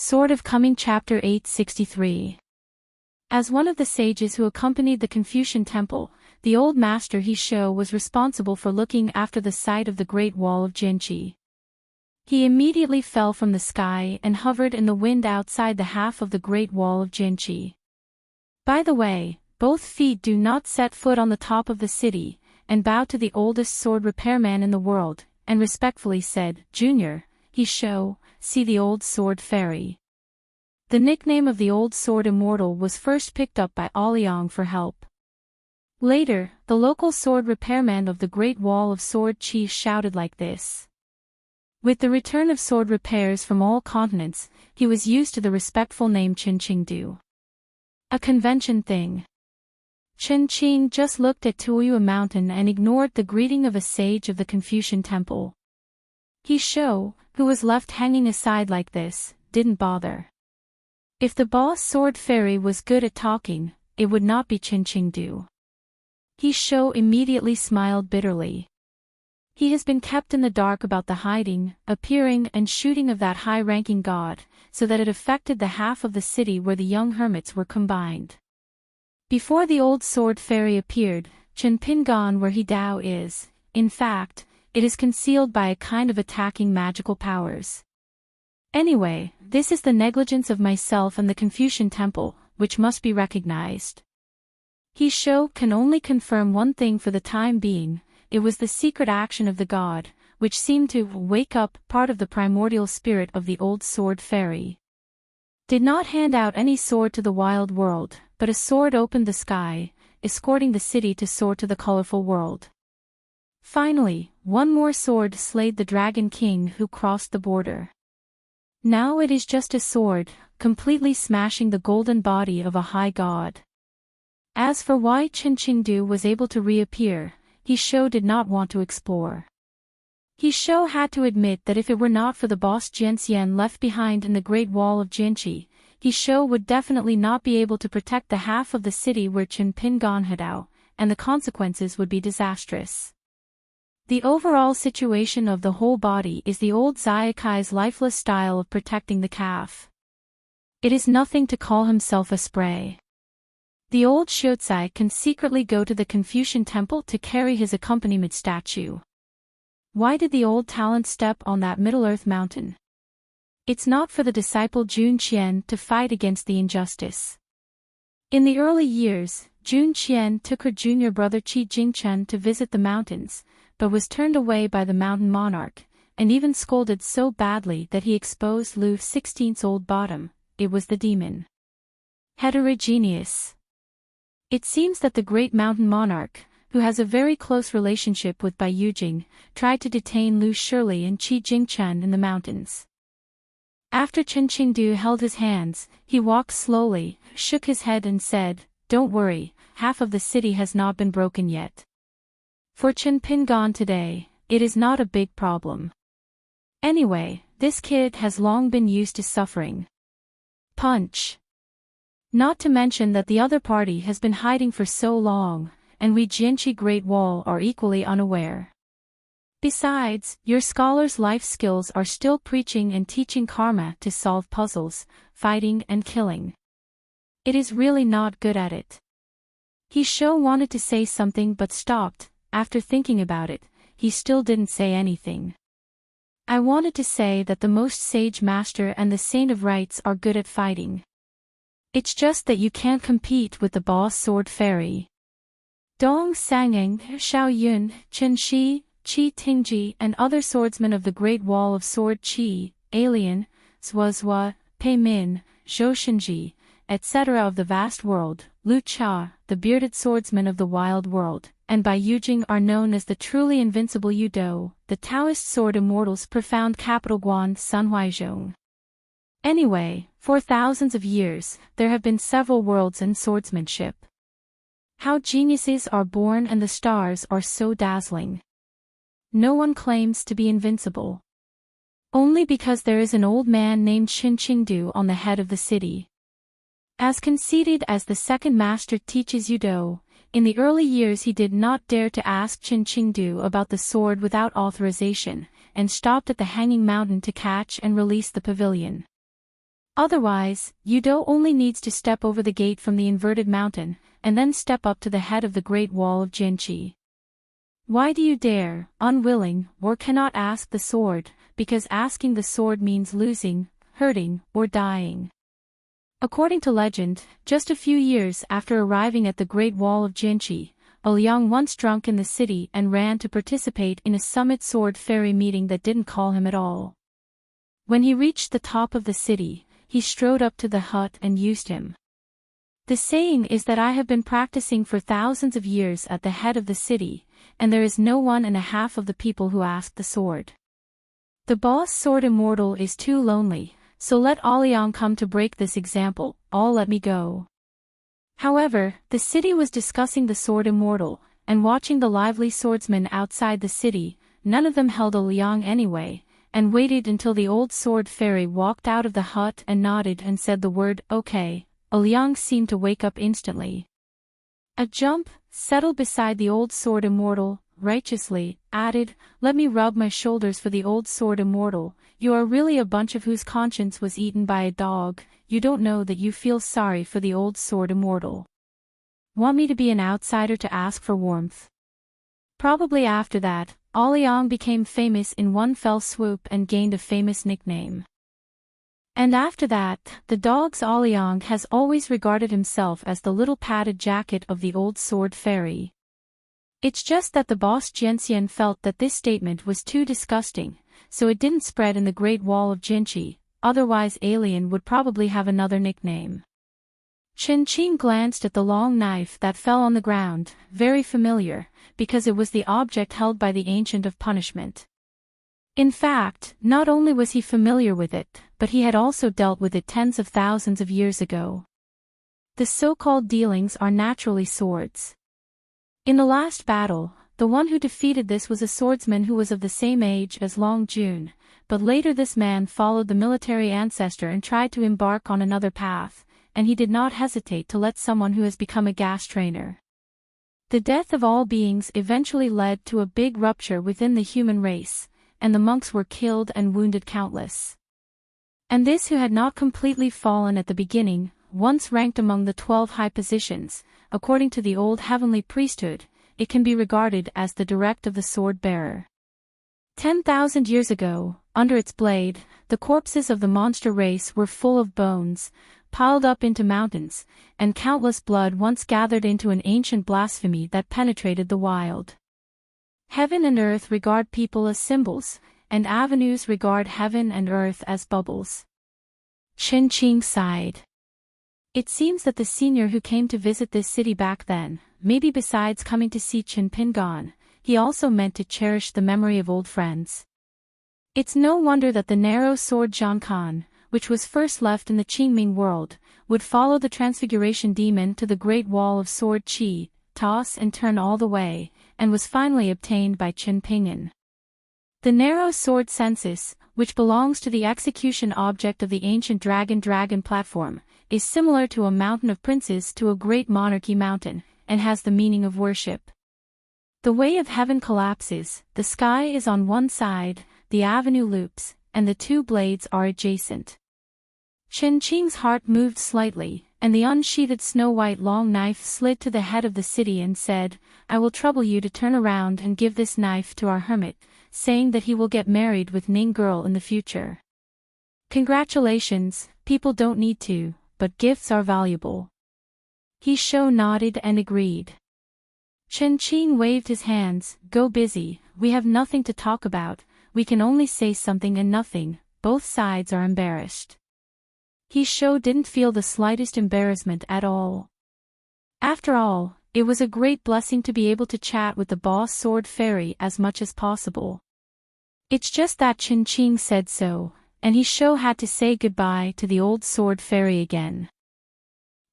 Sword of Coming Chapter 863. As one of the sages who accompanied the Confucian temple, the old master He Shou was responsible for looking after the site of the Great Wall of Jinchi. He immediately fell from the sky and hovered in the wind outside the half of the Great Wall of Jinchi. By the way, both feet do not set foot on the top of the city, and bowed to the oldest sword repairman in the world, and respectfully said, "Junior, He Shou, see the old sword fairy." The nickname of the old sword immortal was first picked up by Liang for help. Later, the local sword repairman of the Great Wall of Sword Chi shouted like this. With the return of sword repairs from all continents, he was used to the respectful name Chen Qingdu. A convention thing. Chen Qing just looked at Tuoyu Mountain and ignored the greeting of a sage of the Confucian temple. He Shou, who was left hanging aside like this, didn't bother. If the boss sword fairy was good at talking, it would not be Chen Qingdu. He Shou immediately smiled bitterly. He has been kept in the dark about the hiding, appearing and shooting of that high-ranking god, so that it affected the half of the city where the young hermits were combined. Before the old sword fairy appeared, Chen Pingan where he Dao is, in fact, it is concealed by a kind of attacking magical powers. Anyway, this is the negligence of myself and the Confucian temple, which must be recognized. He Shou can only confirm one thing for the time being. It was the secret action of the god, which seemed to wake up part of the primordial spirit of the old sword fairy. Did not hand out any sword to the wild world, but a sword opened the sky, escorting the city to soar to the colorful world. Finally, one more sword slayed the Dragon King who crossed the border. Now it is just a sword, completely smashing the golden body of a high god. As for why Chen Qingdu was able to reappear, He Shou did not want to explore. He Shou had to admit that if it were not for the boss Jianxian left behind in the Great Wall of Jinchi, He Shou would definitely not be able to protect the half of the city where Chen Pingan had out, and the consequences would be disastrous. The overall situation of the whole body is the old Zayakai's lifeless style of protecting the calf. It is nothing to call himself a spray. The old Xiuzai can secretly go to the Confucian temple to carry his accompaniment statue. Why did the old talent step on that Middle-earth mountain? It's not for the disciple Jun Qian to fight against the injustice. In the early years, Jun Qian took her junior brother Qi Jingchen to visit the mountains, but was turned away by the mountain monarch, and even scolded so badly that he exposed Lu XVI's old bottom. It was the demon. Heterogeneous. It seems that the great mountain monarch, who has a very close relationship with Bai Yujing, tried to detain Lu Shirley and Qi Jingchen in the mountains. After Chen Qingdu held his hands, he walked slowly, shook his head and said, "Don't worry, half of the city has not been broken yet. For Chen Pingan today, it is not a big problem. Anyway, this kid has long been used to suffering." Punch. Not to mention that the other party has been hiding for so long, and we Jinchi Great Wall are equally unaware. Besides, your scholar's life skills are still preaching and teaching karma to solve puzzles, fighting and killing. It is really not good at it. He Shou wanted to say something but stopped. After thinking about it, he still didn't say anything. I wanted to say that the most sage master and the saint of rights are good at fighting. It's just that you can't compete with the boss sword fairy. Dong Sangeng, Xiao Yun, Chen Shi, Qi Tingji and other swordsmen of the Great Wall of Sword Qi, Alien, Zhuazhua, Pei Min, Zhou Shenji, etc. of the vast world, Lu Cha, the bearded swordsman of the wild world, and Bai Yujing are known as the truly invincible Yudo, the Taoist sword immortals profound capital Guan Sunhuaizhong. Anyway, for thousands of years, there have been several worlds in swordsmanship. How geniuses are born and the stars are so dazzling. No one claims to be invincible. Only because there is an old man named Chen Qingdu on the head of the city. As conceited as the second master teaches Yudo, in the early years he did not dare to ask Chen Qingdu about the sword without authorization, and stopped at the hanging mountain to catch and release the pavilion. Otherwise, Yudo only needs to step over the gate from the inverted mountain, and then step up to the head of the Great Wall of Jinchi. Why do you dare, unwilling, or cannot ask the sword, because asking the sword means losing, hurting, or dying. According to legend, just a few years after arriving at the Great Wall of Jinchi, Liang once drunk in the city and ran to participate in a summit sword fairy meeting that didn't call him at all. When he reached the top of the city, he strode up to the hut and used him. The saying is that I have been practicing for thousands of years at the head of the city, and there is no one and a half of the people who ask the sword. The boss sword immortal is too lonely, so let Liang come to break this example, all let me go. However, the city was discussing the sword immortal, and watching the lively swordsmen outside the city, none of them held Liang anyway, and waited until the old sword fairy walked out of the hut and nodded and said the word, okay. Liang seemed to wake up instantly. A jump, settled beside the old sword immortal, righteously, added, let me rub my shoulders for the old sword immortal, you are really a bunch of whose conscience was eaten by a dog, you don't know that you feel sorry for the old sword immortal. Want me to be an outsider to ask for warmth? Probably after that, Liang became famous in one fell swoop and gained a famous nickname. And after that, the dog's Liang has always regarded himself as the little padded jacket of the old sword fairy. It's just that the boss Jianxian felt that this statement was too disgusting, so it didn't spread in the Great Wall of Jinchi, otherwise Alien would probably have another nickname. Chen Qing glanced at the long knife that fell on the ground, very familiar, because it was the object held by the Ancient of Punishment. In fact, not only was he familiar with it, but he had also dealt with it tens of thousands of years ago. The so-called dealings are naturally swords. In the last battle, the one who defeated this was a swordsman who was of the same age as Long Jun, but later this man followed the military ancestor and tried to embark on another path, and he did not hesitate to let someone who has become a gas trainer. The death of all beings eventually led to a big rupture within the human race, and the monks were killed and wounded countless. And this who had not completely fallen at the beginning, once ranked among the 12 high positions, according to the old heavenly priesthood, it can be regarded as the direct of the sword bearer. 10,000 years ago, under its blade, the corpses of the monster race were full of bones, piled up into mountains, and countless blood once gathered into an ancient blasphemy that penetrated the wild. Heaven and earth regard people as symbols, and avenues regard heaven and earth as bubbles. Chen Qing sighed. It seems that the senior who came to visit this city back then, maybe besides coming to see Chen Pingan, he also meant to cherish the memory of old friends. It's no wonder that the narrow sword Zhangkan, which was first left in the Qingming world, would follow the transfiguration demon to the Great Wall of Sword Qi, toss and turn all the way, and was finally obtained by Chen Pingan. The narrow sword census, which belongs to the execution object of the ancient dragon platform, is similar to a mountain of princes to a great monarchy mountain, and has the meaning of worship. The way of heaven collapses, the sky is on one side, the avenue loops, and the two blades are adjacent. Chen Qing's heart moved slightly, and the unsheathed snow-white long knife slid to the head of the city and said, I will trouble you to turn around and give this knife to our hermit, saying that he will get married with Ning girl in the future. Congratulations, people don't need to, but gifts are valuable. He Shou nodded and agreed. Chen Qing waved his hands, go busy, we have nothing to talk about, we can only say something and nothing, both sides are embarrassed. He Shou didn't feel the slightest embarrassment at all. After all, it was a great blessing to be able to chat with the boss sword fairy as much as possible. It's just that Chen Qing said so, and He Shou had to say goodbye to the old sword fairy again.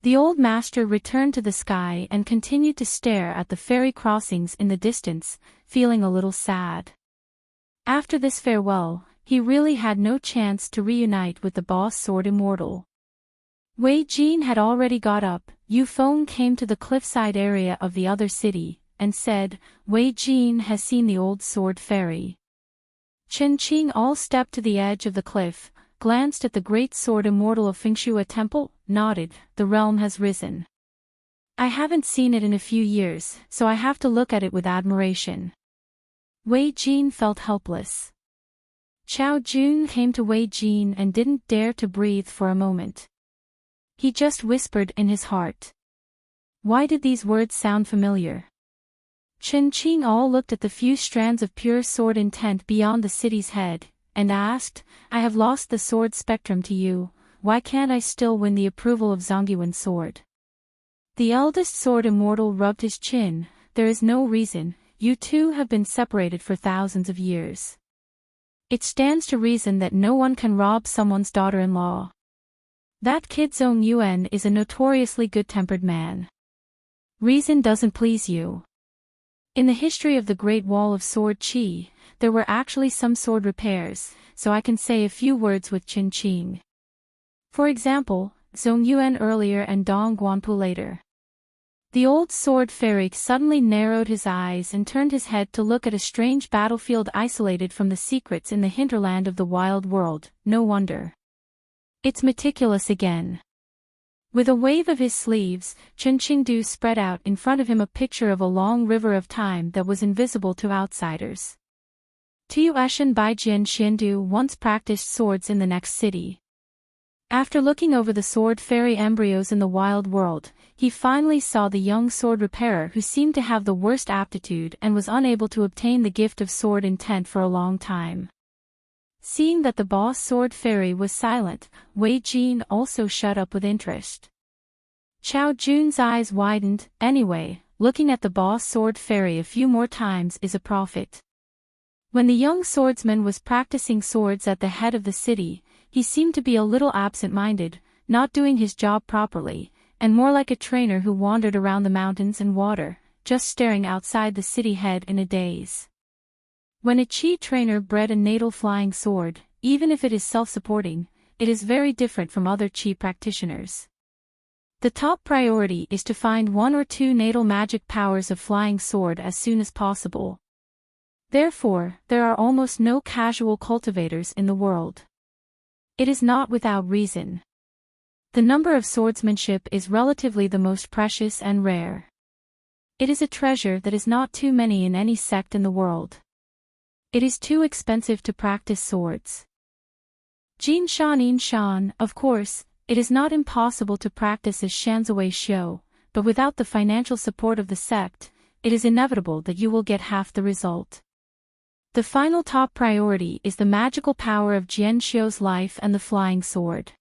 The old master returned to the sky and continued to stare at the fairy crossings in the distance, feeling a little sad. After this farewell, he really had no chance to reunite with the boss sword immortal. Wei Jin had already got up. Yu Feng came to the cliffside area of the other city, and said, Wei Jin has seen the old sword fairy. Chen Qing all stepped to the edge of the cliff, glanced at the great sword immortal of Fengshui Temple, nodded, "The realm has risen. I haven't seen it in a few years, so I have to look at it with admiration." Wei Jin felt helpless. Chao Jun came to Wei Jin and didn't dare to breathe for a moment. He just whispered in his heart. Why did these words sound familiar? Chen Qing all looked at the few strands of pure sword intent beyond the city's head, and asked, "I have lost the sword spectrum to you, why can't I still win the approval of Zongyuan's sword?" The eldest sword immortal rubbed his chin. "There is no reason, you two have been separated for thousands of years. It stands to reason that no one can rob someone's daughter-in-law. That kid Zongyuan is a notoriously good-tempered man. Reason doesn't please you." In the history of the Great Wall of Sword Qi, there were actually some sword repairs, so I can say a few words with Chen Qing. For example, Zongyuan earlier and Dong Guanpu later. The old sword fairy suddenly narrowed his eyes and turned his head to look at a strange battlefield isolated from the secrets in the hinterland of the wild world. No wonder. It's meticulous again. With a wave of his sleeves, Chen Qingdu spread out in front of him a picture of a long river of time that was invisible to outsiders. Tu Eshan Baijian Xiandu once practiced swords in the next city. After looking over the sword fairy embryos in the wild world, he finally saw the young sword repairer who seemed to have the worst aptitude and was unable to obtain the gift of sword intent for a long time. Seeing that the boss sword fairy was silent, Wei Jin also shut up with interest. Chao Jun's eyes widened. Anyway, looking at the boss sword fairy a few more times is a profit. When the young swordsman was practicing swords at the head of the city, he seemed to be a little absent-minded, not doing his job properly, and more like a trainer who wandered around the mountains and water, just staring outside the city head in a daze. When a Qi trainer bred a natal flying sword, even if it is self-supporting, it is very different from other Qi practitioners. The top priority is to find 1 or 2 natal magic powers of flying sword as soon as possible. Therefore, there are almost no casual cultivators in the world. It is not without reason. The number of swordsmanship is relatively the most precious and rare. It is a treasure that is not too many in any sect in the world. It is too expensive to practice swords. Jin Shanin Shan, of course, it is not impossible to practice as Shanzawei Shou, but without the financial support of the sect, it is inevitable that you will get half the result. The final top priority is the magical power of Jian Xiu's life and the flying sword.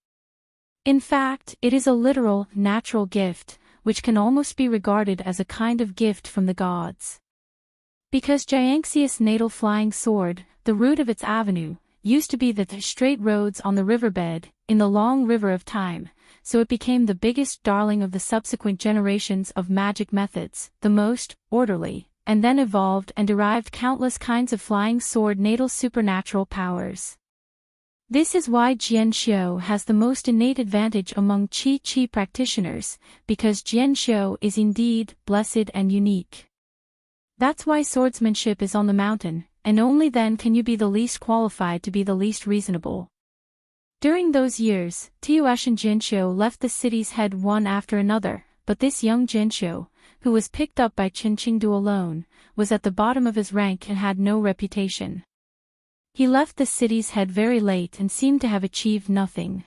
In fact, it is a literal, natural gift, which can almost be regarded as a kind of gift from the gods. Because Jiangxia's natal flying sword, the root of its avenue, used to be the straight roads on the riverbed, in the long river of time, so it became the biggest darling of the subsequent generations of magic methods, the most orderly, and then evolved and derived countless kinds of flying sword natal supernatural powers. This is why Jian Xiu has the most innate advantage among Qi practitioners, because Jian Xiu is indeed blessed and unique. That's why swordsmanship is on the mountain, and only then can you be the least qualified to be the least reasonable. During those years, Tuashan Jinshu left the city's head one after another, but this young Jinshu, who was picked up by Qin Qingdu alone, was at the bottom of his rank and had no reputation. He left the city's head very late and seemed to have achieved nothing.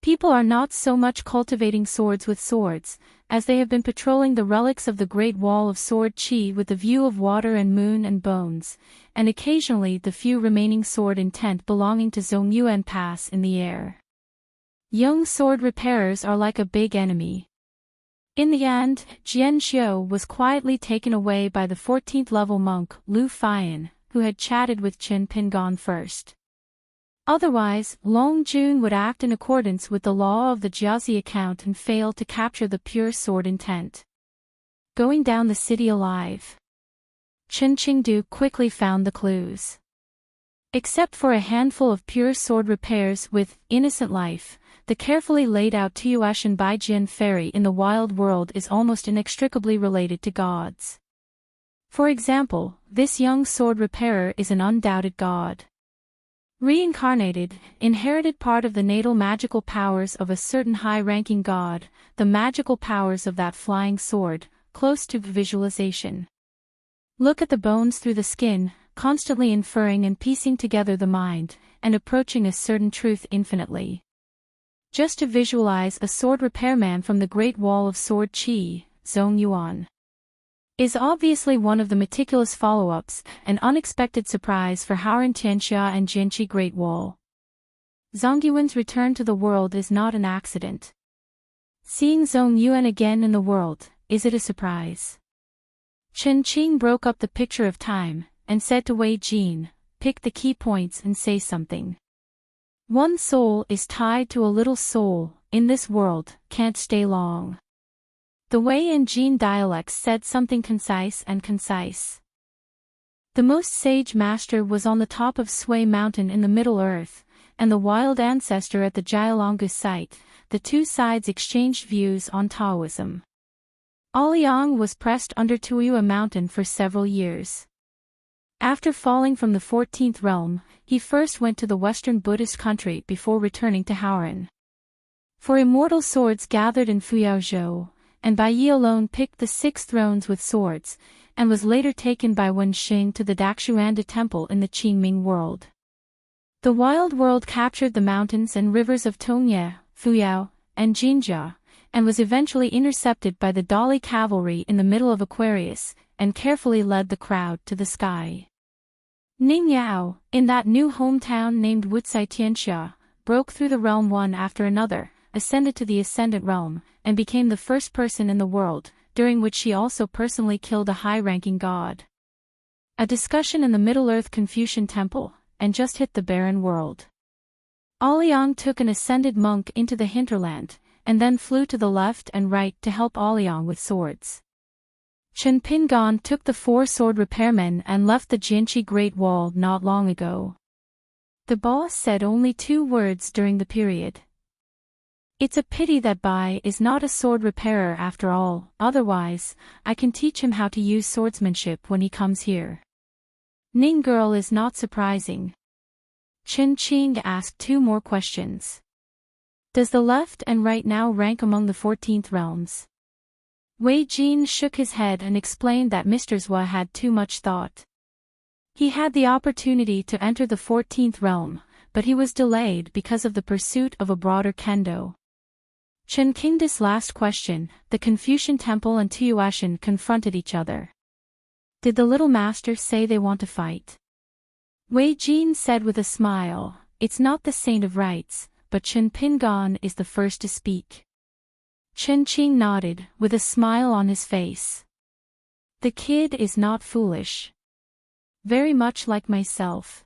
People are not so much cultivating swords with swords, as they have been patrolling the relics of the Great Wall of Sword Qi with the view of water and moon and bones, and occasionally the few remaining sword intent belonging to Zongyuan Pass in the air. Young sword repairers are like a big enemy. In the end, Jian Xiu was quietly taken away by the 14th level monk Lu Fian, who had chatted with Qin Pingon first. Otherwise, Long Jun would act in accordance with the law of the Jiazi account and fail to capture the pure sword intent. Going down the city alive. Chen Qingdu quickly found the clues. Except for a handful of pure sword repairs with innocent life, the carefully laid out Tuashan Baijian ferry in the wild world is almost inextricably related to gods. For example, this young sword repairer is an undoubted god. Reincarnated, inherited part of the natal magical powers of a certain high-ranking god, the magical powers of that flying sword, close to visualization. Look at the bones through the skin, constantly inferring and piecing together the mind, and approaching a certain truth infinitely. Just to visualize a sword repairman from the Great Wall of Sword Qi, Zhong Yuan, is obviously one of the meticulous follow-ups, an unexpected surprise for Howran Tianxia and Jinqi Great Wall. Zhong Yuan's return to the world is not an accident. Seeing Zhong Yuan again in the world, is it a surprise? Chen Qing broke up the picture of time, and said to Wei Jin, pick the key points and say something. One soul is tied to a little soul, in this world, can't stay long. The Wei and Jin dialects said something concise and concise. The most sage master was on the top of Sui Mountain in the Middle Earth, and the wild ancestor at the Jialongu site. The two sides exchanged views on Taoism. Aliang was pressed under Tuiyue Mountain for several years. After falling from the 14th realm, he first went to the Western Buddhist country before returning to Howran. For immortal swords gathered in Fuyaozhou, and Bai Yi alone picked the 6 thrones with swords, and was later taken by Wen Xing to the Daxuanda temple in the Qingming world. The wild world captured the mountains and rivers of Tongye, Fuyao, and Jinjia, and was eventually intercepted by the Dali cavalry in the middle of Aquarius, and carefully led the crowd to the sky. Ning Yao, in that new hometown named Wucai Tianxia, broke through the realm one after another, ascended to the Ascendant Realm, and became the first person in the world, during which she also personally killed a high-ranking god. A discussion in the Middle-earth Confucian Temple, and just hit the barren world. Aliang took an ascended monk into the hinterland, and then flew to the left and right to help Aliang with swords. Chen Pingan took the 4 sword repairmen and left the Jinqi Great Wall not long ago. The boss said only 2 words during the period. It's a pity that Bai is not a sword repairer after all, otherwise, I can teach him how to use swordsmanship when he comes here. Ning girl is not surprising. Chen Qing asked 2 more questions. Does the left and right now rank among the 14th realms? Wei Jin shook his head and explained that Mr. Zhua had too much thought. He had the opportunity to enter the 14th realm, but he was delayed because of the pursuit of a broader kendo. Chen Qing's last question, the Confucian Temple and Tuiyuashan confronted each other. Did the little master say they want to fight? Wei Jin said with a smile, it's not the Saint of Rites, but Chen Pingan is the first to speak. Chen Qing nodded, with a smile on his face. The kid is not foolish. Very much like myself.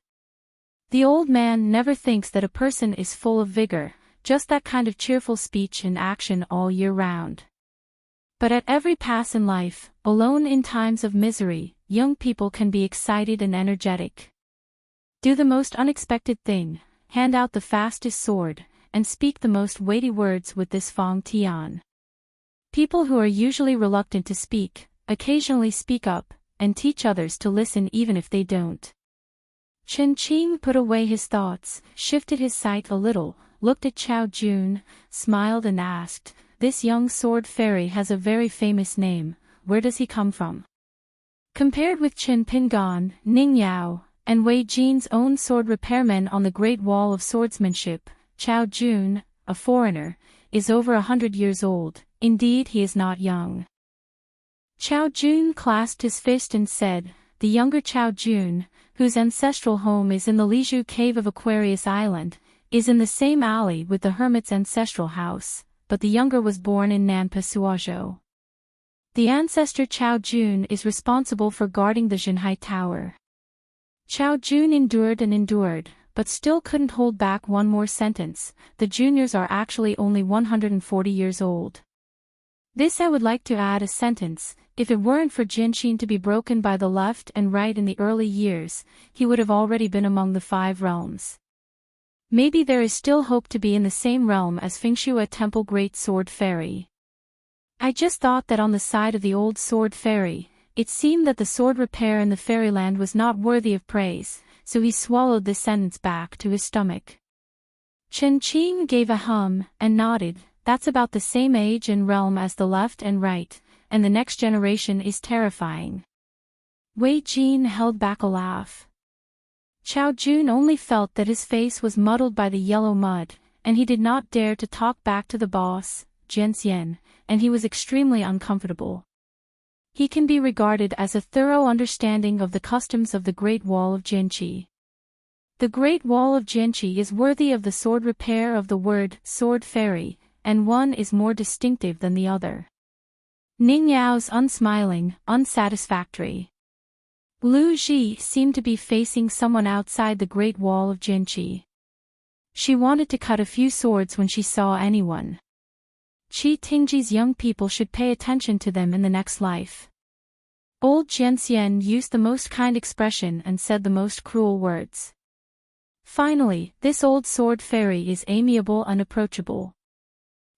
The old man never thinks that a person is full of vigor, just that kind of cheerful speech and action all year round. But at every pass in life, alone in times of misery, young people can be excited and energetic. Do the most unexpected thing, hand out the fastest sword, and speak the most weighty words with this Fong Tian. People who are usually reluctant to speak, occasionally speak up, and teach others to listen even if they don't. Chen Qing put away his thoughts, shifted his sight a little, looked at Chao Jun, smiled and asked, this young sword fairy has a very famous name, where does he come from? Compared with Chen Pingan, Ning Yao, and Wei Jin's own sword repairmen on the Great Wall of Swordsmanship, Chao Jun, a foreigner, is over 100 years old, indeed he is not young. Chao Jun clasped his fist and said, the younger Chao Jun, whose ancestral home is in the Liju cave of Aquarius Island, is in the same alley with the hermit's ancestral house, but the younger was born in Nanpa Suazhou. The ancestor Chao Jun is responsible for guarding the Zhenhai Tower. Chao Jun endured and endured, but still couldn't hold back one more sentence, the juniors are actually only 140 years old. This I would like to add a sentence, if it weren't for Jinqin to be broken by the left and right in the early years, he would have already been among the 5 realms. Maybe there is still hope to be in the same realm as Fengshua Temple Great Sword Fairy. I just thought that on the side of the old sword fairy, it seemed that the sword repair in the fairyland was not worthy of praise, so he swallowed this sentence back to his stomach. Chen Qing gave a hum and nodded. That's about the same age and realm as the left and right, and the next generation is terrifying. Wei Jin held back a laugh. Chao Jun only felt that his face was muddled by the yellow mud, and he did not dare to talk back to the boss, Jian Xian, and he was extremely uncomfortable. He can be regarded as a thorough understanding of the customs of the Great Wall of Jianqi. The Great Wall of Jianqi is worthy of the sword repair of the word sword fairy, and one is more distinctive than the other. Ning Yao's unsmiling, unsatisfactory. Lu Ji seemed to be facing someone outside the Great Wall of Jianqi. She wanted to cut a few swords when she saw anyone. Qi Tingji's young people should pay attention to them in the next life. Old Jian Xian used the most kind expression and said the most cruel words. Finally, this old sword fairy is amiable and approachable.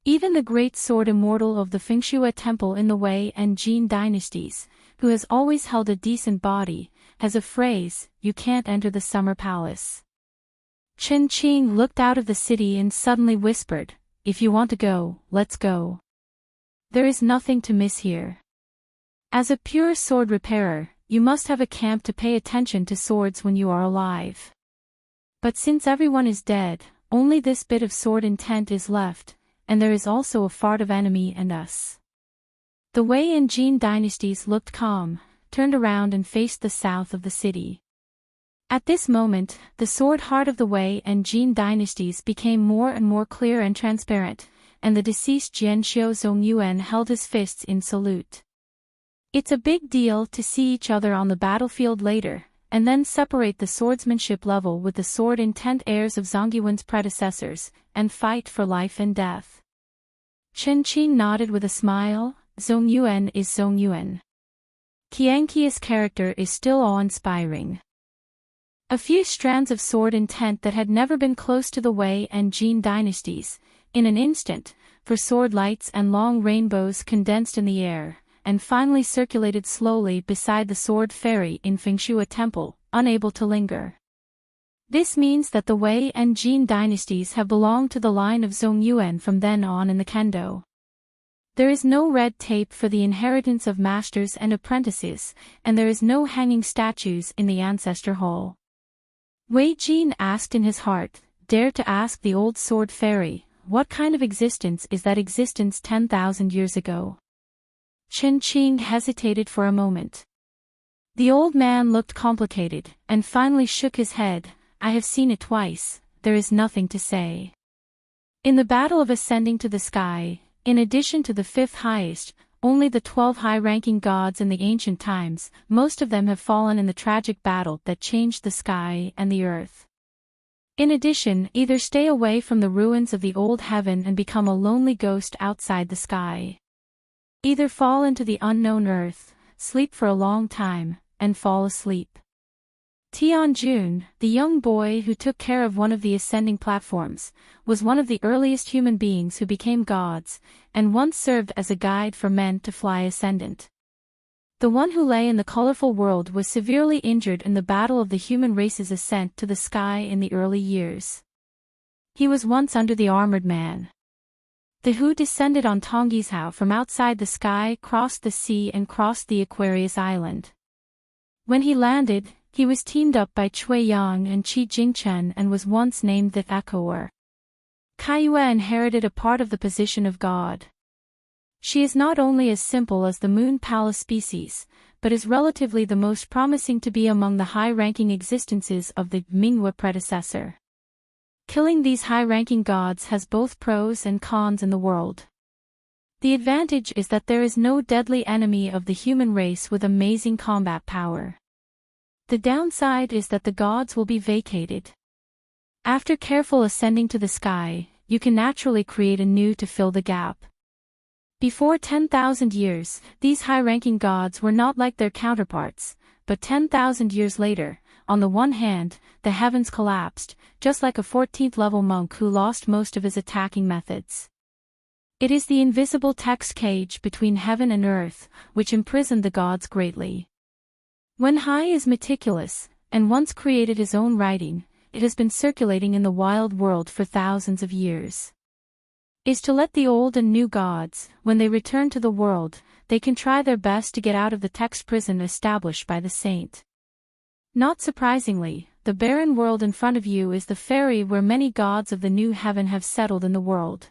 Even the great sword immortal of the Fengshui temple in the Wei and Jin dynasties, who has always held a decent body, has a phrase, "You can't enter the summer palace." Chen Qing looked out of the city and suddenly whispered, "If you want to go, let's go. There is nothing to miss here." As a pure sword repairer, you must have a camp to pay attention to swords when you are alive. But since everyone is dead, only this bit of sword intent is left, and there is also a fart of enemy and us. The Wei and Jin dynasties looked calm, turned around and faced the south of the city. At this moment, the sword heart of the Wei and Jin dynasties became more and more clear and transparent, and the deceased Jian Xiu Zongyuan held his fists in salute. It's a big deal to see each other on the battlefield later, and then separate the swordsmanship level with the sword intent heirs of Zongyuan's predecessors, and fight for life and death. Chen Qing nodded with a smile. Zongyuan is Zongyuan. Qianqi's character is still awe-inspiring. A few strands of sword intent that had never been close to the Wei and Jin dynasties, in an instant, for sword lights and long rainbows condensed in the air, and finally circulated slowly beside the sword fairy in Fengshui temple, unable to linger. This means that the Wei and Jin dynasties have belonged to the line of Zongyuan from then on in the kendo. There is no red tape for the inheritance of masters and apprentices, and there is no hanging statues in the ancestor hall. Wei Jin asked in his heart, dared to ask the old sword fairy, what kind of existence is that existence 10,000 years ago? Chen Qing hesitated for a moment. The old man looked complicated, and finally shook his head. I have seen it twice, there is nothing to say. In the battle of ascending to the sky, in addition to the fifth highest, only the 12 high-ranking gods in the ancient times, most of them have fallen in the tragic battle that changed the sky and the earth. In addition, either stay away from the ruins of the old heaven and become a lonely ghost outside the sky. Either fall into the unknown earth, sleep for a long time, and fall asleep. Tianjun, the young boy who took care of one of the ascending platforms, was one of the earliest human beings who became gods, and once served as a guide for men to fly ascendant. The one who lay in the colorful world was severely injured in the battle of the human race's ascent to the sky in the early years. He was once under the armored man. The who descended on Tonggishao from outside the sky, crossed the sea and crossed the Aquarius Island. When he landed, he was teamed up by Cui Yang and Qi Jingchen and was once named the Echoer. Kaiyue inherited a part of the position of god. She is not only as simple as the Moon Palace species, but is relatively the most promising to be among the high-ranking existences of the Mingyue predecessor. Killing these high-ranking gods has both pros and cons in the world. The advantage is that there is no deadly enemy of the human race with amazing combat power. The downside is that the gods will be vacated. After careful ascending to the sky, you can naturally create a new to fill the gap. Before 10,000 years, these high-ranking gods were not like their counterparts, but 10,000 years later, on the one hand, the heavens collapsed, just like a 14th-level monk who lost most of his attacking methods. It is the invisible text cage between heaven and earth, which imprisoned the gods greatly. When Hai is meticulous, and once created his own writing, it has been circulating in the wild world for thousands of years. Is to let the old and new gods, when they return to the world, they can try their best to get out of the text prison established by the saint. Not surprisingly, the barren world in front of you is the fairy where many gods of the new heaven have settled in the world.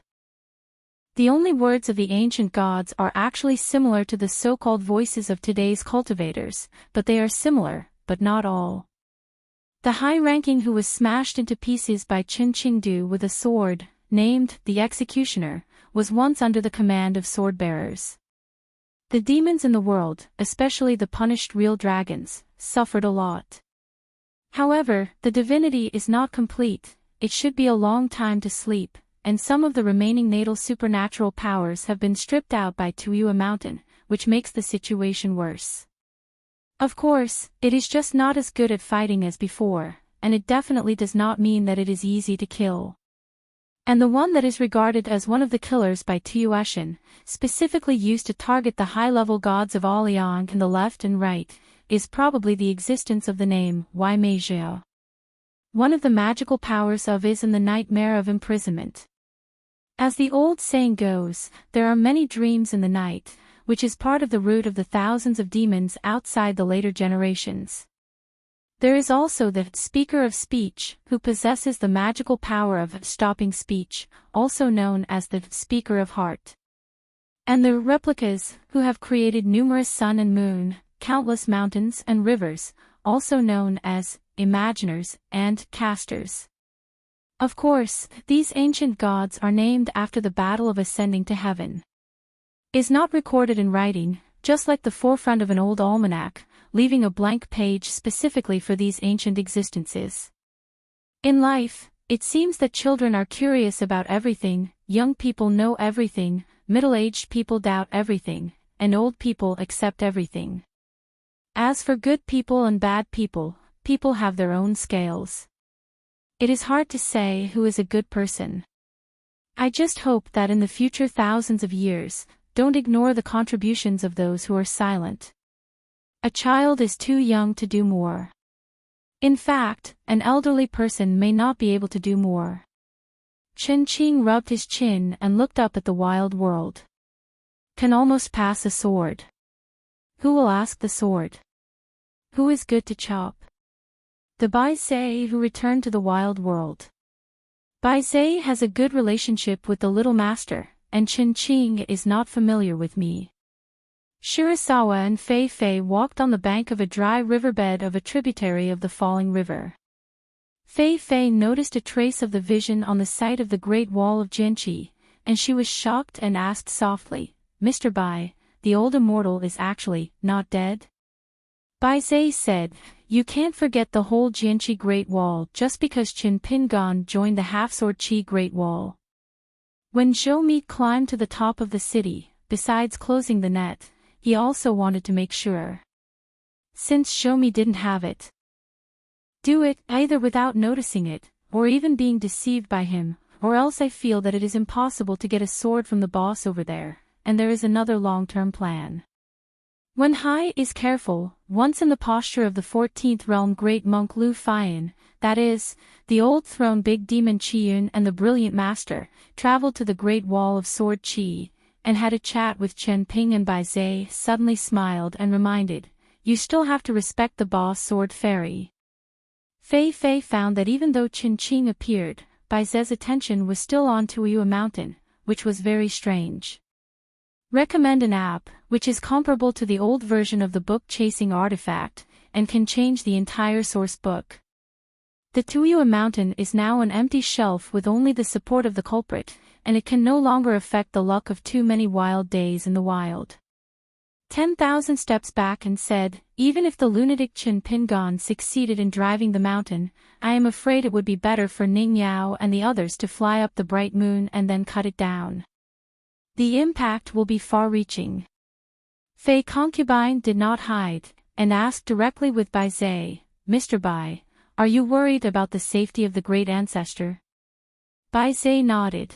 The only words of the ancient gods are actually similar to the so-called voices of today's cultivators, but they are similar, but not all. The high-ranking who was smashed into pieces by Qin Qingdu with a sword, named the Executioner, was once under the command of sword-bearers. The demons in the world, especially the punished real dragons, suffered a lot. However, the divinity is not complete, it should be a long time to sleep, and some of the remaining natal supernatural powers have been stripped out by Tuyu Mountain, which makes the situation worse. Of course, it is just not as good at fighting as before, and it definitely does not mean that it is easy to kill. And the one that is regarded as one of the killers by Tuyu, specifically used to target the high-level gods of Aliang in the left and right, is probably the existence of the name Wai Meijia. One of the magical powers of is in the nightmare of imprisonment. As the old saying goes, there are many dreams in the night, which is part of the root of the thousands of demons outside the later generations. There is also the speaker of speech, who possesses the magical power of stopping speech, also known as the speaker of heart. And the replicas, who have created numerous sun and moon, countless mountains and rivers, also known as imaginers and casters. Of course, these ancient gods are named after the battle of ascending to heaven. Is not recorded in writing, just like the forefront of an old almanac, leaving a blank page specifically for these ancient existences. In life, it seems that children are curious about everything, young people know everything, middle-aged people doubt everything, and old people accept everything. As for good people and bad people, people have their own scales. It is hard to say who is a good person. I just hope that in the future thousands of years, don't ignore the contributions of those who are silent. A child is too young to do more. In fact, an elderly person may not be able to do more. Chen Qing rubbed his chin and looked up at the wild world. Can almost pass a sword. Who will ask the sword? Who is good to chop? The Bai Zhe who returned to the wild world. Bai Zhe has a good relationship with the little master, and Chen Qing is not familiar with me. Shirasawa and Fei Fei walked on the bank of a dry riverbed of a tributary of the falling river. Fei Fei noticed a trace of the vision on the site of the Great Wall of Jianqi, and she was shocked and asked softly, "Mr. Bai, the old immortal is actually not dead?" Bai Zhe said, "You can't forget the whole Jianqi Great Wall just because Qin Pingan joined the half-sword Qi Great Wall. When Zhou Mi climbed to the top of the city, besides closing the net, he also wanted to make sure. Since Zhou Mi didn't have it, do it either without noticing it, or even being deceived by him, or else I feel that it is impossible to get a sword from the boss over there, and there is another long-term plan. When Hai is careful, once in the posture of the 14th realm great monk Lu Fian, that is, the old throne big demon Qiyun and the brilliant master, traveled to the great wall of sword Qi, and had a chat with Chen Ping, and Bai Zhe suddenly smiled and reminded, "You still have to respect the boss sword fairy." Fei Fei found that even though Qin Qing appeared, Bai Zhe's attention was still on Tuyu Mountain, which was very strange. Recommend an app, which is comparable to the old version of the book Chasing Artifact, and can change the entire source book. The Tuyu Mountain is now an empty shelf with only the support of the culprit, and it can no longer affect the luck of too many wild days in the wild. 10,000 steps back and said, "Even if the lunatic Qin Pingan succeeded in driving the mountain, I am afraid it would be better for Ning Yao and the others to fly up the bright moon and then cut it down. The impact will be far-reaching." Fei Concubine did not hide, and asked directly with Bai Zhe, "Mr. Bai, are you worried about the safety of the great ancestor?" Bai Zhe nodded.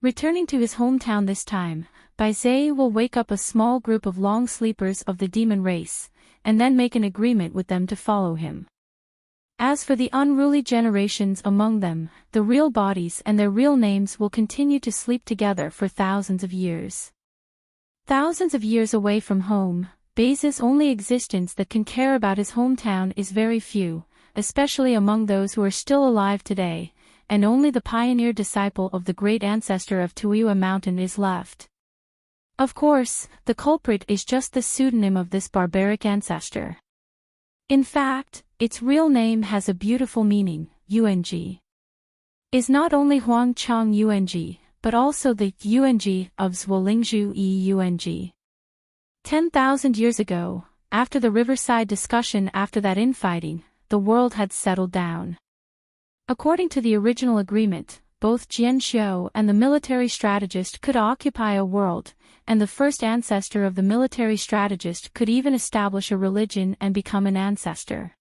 Returning to his hometown this time, Bai Zhe will wake up a small group of long sleepers of the demon race, and then make an agreement with them to follow him. As for the unruly generations among them, the real bodies and their real names will continue to sleep together for thousands of years. Thousands of years away from home, Base's only existence that can care about his hometown is very few, especially among those who are still alive today, and only the pioneer disciple of the great ancestor of Tuiwa Mountain is left. Of course, the culprit is just the pseudonym of this barbaric ancestor. In fact, its real name has a beautiful meaning. Yung is not only Huang Chang Yung, but also the Yung of Zwolingzhu Yung. 10,000 years ago, after the riverside discussion after that infighting, the world had settled down. According to the original agreement, both Jian Xiu and the military strategist could occupy a world, and the first ancestor of the military strategist could even establish a religion and become an ancestor.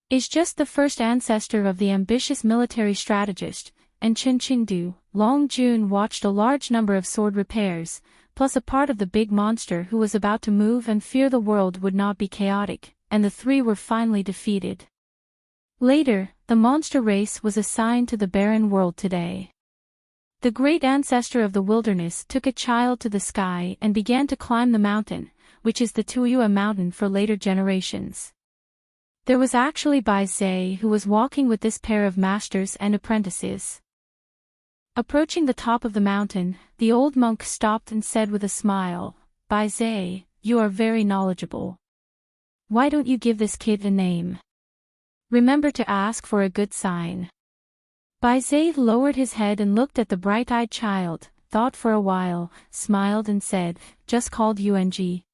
Is just the first ancestor of the ambitious military strategist, and Chen Qingdu, Long Jun watched a large number of sword repairs, plus a part of the big monster who was about to move and fear the world would not be chaotic, and the three were finally defeated. Later, the monster race was assigned to the barren world today. The great ancestor of the wilderness took a child to the sky and began to climb the mountain, which is the Tuiwa Mountain for later generations. There was actually Bai Zhe who was walking with this pair of masters and apprentices. Approaching the top of the mountain, the old monk stopped and said with a smile, "Bai Zhe, you are very knowledgeable. Why don't you give this kid a name? Remember to ask for a good sign." Bai Zhe lowered his head and looked at the bright-eyed child, thought for a while, smiled and said, "Just called Yung."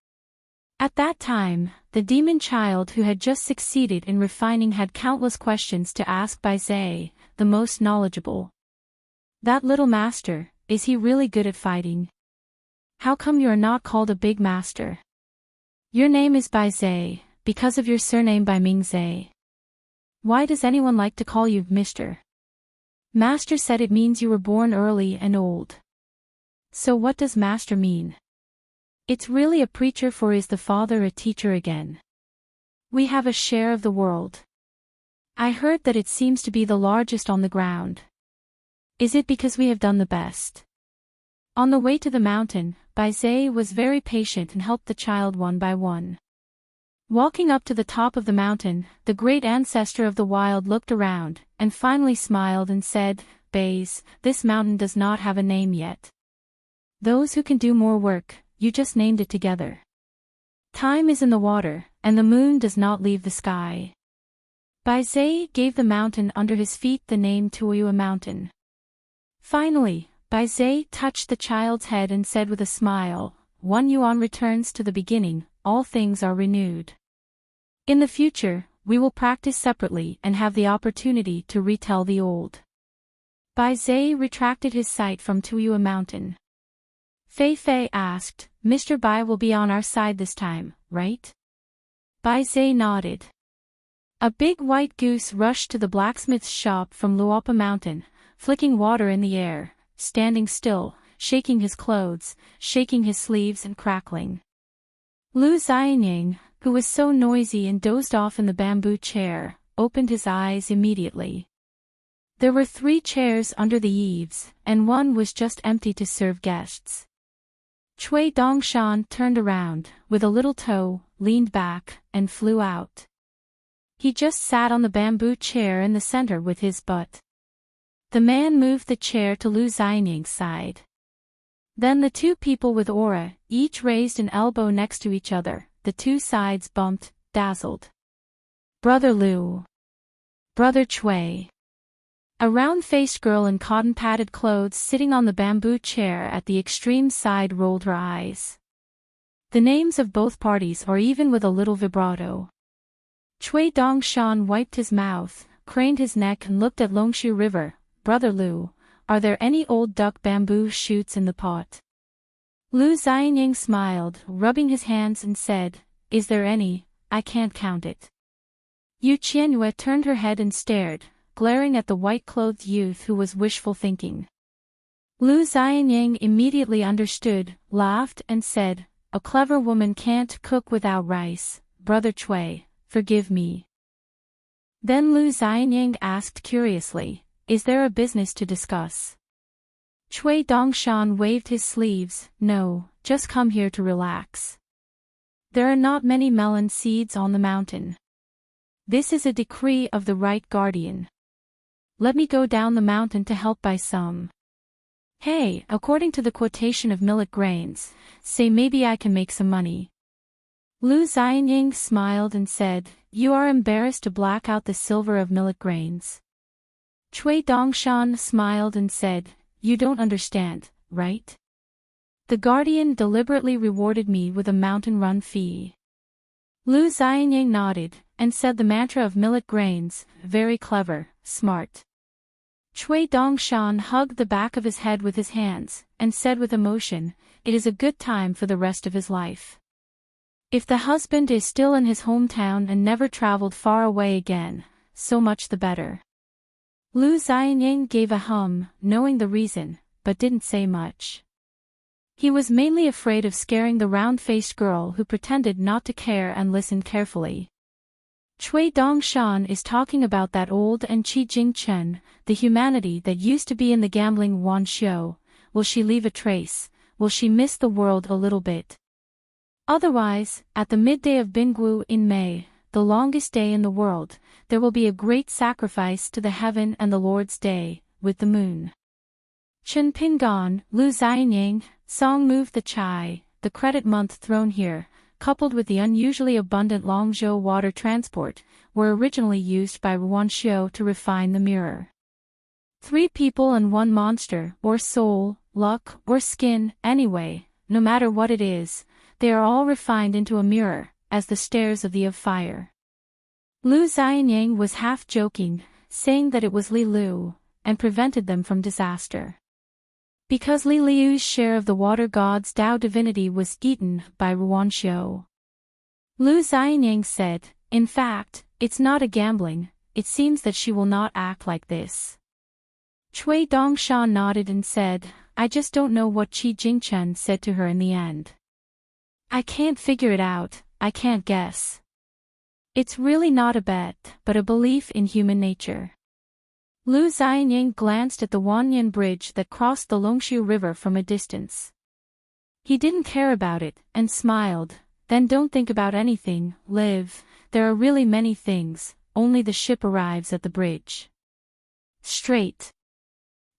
At that time, the demon child who had just succeeded in refining had countless questions to ask Bai Zhe, the most knowledgeable. "That little master, is he really good at fighting? How come you are not called a big master? Your name is Bai Zhe, because of your surname Bai Ming Zhe. Why does anyone like to call you Mr.? Master said it means you were born early and old. So what does master mean? It's really a preacher, for is the father a teacher again? We have a share of the world. I heard that it seems to be the largest on the ground. Is it because we have done the best?" On the way to the mountain, Bai Zhe was very patient and helped the child one by one. Walking up to the top of the mountain, the great ancestor of the wild looked around, and finally smiled and said, "Baze, this mountain does not have a name yet. Those who can do more work, you just named it together. Time is in the water, and the moon does not leave the sky." Bai Zhe gave the mountain under his feet the name Tuiwa Mountain. Finally, Bai Zhe touched the child's head and said with a smile, "One yuan returns to the beginning, all things are renewed. In the future, we will practice separately and have the opportunity to retell the old." Bai Zhe retracted his sight from Tuiwa Mountain. Fei Fei asked, "Mr. Bai will be on our side this time, right?" Bai Zhe nodded. A big white goose rushed to the blacksmith's shop from Luopa Mountain, flicking water in the air, standing still, shaking his clothes, shaking his sleeves and crackling. Lu Xianying, who was so noisy and dozed off in the bamboo chair, opened his eyes immediately. There were 3 chairs under the eaves, and one was just empty to serve guests. Cui Dongshan turned around, with a little toe, leaned back, and flew out. He just sat on the bamboo chair in the center with his butt. The man moved the chair to Lu Xianying's side. Then the 2 people with aura, each raised an elbow next to each other, the 2 sides bumped, dazzled. "Brother Lu. Brother Cui." A round-faced girl in cotton-padded clothes sitting on the bamboo chair at the extreme side rolled her eyes. The names of both parties are even with a little vibrato. Cui Dongshan wiped his mouth, craned his neck and looked at Longshu River. "Brother Lu, are there any old duck bamboo shoots in the pot?" Lu Xianying smiled, rubbing his hands and said, "Is there any? I can't count it." Yu Qianyue turned her head and stared, glaring at the white-clothed youth who was wishful thinking. Lu Xianying immediately understood, laughed and said, "A clever woman can't cook without rice, Brother Cui, forgive me." Then Lu Xianying asked curiously, "Is there a business to discuss?" Cui Dongshan waved his sleeves, "No, just come here to relax. There are not many melon seeds on the mountain. This is a decree of the right guardian. Let me go down the mountain to help buy some. Hey, according to the quotation of millet grains, say maybe I can make some money." Lu Xianying smiled and said, "You are embarrassed to black out the silver of millet grains." Cui Dongshan smiled and said, "You don't understand, right? The guardian deliberately rewarded me with a mountain run fee." Lu Xianying nodded, and said the mantra of millet grains, "Very clever, smart." Cui Dongshan hugged the back of his head with his hands, and said with emotion, "It is a good time for the rest of his life. If the husband is still in his hometown and never traveled far away again, so much the better." Lu Xianying gave a hum, knowing the reason, but didn't say much. He was mainly afraid of scaring the round-faced girl who pretended not to care and listened carefully. Cui Dongshan is talking about that old and Qi Jingchen, the humanity that used to be in the gambling Wan Xiu. Will she leave a trace? Will she miss the world a little bit? Otherwise, at the midday of Binggu in May, the longest day in the world, there will be a great sacrifice to the heaven and the Lord's day, with the moon. Chen Pingan, Lu Xianying, Song moved the chai, the credit month thrown here, coupled with the unusually abundant Longzhou water transport, were originally used by Ruanxiu to refine the mirror. 3 people and 1 monster, or soul, luck, or skin, anyway, no matter what it is, they are all refined into a mirror, as the stairs of the of fire. Lu Xianying was half joking, saying that it was Li Lu, and prevented them from disaster. Because Li Liu's share of the water god's Tao divinity was eaten by Ruanxiu. Lu Xianying said, "In fact, it's not a gambling, it seems that she will not act like this." Cui Dongshan nodded and said, "I just don't know what Qi Jingchen said to her in the end. I can't figure it out, I can't guess. It's really not a bet, but a belief in human nature." Lu Xianying glanced at the Wanyan bridge that crossed the Longshu River from a distance. He didn't care about it, and smiled. "Then don't think about anything, live, there are really many things, only the ship arrives at the bridge." Straight.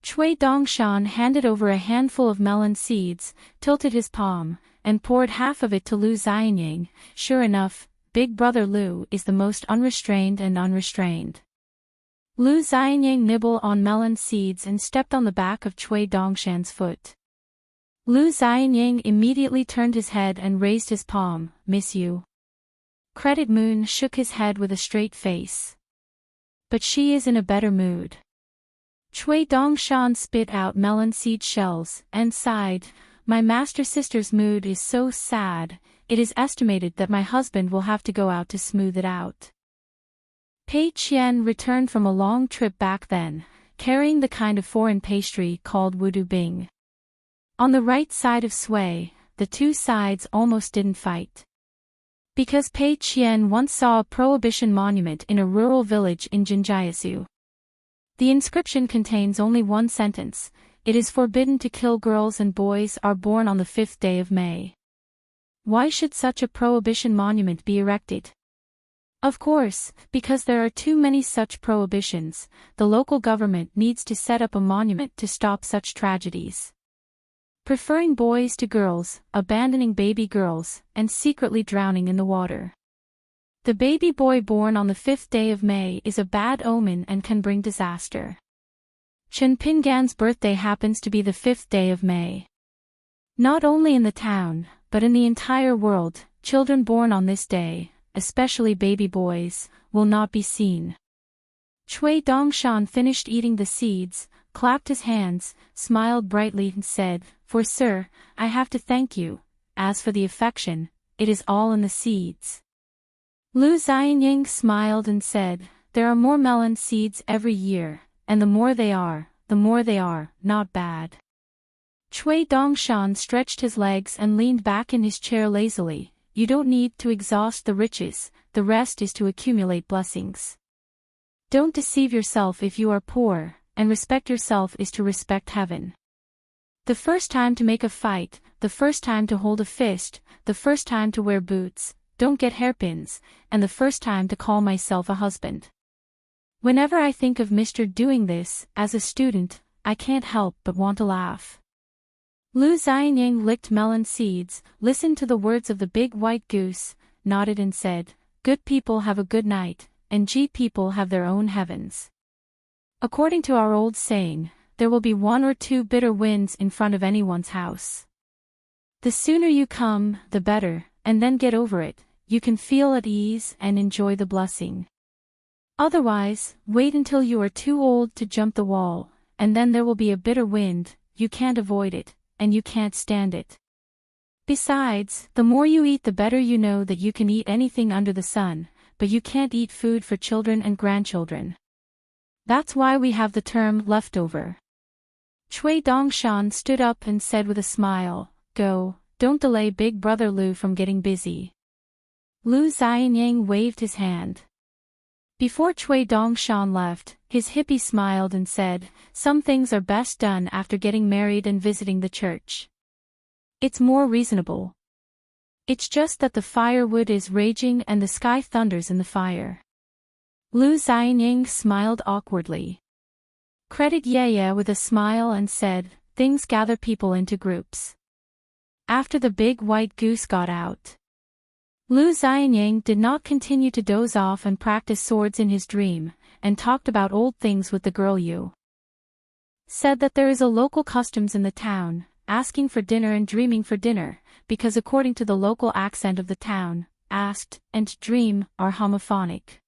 Cui Dongshan handed over a handful of melon seeds, tilted his palm, and poured half of it to Lu Xianying. Sure enough, Big Brother Lu is the most unrestrained and unrestrained. Lu Xianying nibbled on melon seeds and stepped on the back of Cui Dongshan's foot. Lu Xianying immediately turned his head and raised his palm, "Miss you." Credit Moon shook his head with a straight face. "But she is in a better mood." Cui Dongshan spit out melon seed shells, and sighed, "My master sister's mood is so sad, it is estimated that my husband will have to go out to smooth it out." Pei Qian returned from a long trip back then, carrying the kind of foreign pastry called wudu bing. On the right side of Sui, the 2 sides almost didn't fight. Because Pei Qian once saw a prohibition monument in a rural village in Jinjiasu. The inscription contains only 1 sentence: "It is forbidden to kill girls and boys are born on the 5th day of May." Why should such a prohibition monument be erected? Of course, because there are too many such prohibitions, the local government needs to set up a monument to stop such tragedies. Preferring boys to girls, abandoning baby girls, and secretly drowning in the water. The baby boy born on the 5th day of May is a bad omen and can bring disaster. Chen Pingan's birthday happens to be the 5th day of May. Not only in the town, but in the entire world, children born on this day, especially baby boys, will not be seen. Cui Dongshan finished eating the seeds, clapped his hands, smiled brightly and said, "For sir, I have to thank you. As for the affection, it is all in the seeds." Lu Xianying smiled and said, "There are more melon seeds every year, and the more they are, not bad." Cui Dongshan stretched his legs and leaned back in his chair lazily. "You don't need to exhaust the riches, the rest is to accumulate blessings." Don't deceive yourself if you are poor, and respect yourself is to respect heaven. The first time to make a fight, the first time to hold a fist, the first time to wear boots, don't get hairpins, and the first time to call myself a husband. Whenever I think of Mr. doing this, as a student, I can't help but want to laugh. Lu Xianyang licked melon seeds, listened to the words of the big white goose, nodded and said, "Good people have a good night, and G people have their own heavens." According to our old saying, there will be 1 or 2 bitter winds in front of anyone's house. The sooner you come, the better, and then get over it, you can feel at ease and enjoy the blessing. Otherwise, wait until you are too old to jump the wall, and then there will be a bitter wind, you can't avoid it, and you can't stand it. Besides, the more you eat the better. You know that you can eat anything under the sun, but you can't eat food for children and grandchildren. That's why we have the term leftover. Cui Dongshan stood up and said with a smile, "Go, don't delay Big Brother Lu from getting busy." Lu Xianyang waved his hand. Before Cui Dongshan left, his hippie smiled and said, "Some things are best done after getting married and visiting the church. It's more reasonable. It's just that the firewood is raging and the sky thunders in the fire." Lu Xianyang smiled awkwardly. Credit Yaya with a smile and said, "Things gather people into groups." After the big white goose got out, Lu Xianyang did not continue to doze off and practice swords in his dream, and talked about old things with the girl Yu. Said that there is a local customs in the town, asking for dinner and dreaming for dinner, because according to the local accent of the town, asked and dream are homophonic.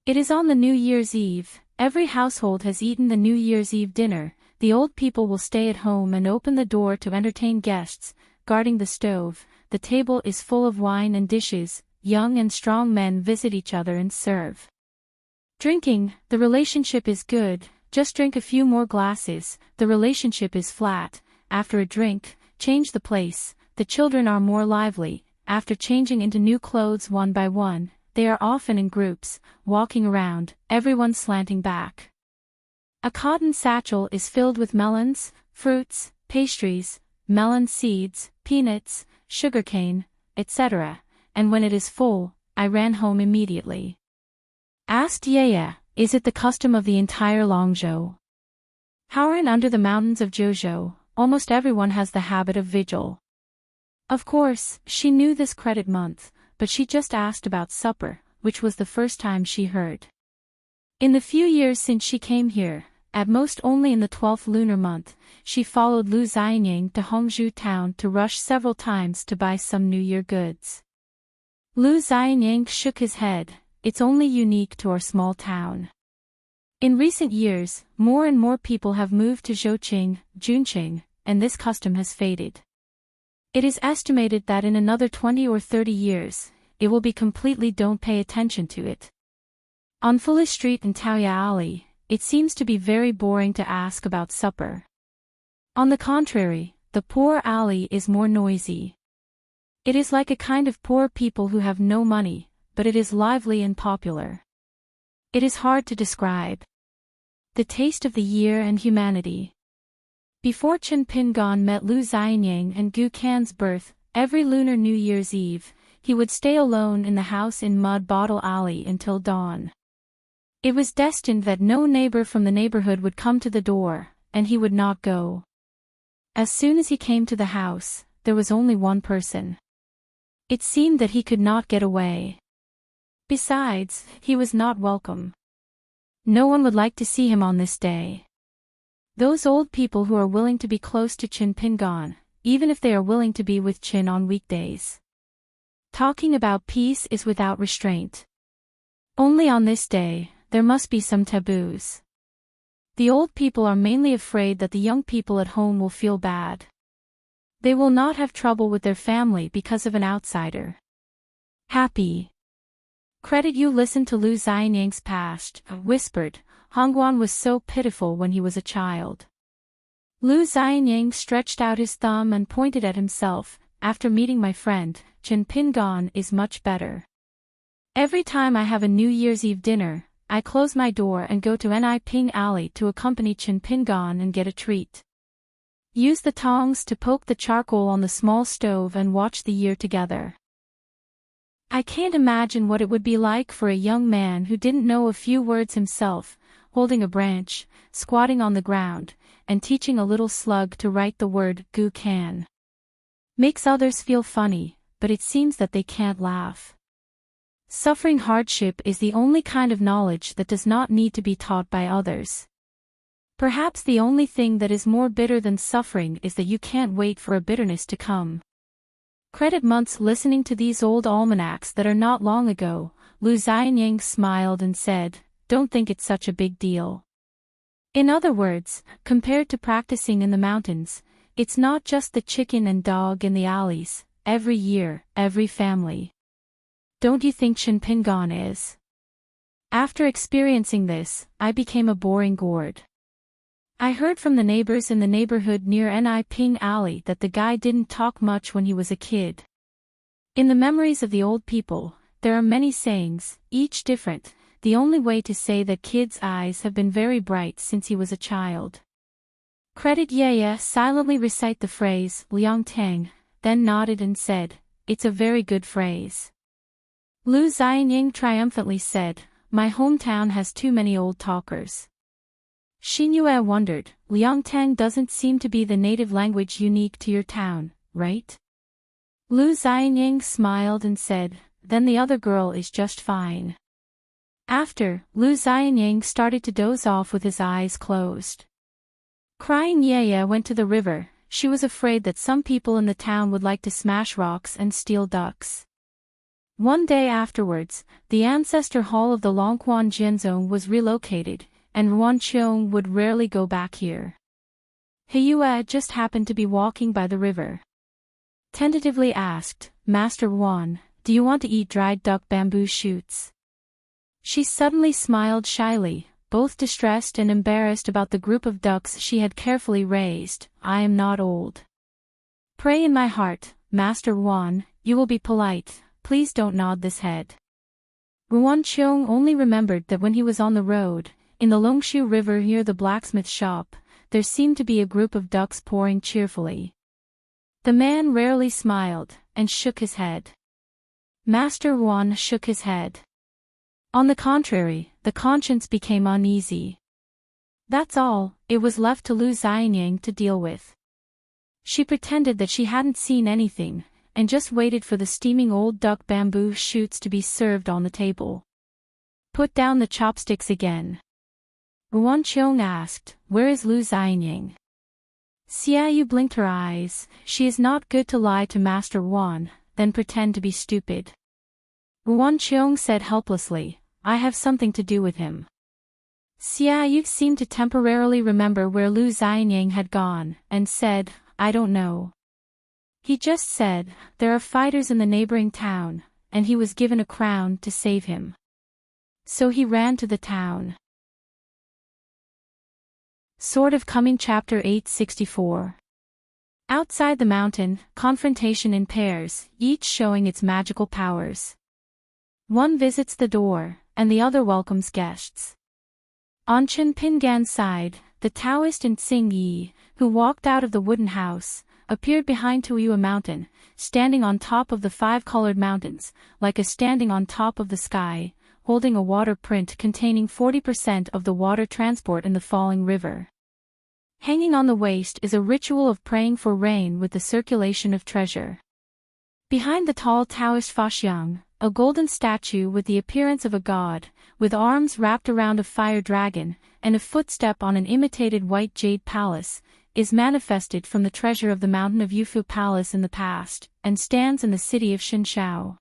It is on the New Year's Eve, every household has eaten the New Year's Eve dinner, the old people will stay at home and open the door to entertain guests, guarding the stove, the table is full of wine and dishes, young and strong men visit each other and serve. Drinking, the relationship is good, just drink a few more glasses, the relationship is flat, after a drink, change the place, the children are more lively, after changing into new clothes one by one, they are often in groups, walking around, everyone slanting back. A cotton satchel is filled with melons, fruits, pastries, melon seeds, peanuts, sugarcane, etc., and when it is full, I ran home immediately. Asked Yaya, "Is it the custom of the entire Longzhou?" Howren under the mountains of Zhouzhou, almost everyone has the habit of vigil. Of course, she knew this credit month, but she just asked about supper, which was the first time she heard. In the few years since she came here, at most only in the 12th lunar month, she followed Lu Xianyang to Hongzhou town to rush several times to buy some New Year goods. Lu Xianyang shook his head, "It's only unique to our small town. In recent years, more and more people have moved to Zhouqing, Junqing, and this custom has faded. It is estimated that in another 20 or 30 years, it will be completely. Don't pay attention to it. On Fuli Street and Taoya Alley, it seems to be very boring to ask about supper. On the contrary, the poor alley is more noisy. It is like a kind of poor people who have no money, but it is lively and popular. It is hard to describe. The taste of the year and humanity." Before Chen Pingon met Lu Xianyang and Gu Can's birth, every lunar New Year's Eve, he would stay alone in the house in Mud Bottle Alley until dawn. It was destined that no neighbor from the neighborhood would come to the door, and he would not go. As soon as he came to the house, there was only one person. It seemed that he could not get away. Besides, he was not welcome. No one would like to see him on this day. Those old people who are willing to be close to Qin Pingon, even if they are willing to be with Qin on weekdays. Talking about peace is without restraint. Only on this day, there must be some taboos. The old people are mainly afraid that the young people at home will feel bad. They will not have trouble with their family because of an outsider. Happy. Credit you listened to Lu Xianyang's past, whispered, Hongguan was so pitiful when he was a child. Lu Xianyang stretched out his thumb and pointed at himself, after meeting my friend, Chen Pingon is much better. Every time I have a New Year's Eve dinner, I close my door and go to Ni Ping Alley to accompany Chen Pingan and get a treat. Use the tongs to poke the charcoal on the small stove and watch the year together. I can't imagine what it would be like for a young man who didn't know a few words himself, holding a branch, squatting on the ground, and teaching a little slug to write the word gu can. Makes others feel funny, but it seems that they can't laugh. Suffering hardship is the only kind of knowledge that does not need to be taught by others. Perhaps the only thing that is more bitter than suffering is that you can't wait for a bitterness to come. Credit months listening to these old almanacs that are not long ago. Lu Xianying smiled and said, "Don't think it's such a big deal." In other words, compared to practicing in the mountains, it's not just the chicken and dog in the alleys, every year, every family. Don't you think Shin Pingan is? After experiencing this, I became a boring gourd. I heard from the neighbors in the neighborhood near Ni Ping Alley that the guy didn't talk much when he was a kid. In the memories of the old people, there are many sayings, each different, the only way to say that kid's eyes have been very bright since he was a child. Credit Yeye silently recite the phrase, Liang Tang, then nodded and said, "It's a very good phrase." Lu Xianying triumphantly said, "My hometown has too many old talkers." Xin Yue wondered, Liang Tang doesn't seem to be the native language unique to your town, right? Lu Xianying smiled and said, "Then the other girl is just fine." After, Lu Xianying started to doze off with his eyes closed. Crying Yeye went to the river. She was afraid that some people in the town would like to smash rocks and steal ducks. One day afterwards, the ancestor hall of the Longquan Jianzong was relocated, and Ruanqiong would rarely go back here. Heyue just happened to be walking by the river. Tentatively asked, "Master Wan, do you want to eat dried duck bamboo shoots?" She suddenly smiled shyly, both distressed and embarrassed about the group of ducks she had carefully raised. "I am not old. Pray in my heart, Master Wan, you will be polite, please don't nod this head." Ruanqiong only remembered that when he was on the road, in the Longshu River near the blacksmith shop, there seemed to be a group of ducks pouring cheerfully. The man rarely smiled, and shook his head. Master Wan shook his head. On the contrary, the conscience became uneasy. That's all, it was left to Lu Xianying to deal with. She pretended that she hadn't seen anything, and just waited for the steaming old duck bamboo shoots to be served on the table. "Put down the chopsticks again." Ruanqiong asked, "Where is Lu Xianying?" Xiaoyu blinked her eyes. She is not good to lie to Master Wan, then pretend to be stupid. Ruanqiong said helplessly, "I have something to do with him." Xiaoyu seemed to temporarily remember where Lu Xianying had gone, and said, "I don't know. He just said, there are fighters in the neighboring town, and he was given a crown to save him. So he ran to the town." Sort of Coming Chapter 864. Outside the mountain, confrontation in pairs, each showing its magical powers. One visits the door, and the other welcomes guests. On Chen Pingan's side, the Taoist and Tsing Yi, who walked out of the wooden house, appeared behind Tuiyue Mountain, standing on top of the five-colored mountains, like a standing on top of the sky, holding a water print containing 40% of the water transport in the falling river. Hanging on the waist is a ritual of praying for rain with the circulation of treasure. Behind the tall Taoist Faxiang, a golden statue with the appearance of a god, with arms wrapped around a fire dragon, and a footstep on an imitated white jade palace, is manifested from the treasure of the mountain of Yufu Palace in the past, and stands in the city of Xinshao.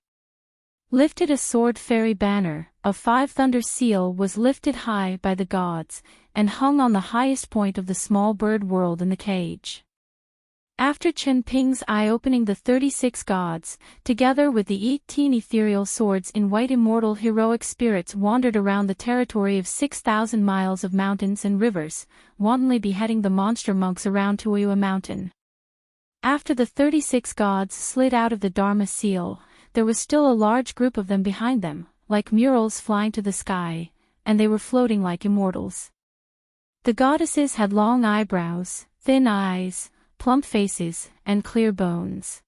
Lifted a sword fairy banner, a five-thunder seal was lifted high by the gods, and hung on the highest point of the small bird world in the cage. After Chen Ping's eye-opening, the 36 gods, together with the 18 ethereal swords in white immortal heroic spirits, wandered around the territory of 6,000 miles of mountains and rivers, wantonly beheading the monster monks around Tuiyue Mountain. After the 36 gods slid out of the Dharma seal, there was still a large group of them behind them, like murals flying to the sky, and they were floating like immortals. The goddesses had long eyebrows, thin eyes, plump faces, and clear bones.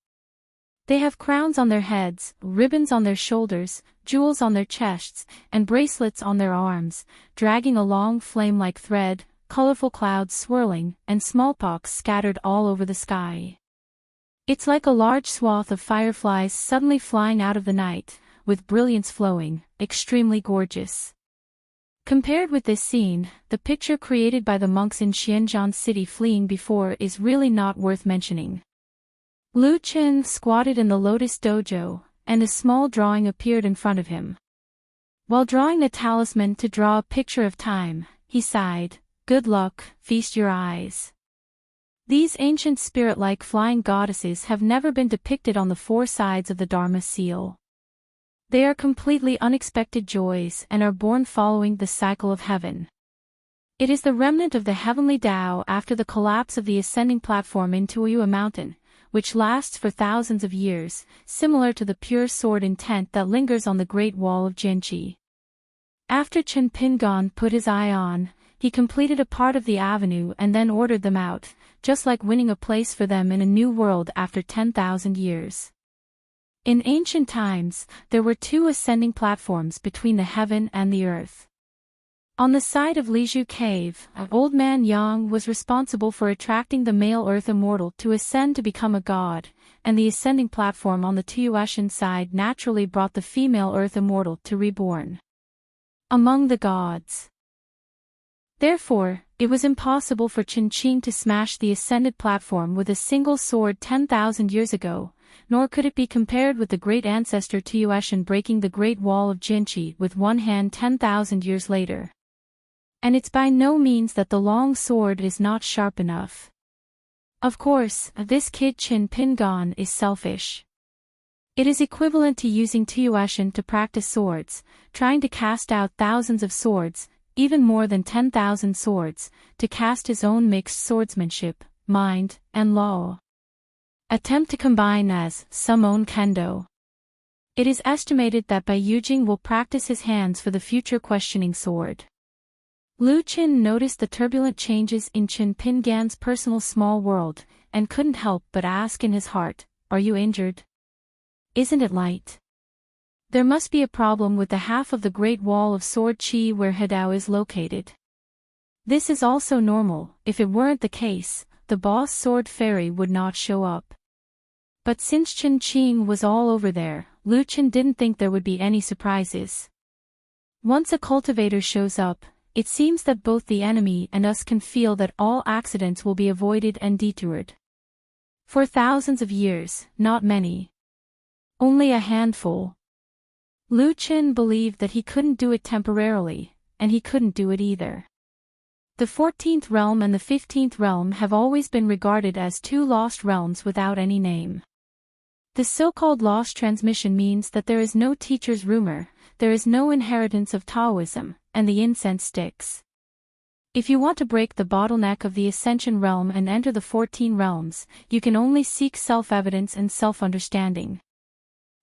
They have crowns on their heads, ribbons on their shoulders, jewels on their chests, and bracelets on their arms, dragging a long flame-like thread, colorful clouds swirling, and smallpox scattered all over the sky. It's like a large swath of fireflies suddenly flying out of the night, with brilliance flowing, extremely gorgeous. Compared with this scene, the picture created by the monks in Xianzhan City fleeing before is really not worth mentioning. Lu Qin squatted in the Lotus Dojo, and a small drawing appeared in front of him. While drawing a talisman to draw a picture of time, he sighed, "Good luck, feast your eyes." These ancient spirit-like flying goddesses have never been depicted on the four sides of the Dharma seal. They are completely unexpected joys and are born following the cycle of heaven. It is the remnant of the heavenly Tao after the collapse of the ascending platform into a mountain, which lasts for thousands of years, similar to the pure sword intent that lingers on the Great Wall of Jianqi. After Chen Pingan put his eye on, he completed a part of the avenue and then ordered them out, just like winning a place for them in a new world after 10,000 years. In ancient times, there were two ascending platforms between the heaven and the earth. On the side of Lizhu Cave, Old Man Yang was responsible for attracting the male earth immortal to ascend to become a god, and the ascending platform on the Tuyuetian side naturally brought the female earth immortal to reborn among the gods. Therefore, it was impossible for Chen Qing to smash the ascended platform with a single sword 10,000 years ago, nor could it be compared with the great ancestor Tuyuetian breaking the Great Wall of Jianqi with one hand 10,000 years later. And it's by no means that the long sword is not sharp enough. Of course, this kid Chen Pingan is selfish. It is equivalent to using Tuyuetian to practice swords, trying to cast out thousands of swords, even more than 10,000 swords, to cast his own mixed swordsmanship, mind, and law. Attempt to combine as some own kendo. It is estimated that Bai Yujing will practice his hands for the future questioning sword. Lu Qin noticed the turbulent changes in Chen Pingan's personal small world, and couldn't help but ask in his heart, "Are you injured? Isn't it light? There must be a problem with the half of the Great Wall of Sword Qi where Hedao is located. This is also normal. If it weren't the case, the boss sword fairy would not show up." But since Chen Qing was all over there, Lu Qin didn't think there would be any surprises. Once a cultivator shows up, it seems that both the enemy and us can feel that all accidents will be avoided and detoured. For thousands of years, not many. Only a handful. Lu Qin believed that he couldn't do it temporarily, and he couldn't do it either. The 14th realm and the 15th realm have always been regarded as two lost realms without any name. The so-called lost transmission means that there is no teacher's rumor, there is no inheritance of Taoism, and the incense sticks. If you want to break the bottleneck of the Ascension realm and enter the 14 realms, you can only seek self-evidence and self-understanding.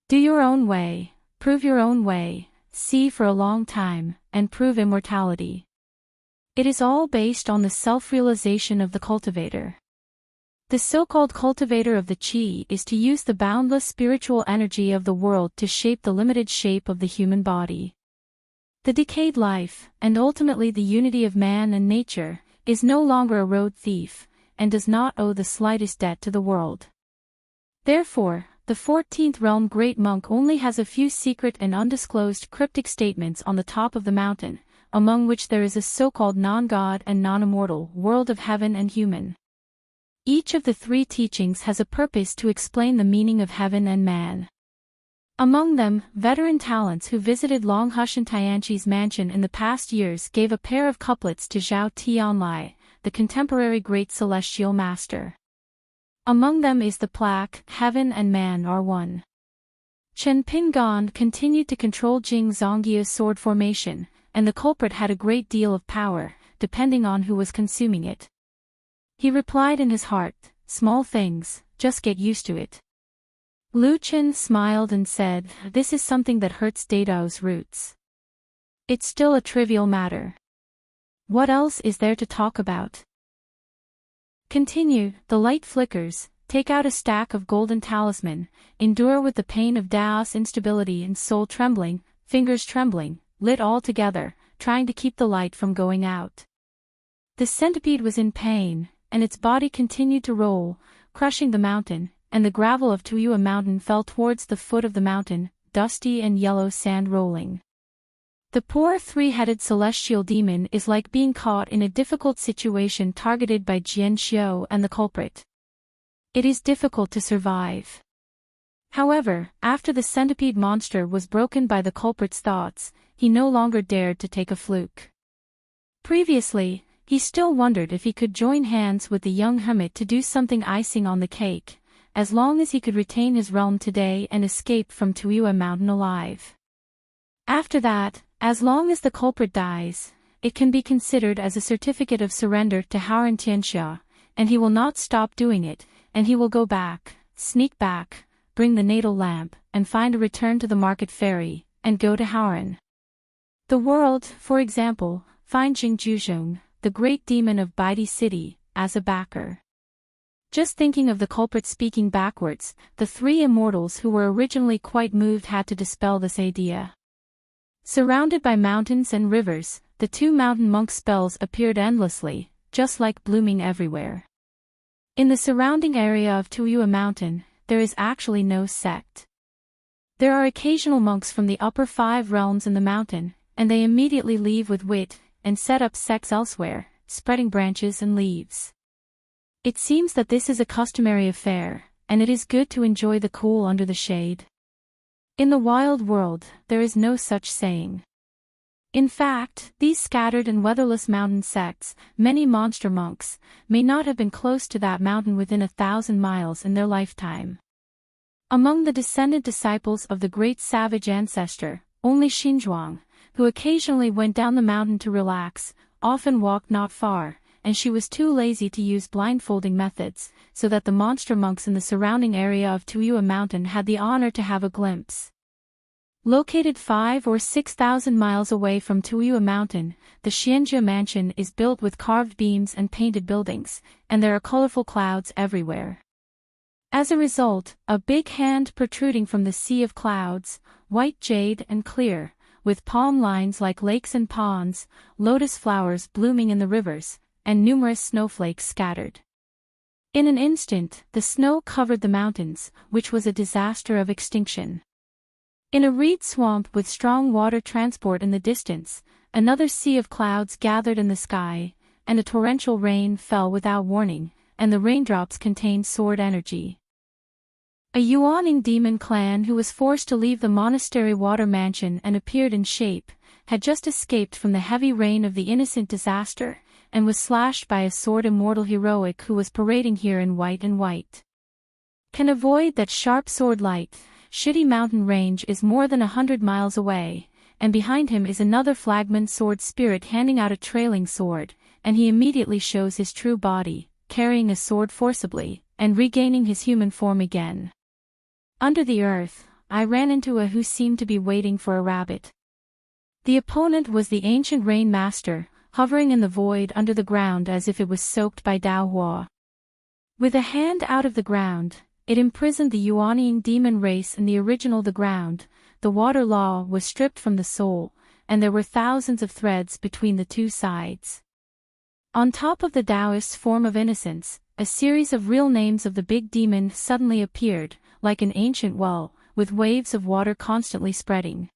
Do your own way, prove your own way, see for a long time, and prove immortality. It is all based on the self-realization of the cultivator. The so-called cultivator of the Qi is to use the boundless spiritual energy of the world to shape the limited shape of the human body. The decayed life, and ultimately the unity of man and nature, is no longer a road thief, and does not owe the slightest debt to the world. Therefore, the 14th realm great monk only has a few secret and undisclosed cryptic statements on the top of the mountain, among which there is a so-called non-god and non-immortal world of heaven and human. Each of the three teachings has a purpose to explain the meaning of heaven and man. Among them, veteran talents who visited Longhushan Tianqi's mansion in the past years gave a pair of couplets to Zhao Tianlai, the contemporary great celestial master. Among them is the plaque, "Heaven and Man are one." Chen Pingan continued to control Jing Zongyi's sword formation, and the culprit had a great deal of power, depending on who was consuming it. He replied in his heart, "Small things, just get used to it." Lu Qin smiled and said, "This is something that hurts Dadao's roots." It's still a trivial matter. What else is there to talk about? Continue, the light flickers, take out a stack of golden talisman, endure with the pain of Daos instability and soul trembling, fingers trembling, lit all together, trying to keep the light from going out. The centipede was in pain, and its body continued to roll, crushing the mountain, and the gravel of Tuyua mountain fell towards the foot of the mountain, dusty and yellow sand rolling. The poor three-headed celestial demon is like being caught in a difficult situation targeted by Jian Xiu and the culprit. It is difficult to survive. However, after the centipede monster was broken by the culprit's thoughts, he no longer dared to take a fluke. Previously, he still wondered if he could join hands with the young hermit to do something icing on the cake, as long as he could retain his realm today and escape from Tuyua mountain alive. After that, as long as the culprit dies, it can be considered as a certificate of surrender to Haoran Tianxia, and he will not stop doing it, and he will go back, sneak back, bring the natal lamp, and find a return to the market ferry, and go to Haoran. The world, for example, find Jingzhuzhong, the great demon of Baidi City, as a backer. Just thinking of the culprit speaking backwards, the three immortals who were originally quite moved had to dispel this idea. Surrounded by mountains and rivers, the two mountain monk spells appeared endlessly, just like blooming everywhere. In the surrounding area of Tuyua mountain, there is actually no sect. There are occasional monks from the upper 5 realms in the mountain, and they immediately leave with wit, and set up sects elsewhere, spreading branches and leaves. It seems that this is a customary affair, and it is good to enjoy the cool under the shade. In the wild world, there is no such saying. In fact, these scattered and weatherless mountain sects, many monster monks, may not have been close to that mountain within 1,000 miles in their lifetime. Among the descendant disciples of the great savage ancestor, only Xinzhuang, who occasionally went down the mountain to relax, often walked not far, and she was too lazy to use blindfolding methods, so that the monster monks in the surrounding area of Tuyua mountain had the honor to have a glimpse. Located 5 or 6,000 miles away from Tuyua mountain, the Xianjia mansion is built with carved beams and painted buildings, and there are colorful clouds everywhere. As a result, a big hand protruding from the sea of clouds, white jade and clear, with palm lines like lakes and ponds, lotus flowers blooming in the rivers, and numerous snowflakes scattered. In an instant, the snow covered the mountains, which was a disaster of extinction. In a reed swamp with strong water transport in the distance, another sea of clouds gathered in the sky, and a torrential rain fell without warning, and the raindrops contained sword energy. A Yuaning demon clan who was forced to leave the monastery water mansion and appeared in shape, had just escaped from the heavy rain of the innocent disaster, and was slashed by a sword immortal heroic who was parading here in white and white. Can avoid that sharp sword light. Shitty mountain range is more than 100 miles away, and behind him is another flagman sword spirit handing out a trailing sword, and he immediately shows his true body, carrying a sword forcibly, and regaining his human form again. Under the earth, I ran into a who seemed to be waiting for a rabbit. The opponent was the ancient rain master, hovering in the void under the ground as if it was soaked by Dao Hua. With a hand out of the ground, it imprisoned the Yuanying demon race in the original the ground. The water law was stripped from the soul, and there were thousands of threads between the two sides. On top of the Taoist form of innocence, a series of real names of the big demon suddenly appeared, like an ancient well, with waves of water constantly spreading.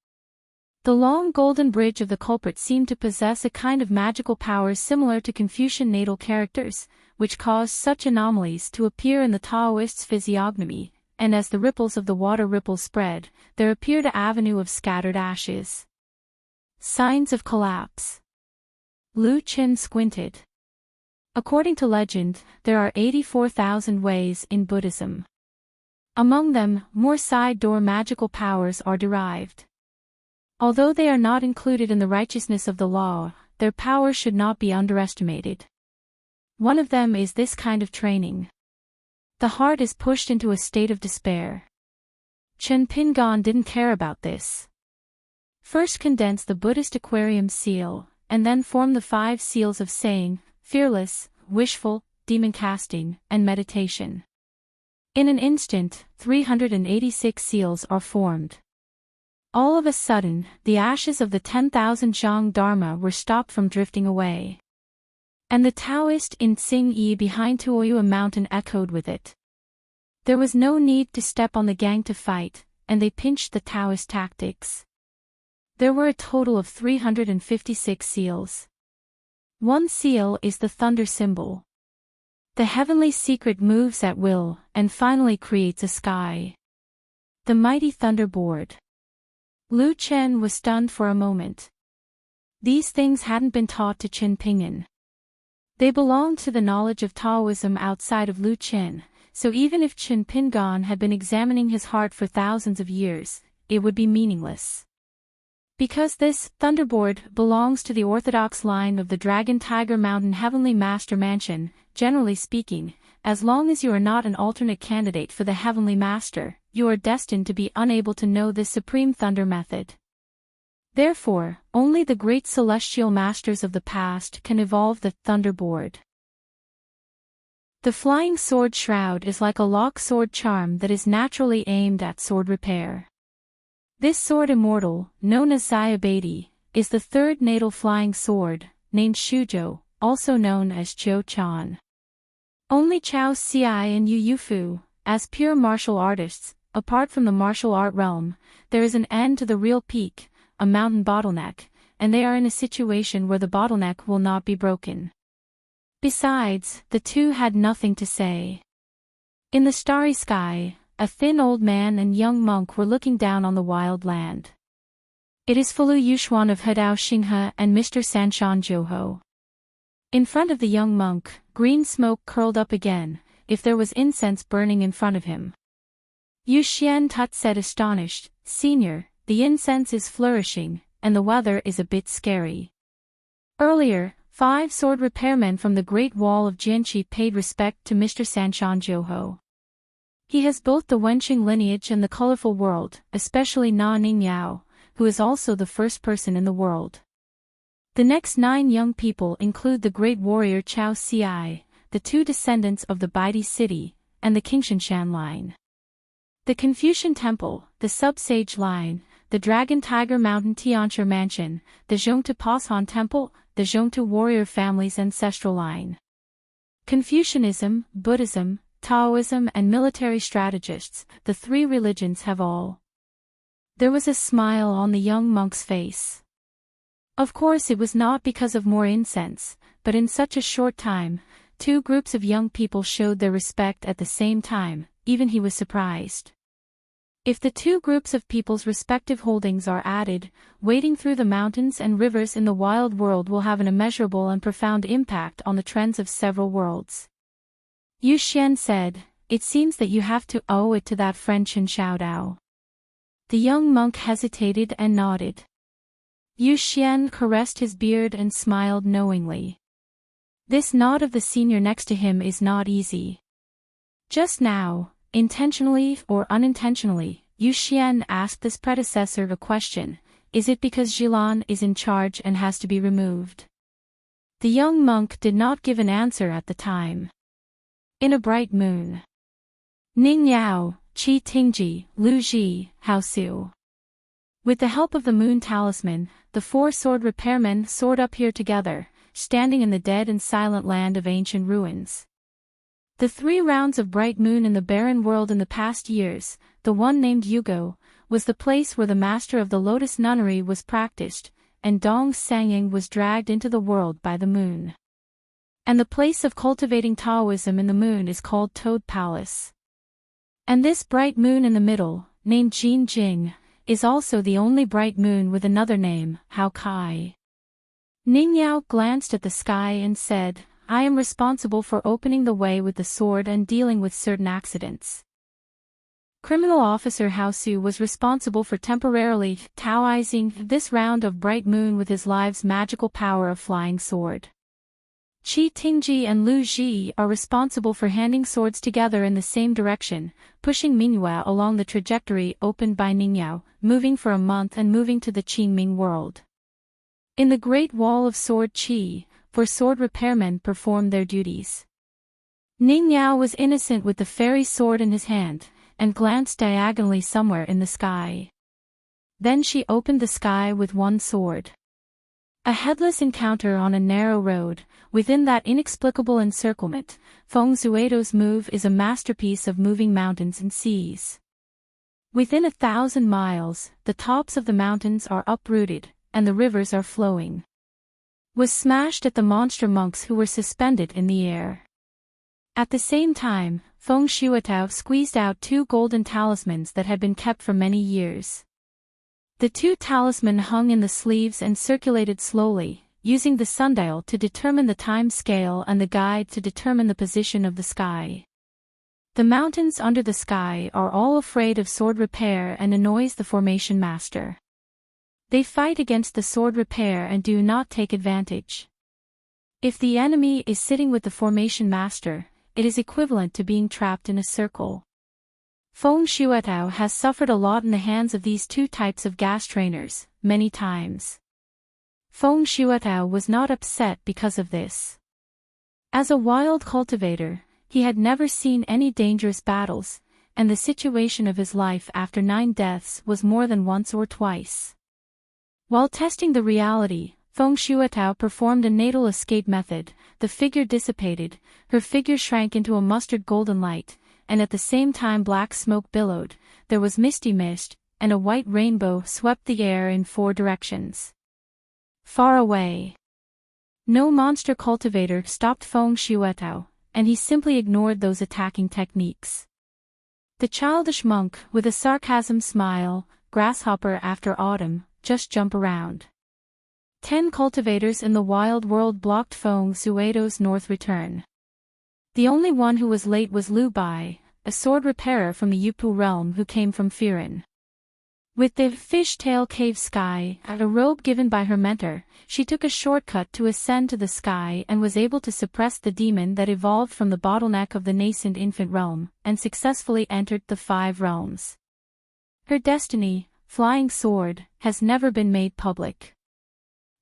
The long golden bridge of the culprit seemed to possess a kind of magical power similar to Confucian natal characters, which caused such anomalies to appear in the Taoist's physiognomy, and as the ripples of the water ripples spread, there appeared an avenue of scattered ashes. Signs of collapse. Lu Qin squinted. According to legend, there are 84,000 ways in Buddhism. Among them, more side door magical powers are derived. Although they are not included in the righteousness of the law, their power should not be underestimated. One of them is this kind of training. The heart is pushed into a state of despair. Chen Pingan didn't care about this. First condense the Buddhist aquarium seal, and then form the 5 seals of saying, fearless, wishful, demon casting, and meditation. In an instant, 386 seals are formed. All of a sudden, the ashes of the 10,000 Zhang Dharma were stopped from drifting away. And the Taoist in Tsing Yi behind Tuoyua mountain echoed with it. There was no need to step on the gang to fight, and they pinched the Taoist tactics. There were a total of 356 seals. One seal is the thunder symbol. The heavenly secret moves at will, and finally creates a sky. The mighty thunderboard. Lu Chen was stunned for a moment. These things hadn't been taught to Qin Pinyin. They belonged to the knowledge of Taoism outside of Lu Chen, so even if Qin Pingan had been examining his heart for thousands of years, it would be meaningless. Because this thunderboard belongs to the orthodox line of the Dragon Tiger Mountain Heavenly Master Mansion, generally speaking, as long as you are not an alternate candidate for the Heavenly Master, you are destined to be unable to know this supreme thunder method. Therefore, only the great celestial masters of the past can evolve the thunderboard. The flying sword shroud is like a lock sword charm that is naturally aimed at sword repair. This sword immortal, known as Xiaobei, is the third natal flying sword, named Shuzhou, also known as Zhou Chan. Only Chao Xiai and Yu Yufu, as pure martial artists, apart from the martial art realm, there is an end to the real peak, a mountain bottleneck, and they are in a situation where the bottleneck will not be broken. Besides, the two had nothing to say. In the starry sky, a thin old man and young monk were looking down on the wild land. It is Falu Yushuan of Hedao Xinghe and Mr. Sanshan Zhouho. In front of the young monk, green smoke curled up again, if there was incense burning in front of him. Yu Xian Tut said astonished, "Senior, the incense is flourishing, and the weather is a bit scary." Earlier, 5 sword repairmen from the Great Wall of Jianqi paid respect to Mr. Sanshan Zhouho. He has both the Wenqing lineage and the colorful world, especially Na Ningyao, who is also the first person in the world. The next 9 young people include the great warrior Chao Xiai, the 2 descendants of the Baidi city, and the Qingshanshan line. The Confucian Temple, the Sub-Sage line, the Dragon Tiger Mountain Tianshi Mansion, the Zhongtu Pashan Temple, the Zhongtu warrior family's ancestral line. Confucianism, Buddhism, Taoism and military strategists, the 3 religions have all. There was a smile on the young monk's face. Of course it was not because of more incense, but in such a short time, 2 groups of young people showed their respect at the same time, even he was surprised. If the 2 groups of people's respective holdings are added, wading through the mountains and rivers in the wild world will have an immeasurable and profound impact on the trends of several worlds. Yu Xian said, "It seems that you have to owe it to that friend Chen Xiaodao." The young monk hesitated and nodded. Yu Xian caressed his beard and smiled knowingly. This nod of the senior next to him is not easy. Just now, intentionally or unintentionally, Yu Xian asked this predecessor a question: is it because Jilan is in charge and has to be removed? The young monk did not give an answer at the time. In a bright moon. Ning Yao, Qi Tingji, Lu Ji, Hao Su. With the help of the moon talisman, the 4 sword repairmen soared up here together, standing in the dead and silent land of ancient ruins. The 3 rounds of bright moon in the barren world in the past years, the one named Yugo, was the place where the master of the Lotus Nunnery was practiced, and Dong Sangying was dragged into the world by the moon. And the place of cultivating Taoism in the moon is called Toad Palace. And this bright moon in the middle, named Jin Jing, is also the only bright moon with another name, Hao Kai. Ning Yao glanced at the sky and said, "I am responsible for opening the way with the sword and dealing with certain accidents." Criminal Officer Hao Su was responsible for temporarily Taoizing this round of bright moon with his live's magical power of flying sword. Qi Tingji and Lu Ji are responsible for handing swords together in the same direction, pushing Mingyue along the trajectory opened by Ningyao, moving for a month and moving to the Qingming world. In the Great Wall of Sword Qi, for sword repairmen perform their duties. Ningyao was innocent with the fairy sword in his hand, and glanced diagonally somewhere in the sky. Then she opened the sky with one sword. A headless encounter on a narrow road. Within that inexplicable encirclement, Feng Zuido's move is a masterpiece of moving mountains and seas. Within 1,000 miles, the tops of the mountains are uprooted, and the rivers are flowing. Was smashed at the monster monks who were suspended in the air. At the same time, Feng Shuatao squeezed out 2 golden talismans that had been kept for many years. The 2 talismans hung in the sleeves and circulated slowly, using the sundial to determine the time scale and the guide to determine the position of the sky. The mountains under the sky are all afraid of sword repair and annoys the formation master. They fight against the sword repair and do not take advantage. If the enemy is sitting with the formation master, it is equivalent to being trapped in a circle. Feng Shuatao has suffered a lot in the hands of these 2 types of gas trainers, many times. Feng Shuatao was not upset because of this. As a wild cultivator, he had never seen any dangerous battles, and the situation of his life after 9 deaths was more than once or twice. While testing the reality, Feng Shuatao performed a natal escape method. The figure dissipated, her figure shrank into a mustard golden light, and at the same time black smoke billowed, there was misty mist, and a white rainbow swept the air in 4 directions. Far away. No monster cultivator stopped Feng Shuatao, and he simply ignored those attacking techniques. The childish monk, with a sarcasm smile, grasshopper after autumn, just jump around. 10 cultivators in the wild world blocked Feng Zuido's north return. The only one who was late was Lu Bai, a sword repairer from the Yupu realm who came from Firen. With the fishtail cave sky, a robe given by her mentor, she took a shortcut to ascend to the sky and was able to suppress the demon that evolved from the bottleneck of the nascent infant realm, and successfully entered the 5 realms. Her destiny, flying sword, has never been made public.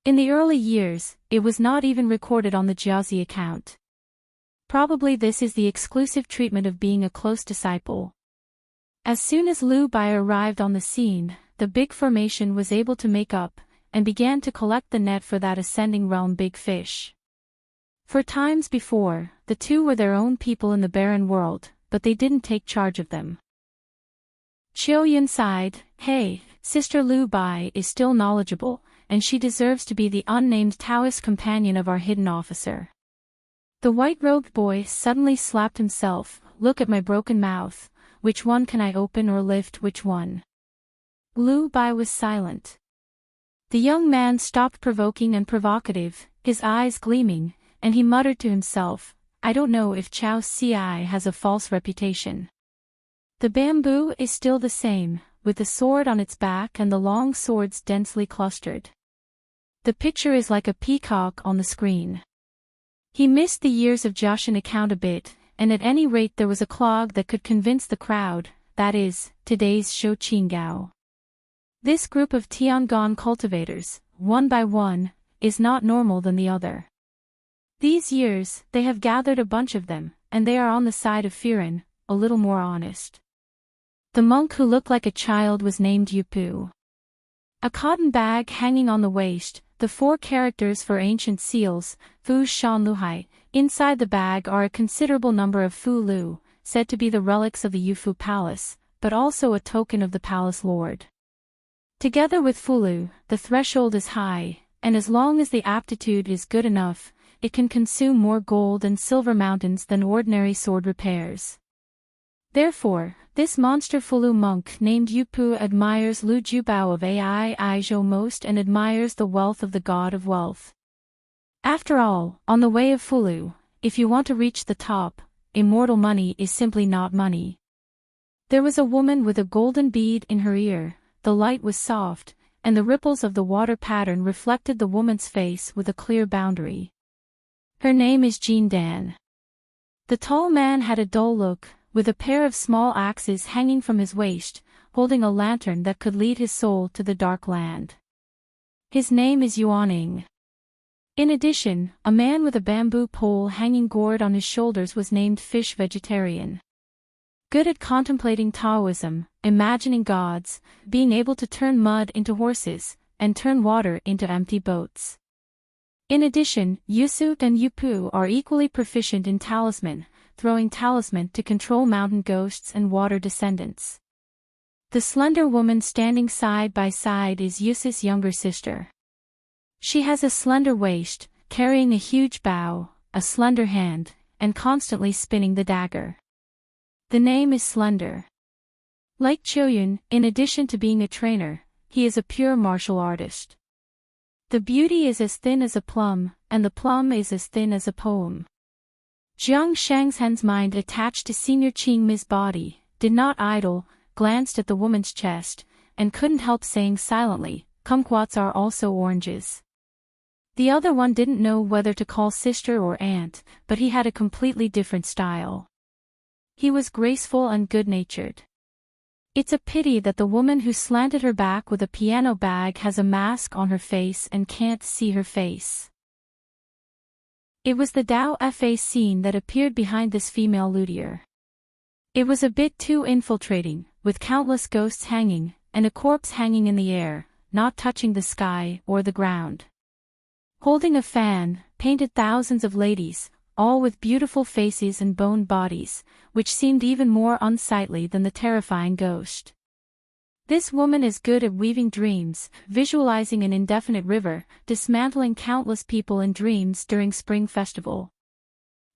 In the early years, it was not even recorded on the Jiazi account. Probably this is the exclusive treatment of being a close disciple. As soon as Lu Bai arrived on the scene, the big formation was able to make up, and began to collect the net for that ascending realm big fish. For times before, the 2 were their own people in the barren world, but they didn't take charge of them. Qiu Yun sighed, "Hey, Sister Lu Bai is still knowledgeable, and she deserves to be the unnamed Taoist companion of our hidden officer." The white-robed boy suddenly slapped himself. "Look at my broken mouth. Which one can I open or lift, which one?" Lu Bai was silent. The young man stopped provoking and provocative, his eyes gleaming, and he muttered to himself, "I don't know if Chao Ci has a false reputation." The bamboo is still the same, with the sword on its back and the long swords densely clustered. The picture is like a peacock on the screen. He missed the years of Jiaxin account a bit, and at any rate there was a clog that could convince the crowd, that is, today's Shou Qinggao. This group of Tiangong cultivators, one by one, is not normal than the other. These years, they have gathered a bunch of them, and they are on the side of Firen, a little more honest. The monk who looked like a child was named Yupu. A cotton bag hanging on the waist, the 4 characters for ancient seals, Fu Shan Luhai. Inside the bag are a considerable number of Fu Lu, said to be the relics of the Yufu Palace, but also a token of the palace lord. Together with Fu Lu, the threshold is high, and as long as the aptitude is good enough, it can consume more gold and silver mountains than ordinary sword repairs. Therefore, this monster Fulu monk named Yupu admires Lu Jubao of Ai Aizhou most and admires the wealth of the god of wealth. After all, on the way of Fulu, if you want to reach the top, immortal money is simply not money. There was a woman with a golden bead in her ear, the light was soft, and the ripples of the water pattern reflected the woman's face with a clear boundary. Her name is Jean Dan. The tall man had a dull look, with a pair of small axes hanging from his waist, holding a lantern that could lead his soul to the dark land. His name is Yuaning. In addition, a man with a bamboo pole hanging gourd on his shoulders was named Fish Vegetarian. Good at contemplating Taoism, imagining gods, being able to turn mud into horses, and turn water into empty boats. In addition, Yusu and Yupu are equally proficient in talisman, throwing talisman to control mountain ghosts and water descendants. The slender woman standing side by side is Yusu's younger sister. She has a slender waist, carrying a huge bow, a slender hand, and constantly spinning the dagger. The name is Slender. Like Choyun, in addition to being a trainer, he is a pure martial artist. The beauty is as thin as a plum, and the plum is as thin as a poem. Jiang Shangzhen's mind attached to Senior Qingmi's body, did not idle, glanced at the woman's chest, and couldn't help saying silently, kumquats are also oranges. The other one didn't know whether to call sister or aunt, but he had a completely different style. He was graceful and good-natured. It's a pity that the woman who slanted her back with a piano bag has a mask on her face and can't see her face. It was the Dao Fa scene that appeared behind this female luthier. It was a bit too infiltrating, with countless ghosts hanging, and a corpse hanging in the air, not touching the sky or the ground. Holding a fan, painted thousands of ladies, all with beautiful faces and boned bodies, which seemed even more unsightly than the terrifying ghost. This woman is good at weaving dreams, visualizing an indefinite river, dismantling countless people in dreams during Spring Festival.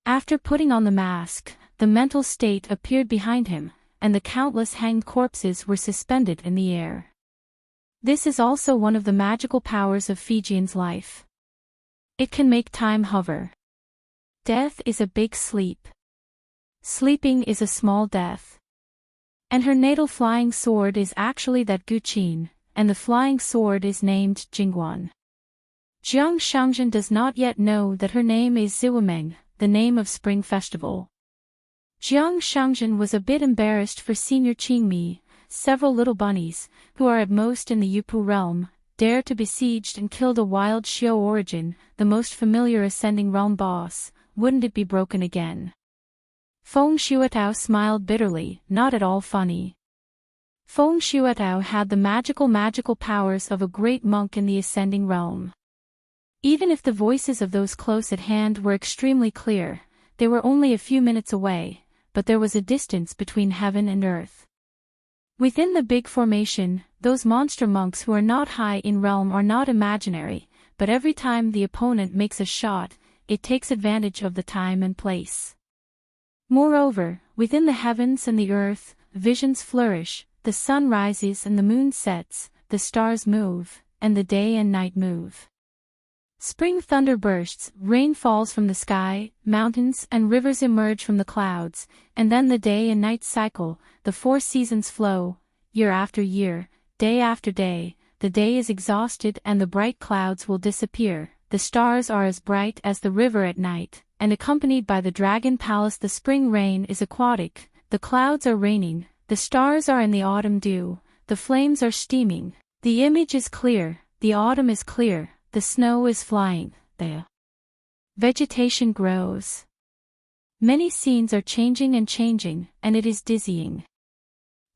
After putting on the mask, the mental state appeared behind him, and the countless hanged corpses were suspended in the air. This is also one of the magical powers of Fijian's life. It can make time hover. Death is a big sleep. Sleeping is a small death. And her natal flying sword is actually that Guqin, and the flying sword is named Jingguan. Jiang Shangzhen does not yet know that her name is Ziwameng, the name of Spring Festival. Jiang Shangzhen was a bit embarrassed for Senior Qingmi. Several little bunnies, who are at most in the Yupu realm, dare to besiege and kill the wild Xiao origin, the most familiar ascending realm boss. Wouldn't it be broken again? Feng Shuatao smiled bitterly, not at all funny. Feng Shuatao had the magical powers of a great monk in the ascending realm. Even if the voices of those close at hand were extremely clear, they were only a few minutes away, but there was a distance between heaven and earth. Within the big formation, those monster monks who are not high in realm are not imaginary, but every time the opponent makes a shot, it takes advantage of the time and place. Moreover, within the heavens and the earth, visions flourish, the sun rises and the moon sets, the stars move, and the day and night move. Spring thunder bursts, rain falls from the sky, mountains and rivers emerge from the clouds, and then the day and night cycle, the 4 seasons flow, year after year, day after day, the day is exhausted and the bright clouds will disappear. The stars are as bright as the river at night, and accompanied by the dragon palace the spring rain is aquatic, the clouds are raining, the stars are in the autumn dew, the flames are steaming, the image is clear, the autumn is clear, the snow is flying, the vegetation grows. Many scenes are changing, and it is dizzying.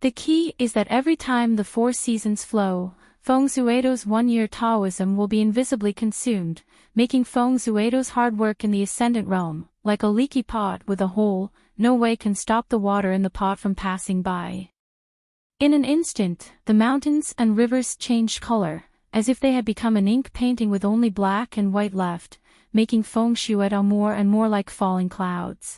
The key is that every time the 4 seasons flow, Feng Zuido's 1-year Taoism will be invisibly consumed, making Feng Zuido's hard work in the ascendant realm, like a leaky pot with a hole, no way can stop the water in the pot from passing by. In an instant, the mountains and rivers changed color, as if they had become an ink painting with only black and white left, making Feng Shuedo more and more like falling clouds.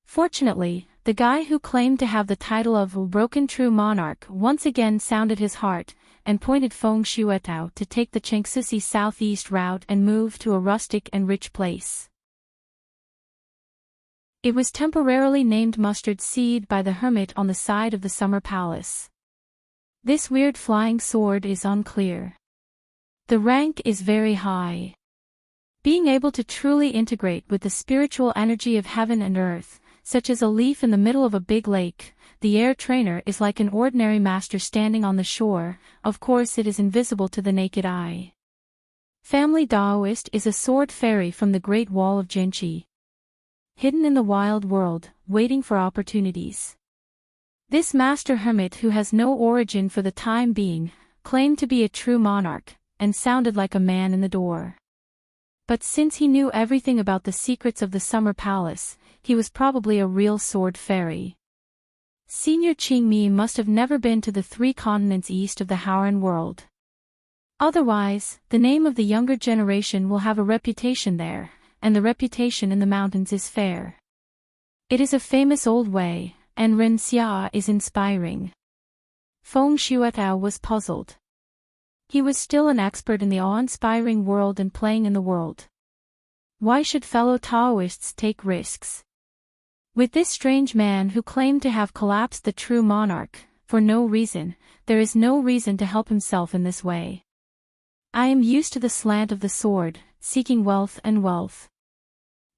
Fortunately, the guy who claimed to have the title of Broken True Monarch once again sounded his heart, and pointed Feng Shuetao to take the Chengsusi southeast route and move to a rustic and rich place. It was temporarily named Mustard Seed by the hermit on the side of the summer palace. This weird flying sword is unclear. The rank is very high. Being able to truly integrate with the spiritual energy of heaven and earth, such as a leaf in the middle of a big lake, the air trainer is like an ordinary master standing on the shore. Of course it is invisible to the naked eye. Family Taoist is a sword fairy from the Great Wall of Jinchi. Hidden in the wild world, waiting for opportunities. This master hermit, who has no origin for the time being, claimed to be a true monarch, and sounded like a man in the door. But since he knew everything about the secrets of the Summer Palace, he was probably a real sword fairy. Senior Qingmi must have never been to the 3 continents east of the Hauran world. Otherwise, the name of the younger generation will have a reputation there, and the reputation in the mountains is fair. It is a famous old way, and Ren Xia is inspiring. Feng Shuetao was puzzled. He was still an expert in the awe-inspiring world and playing in the world. Why should fellow Taoists take risks? With this strange man who claimed to have collapsed the true monarch, for no reason, there is no reason to help himself in this way. I am used to the slant of the sword, seeking wealth and wealth.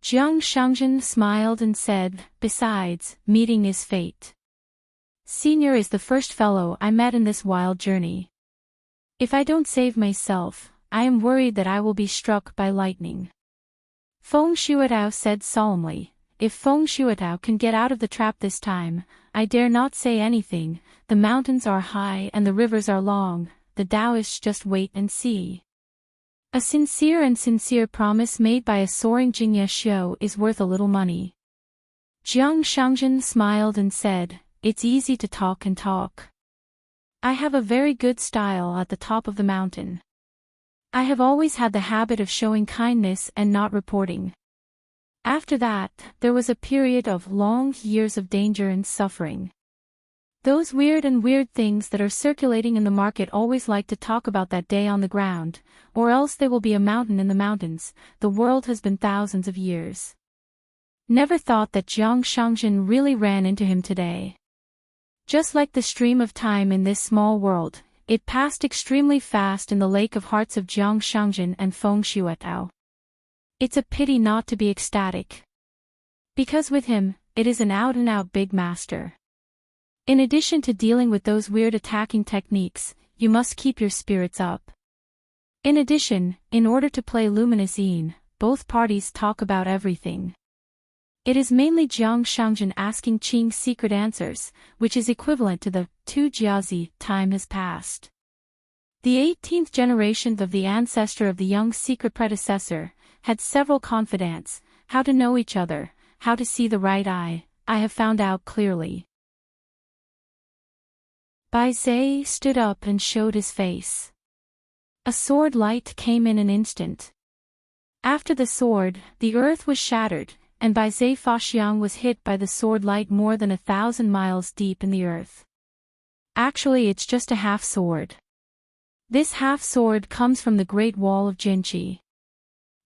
Jiang Shangzhen smiled and said, besides, meeting is fate. Senior is the first fellow I met in this wild journey. If I don't save myself, I am worried that I will be struck by lightning. Feng Shuetao said solemnly, if Feng Shuetao can get out of the trap this time, I dare not say anything. The mountains are high and the rivers are long, the Taoists just wait and see. A sincere promise made by a soaring Jingye Xiu is worth a little money. Jiang Shangzhen smiled and said, it's easy to talk and talk. I have a very good style at the top of the mountain. I have always had the habit of showing kindness and not reporting. After that, there was a period of long years of danger and suffering. Those weird things that are circulating in the market always like to talk about that day on the ground, or else they will be a mountain in the mountains. The world has been thousands of years. Never thought that Jiang Shangzhen really ran into him today. Just like the stream of time in this small world, it passed extremely fast in the lake of hearts of Jiang Shangzhen and Feng Shuetao. It's a pity not to be ecstatic. Because with him, it is an out-and-out big master. In addition to dealing with those weird attacking techniques, you must keep your spirits up. In addition, in order to play Luminous Yin, both parties talk about everything. It is mainly Jiang Shangzhen asking Qing's secret answers, which is equivalent to the 2 jiazi, time has passed. The 18th generation of the ancestor of the young secret predecessor had several confidants, how to know each other, how to see the right eye, I have found out clearly. Bai Zhe stood up and showed his face. A sword light came in an instant. After the sword, the earth was shattered, and Bai Zhe Faxiang was hit by the sword light more than 1,000 miles deep in the earth. Actually, it's just a half sword. This half sword comes from the Great Wall of Jinchi.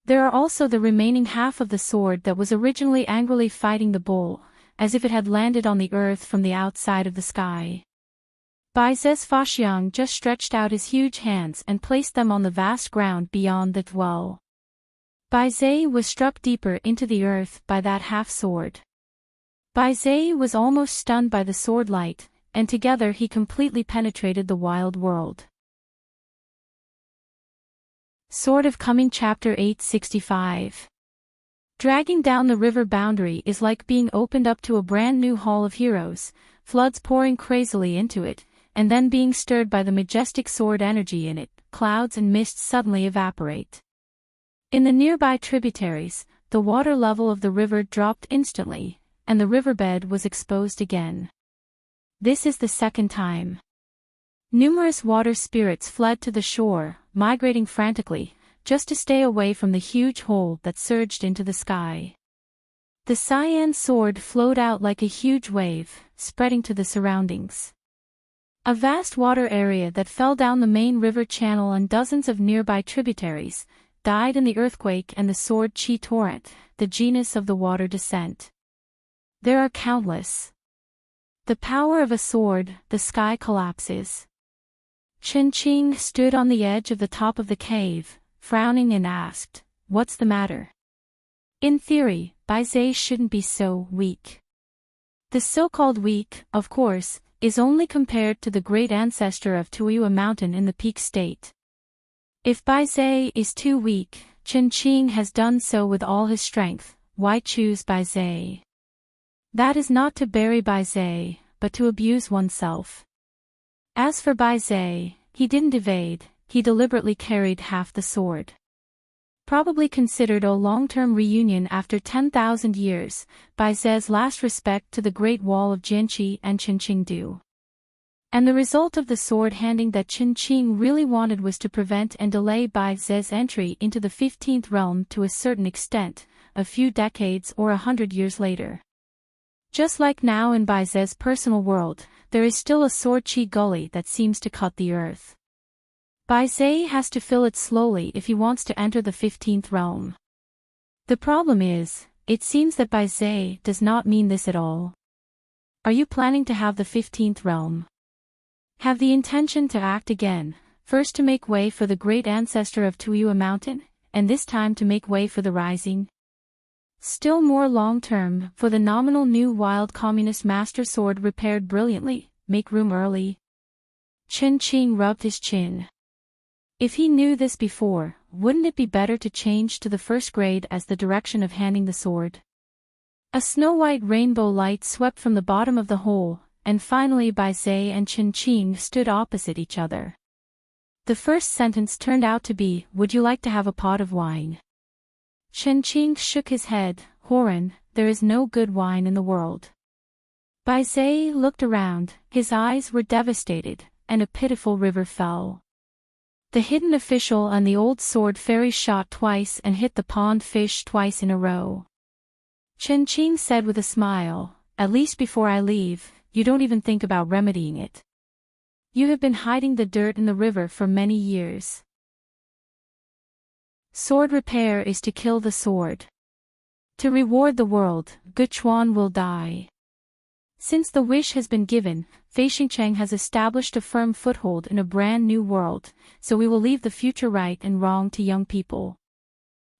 There are also the remaining half of the sword that was originally angrily fighting the bull, as if it had landed on the earth from the outside of the sky. Bai Zhe Faxiang just stretched out his huge hands and placed them on the vast ground beyond the well. Bai Zhe was struck deeper into the earth by that half-sword. Bai Zhe was almost stunned by the sword light, and together he completely penetrated the wild world. Sword of Coming Chapter 865. Dragging down the river boundary is like being opened up to a brand new hall of heroes, floods pouring crazily into it, and then being stirred by the majestic sword energy in it, clouds and mists suddenly evaporate. In the nearby tributaries, the water level of the river dropped instantly, and the riverbed was exposed again. This is the second time. Numerous water spirits fled to the shore, migrating frantically, just to stay away from the huge hole that surged into the sky. The cyan sword flowed out like a huge wave, spreading to the surroundings. A vast water area that fell down the main river channel and dozens of nearby tributaries died in the earthquake and the sword chi torrent, the genus of the water descent. There are countless. The power of a sword, the sky collapses. Chen Qing stood on the edge of the top of the cave, frowning and asked, what's the matter? In theory, Bai Zhe shouldn't be so weak. The so-called weak, of course, is only compared to the great ancestor of Tuiyue Mountain in the peak state. If Bai Zhe is too weak, Chen Qing has done so with all his strength, why choose Bai Zhe? That is not to bury Bai Zhe, but to abuse oneself. As for Bai Zhe, he didn't evade, he deliberately carried half the sword. Probably considered a long-term reunion after 10,000 years, Bai Zhe's last respect to the Great Wall of Jianqi and Qingdu. And the result of the sword-handing that Chen Qing really wanted was to prevent and delay Bai Zhe's entry into the 15th realm to a certain extent, a few decades or 100 years later. Just like now in Bai Zhe's personal world, there is still a sword-chi gully that seems to cut the earth. Bai Zhe has to fill it slowly if he wants to enter the 15th realm. The problem is, it seems that Bai Zhe does not mean this at all. Are you planning to have the 15th realm? Have the intention to act again, first to make way for the great ancestor of Tuiyue Mountain, and this time to make way for the rising? Still more long-term, for the nominal new wild communist master sword repaired brilliantly, make room early. Chen Qing rubbed his chin. If he knew this before, wouldn't it be better to change to the first grade as the direction of handing the sword? A snow-white rainbow light swept from the bottom of the hole, and finally Bai Zhe and Chen Qing stood opposite each other. The first sentence turned out to be, "Would you like to have a pot of wine?" Chen Qing shook his head, "Horan, there is no good wine in the world." Bai Zhe looked around, his eyes were devastated, and a pitiful river fell. The hidden official and the old sword fairy shot twice and hit the pond fish twice in a row. Chen Qing said with a smile, "At least before I leave, you don't even think about remedying it. You have been hiding the dirt in the river for many years. Sword repair is to kill the sword. To reward the world, Guchuan will die." Since the wish has been given, Fei Xingcheng has established a firm foothold in a brand new world, so we will leave the future right and wrong to young people.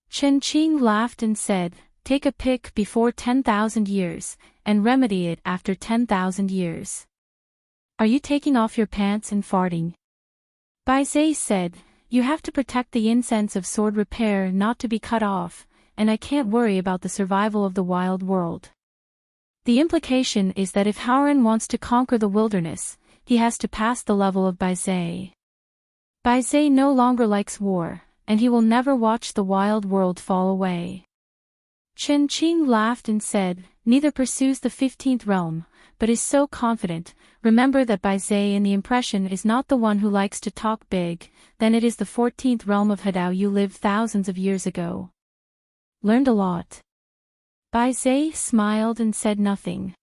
Chen Qing laughed and said, "Take a pick before 10,000 years, and remedy it after 10,000 years. Are you taking off your pants and farting?" Bai Zhe said, "You have to protect the incense of sword repair not to be cut off, and I can't worry about the survival of the wild world." The implication is that if Haoran wants to conquer the wilderness, he has to pass the level of Bai Zhe. Bai Zhe no longer likes war, and he will never watch the wild world fall away. Chen Qing laughed and said, "Neither pursues the 15th realm, but is so confident. Remember that Bai Zhe in the impression is not the one who likes to talk big, then it is the 14th realm of Hadao you lived thousands of years ago." Learned a lot. Bai Zhe smiled and said nothing.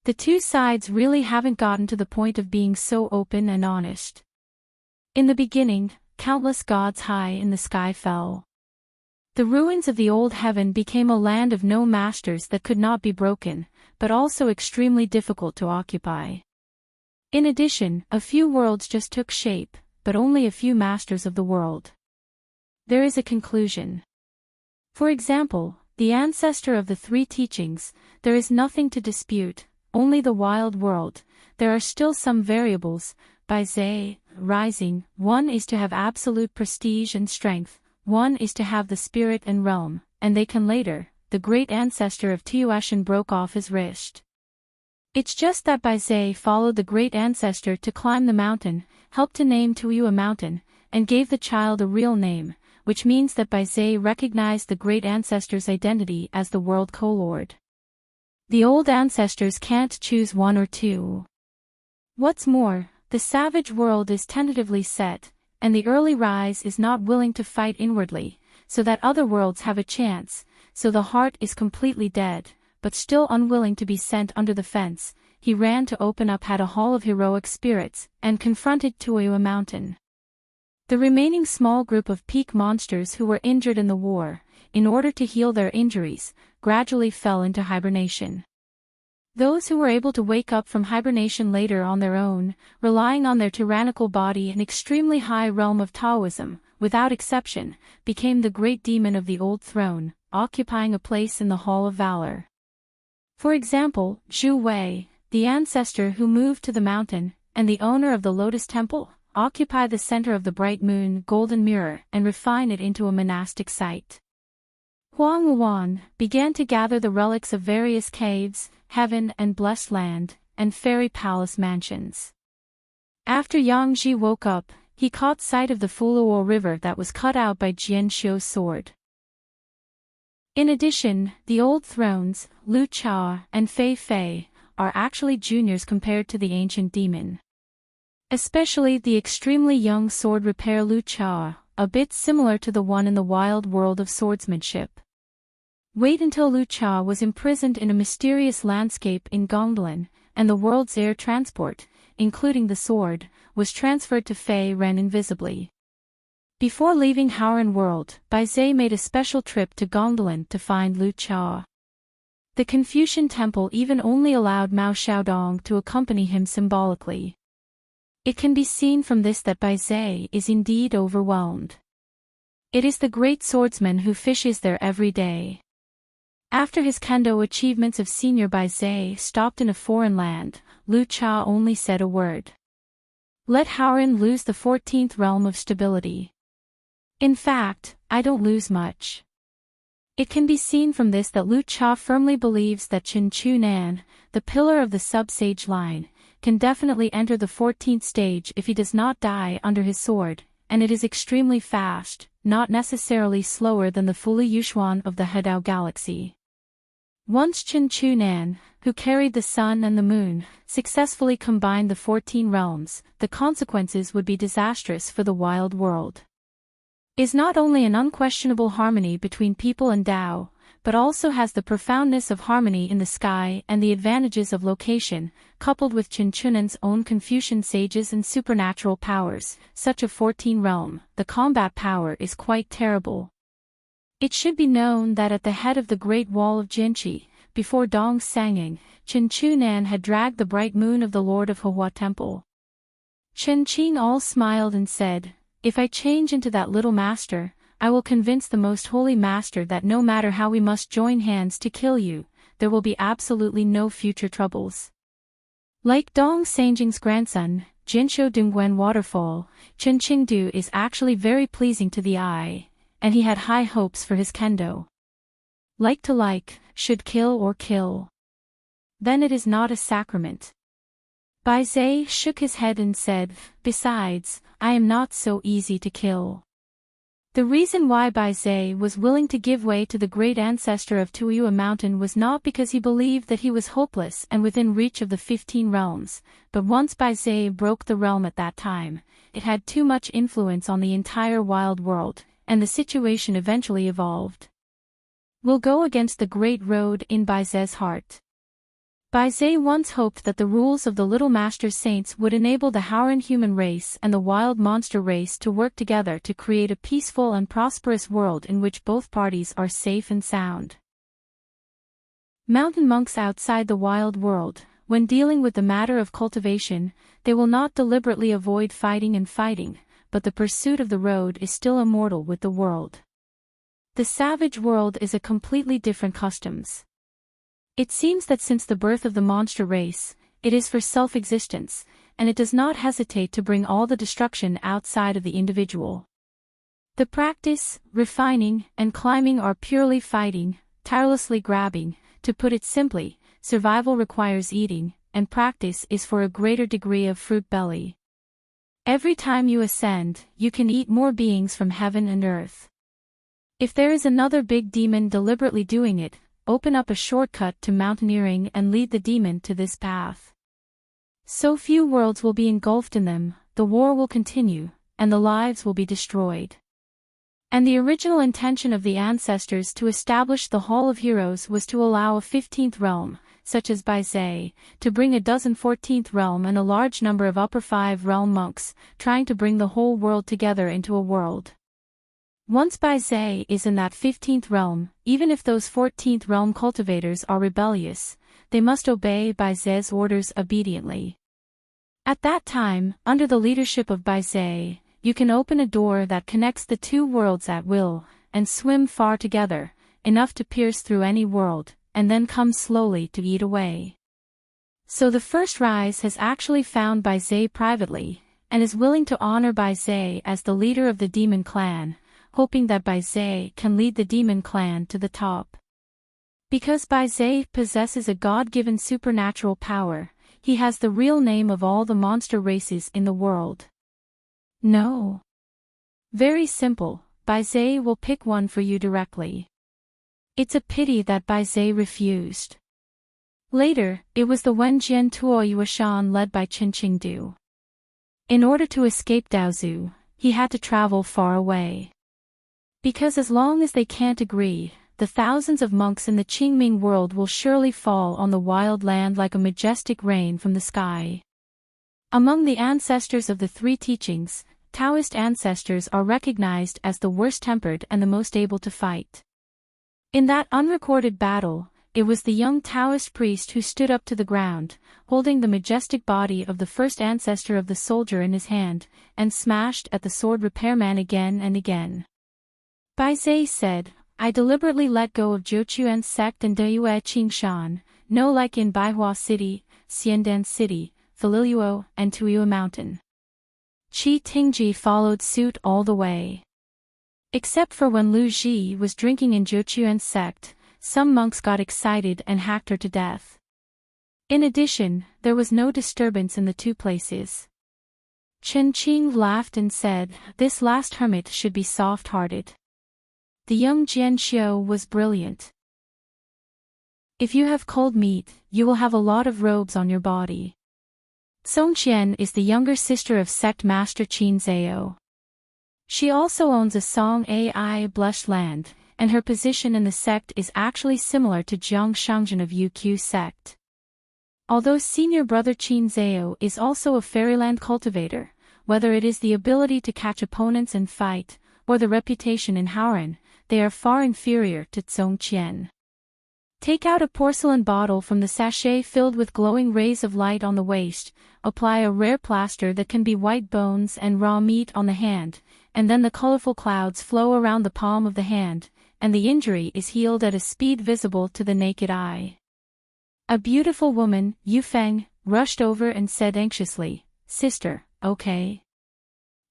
The two sides really haven't gotten to the point of being so open and honest. In the beginning, countless gods high in the sky fell. The ruins of the old heaven became a land of no masters that could not be broken, but also extremely difficult to occupy. In addition, a few worlds just took shape, but only a few masters of the world. There is a conclusion. For example, the ancestor of the three teachings, there is nothing to dispute, only the wild world. There are still some variables. Bai Zhe, rising, one is to have absolute prestige and strength, one is to have the spirit and realm, and they can later. The great ancestor of Tuiyue broke off his wrist. It's just that Bai Zhe followed the great ancestor to climb the mountain, helped to name Tuiyue Mountain, and gave the child a real name, which means that Bai Zhe recognized the great ancestor's identity as the world co-lord. The old ancestors can't choose one or two. What's more, the savage world is tentatively set, and the early rise is not willing to fight inwardly, so that other worlds have a chance, so the heart is completely dead, but still unwilling to be sent under the fence. He ran to open up had a hall of heroic spirits, and confronted Tuiyue Mountain. The remaining small group of peak monsters who were injured in the war, in order to heal their injuries, gradually fell into hibernation. Those who were able to wake up from hibernation later on their own, relying on their tyrannical body and extremely high realm of Taoism, without exception, became the great demon of the old throne, occupying a place in the Hall of Valor. For example, Zhu Wei, the ancestor who moved to the mountain, and the owner of the Lotus Temple, occupy the center of the bright moon golden mirror and refine it into a monastic site. Huang Wuan began to gather the relics of various caves, heaven and blessed land, and fairy palace mansions. After Yang Ji woke up, he caught sight of the Fuluo River that was cut out by Jian Xiu's sword. In addition, the old thrones, Lu Cha and Fei Fei, are actually juniors compared to the ancient demon. Especially the extremely young sword repair Lu Cha, a bit similar to the one in the wild world of swordsmanship. Wait until Lu Cha was imprisoned in a mysterious landscape in Gongdalan, and the world's air transport, including the sword, was transferred to Fei Ren invisibly. Before leaving Howren World, Bai Zhe made a special trip to Gongdalan to find Lu Cha. The Confucian temple even only allowed Mao Xiaodong to accompany him symbolically. It can be seen from this that Bai Zhe is indeed overwhelmed. It is the great swordsman who fishes there every day. After his kendo achievements of senior Bai Zhe stopped in a foreign land, Lu Cha only said a word. Let Howren lose the 14th realm of stability. In fact, I don't lose much. It can be seen from this that Lu Cha firmly believes that Chen Chunan, the pillar of the sub-sage line, can definitely enter the 14th stage if he does not die under his sword, and it is extremely fast, not necessarily slower than the Fuli Yushuan of the Hedao galaxy. Once Chen Chunan, who carried the sun and the moon, successfully combined the 14 realms, the consequences would be disastrous for the wild world. Is not only an unquestionable harmony between people and Tao, but also has the profoundness of harmony in the sky and the advantages of location, coupled with Chen Chunan's own Confucian sages and supernatural powers, such a 14 realm, the combat power is quite terrible. It should be known that at the head of the Great Wall of Jinchi, before Dong Sanging, Chen Chunan had dragged the bright moon of the Lord of Hua Temple. Chen Qing all smiled and said, "If I change into that little master, I will convince the most holy master that no matter how we must join hands to kill you, there will be absolutely no future troubles." Like Dong Sangjing's grandson, Jinsho Dongguan Waterfall, Chen Qingdu is actually very pleasing to the eye, and he had high hopes for his kendo. Like to like, should kill or kill. Then it is not a sacrament. Bai Zhe shook his head and said, "Besides, I am not so easy to kill." The reason why Bai Zhe was willing to give way to the great ancestor of Tuiyue Mountain was not because he believed that he was hopeless and within reach of the 15 realms, but once Bai Zhe broke the realm at that time, it had too much influence on the entire wild world, and the situation eventually evolved. Will go against the great road in Bai Zhe's heart. Bai Zhe once hoped that the rules of the Little Master Saints would enable the Howren human race and the wild monster race to work together to create a peaceful and prosperous world in which both parties are safe and sound. Mountain monks outside the wild world, when dealing with the matter of cultivation, they will not deliberately avoid fighting, but the pursuit of the road is still immortal with the world. The savage world is a completely different customs. It seems that since the birth of the monster race, it is for self-existence, and it does not hesitate to bring all the destruction outside of the individual. The practice, refining, and climbing are purely fighting, tirelessly grabbing. To put it simply, survival requires eating, and practice is for a greater degree of fruit belly. Every time you ascend, you can eat more beings from heaven and earth. If there is another big demon deliberately doing it, open up a shortcut to mountaineering and lead the demon to this path. So few worlds will be engulfed in them, the war will continue, and the lives will be destroyed. And the original intention of the ancestors to establish the Hall of Heroes was to allow a 15th realm, such as Bai Zhe, to bring a dozen 14th realm and a large number of upper 5 realm monks, trying to bring the whole world together into a world. Once Bai Zhe is in that 15th realm, even if those 14th realm cultivators are rebellious, they must obey Bai Ze's orders obediently. At that time, under the leadership of Bai Ze, you can open a door that connects the two worlds at will, and swim far together, enough to pierce through any world, and then come slowly to eat away. So the first rise has actually found Bai Ze privately, and is willing to honor Bai Ze as the leader of the demon clan, hoping that Bai Ze can lead the demon clan to the top. Because Bai Ze possesses a God-given supernatural power, he has the real name of all the monster races in the world. No. Very simple, Bai Ze will pick one for you directly. It's a pity that Bai Ze refused. Later, it was the Wenjian Tuo Yuashan led by Qin Qingdu. In order to escape Daozu, he had to travel far away. Because as long as they can't agree, the thousands of monks in the Qingming world will surely fall on the wild land like a majestic rain from the sky. Among the ancestors of the three teachings, Taoist ancestors are recognized as the worst-tempered and the most able to fight. In that unrecorded battle, it was the young Taoist priest who stood up to the ground, holding the majestic body of the first ancestor of the soldier in his hand, and smashed at the sword repairman again and again. Bai Ze said, I deliberately let go of Zhouquan sect and Deyue Qingshan, no like in Baihua City, Xiandan City, Fililuo, and Tuiyue Mountain. Qi Tingji followed suit all the way. Except for when Lu Ji was drinking in Zhouquan sect, some monks got excited and hacked her to death. In addition, there was no disturbance in the two places. Chen Qing laughed and said, this last hermit should be soft-hearted. The young Jian Xiu was brilliant. If you have cold meat, you will have a lot of robes on your body. Songqian is the younger sister of sect master Qin Zhao. She also owns a Song Ai blush land, and her position in the sect is actually similar to Jiang Shangjin of UQ sect. Although senior brother Qin Zhao is also a fairyland cultivator, whether it is the ability to catch opponents and fight, or the reputation in Haoran, they are far inferior to Zongqian. Take out a porcelain bottle from the sachet filled with glowing rays of light on the waist, apply a rare plaster that can be white bones and raw meat on the hand, and then the colorful clouds flow around the palm of the hand, and the injury is healed at a speed visible to the naked eye. A beautiful woman, Yu Feng, rushed over and said anxiously, Sister, okay?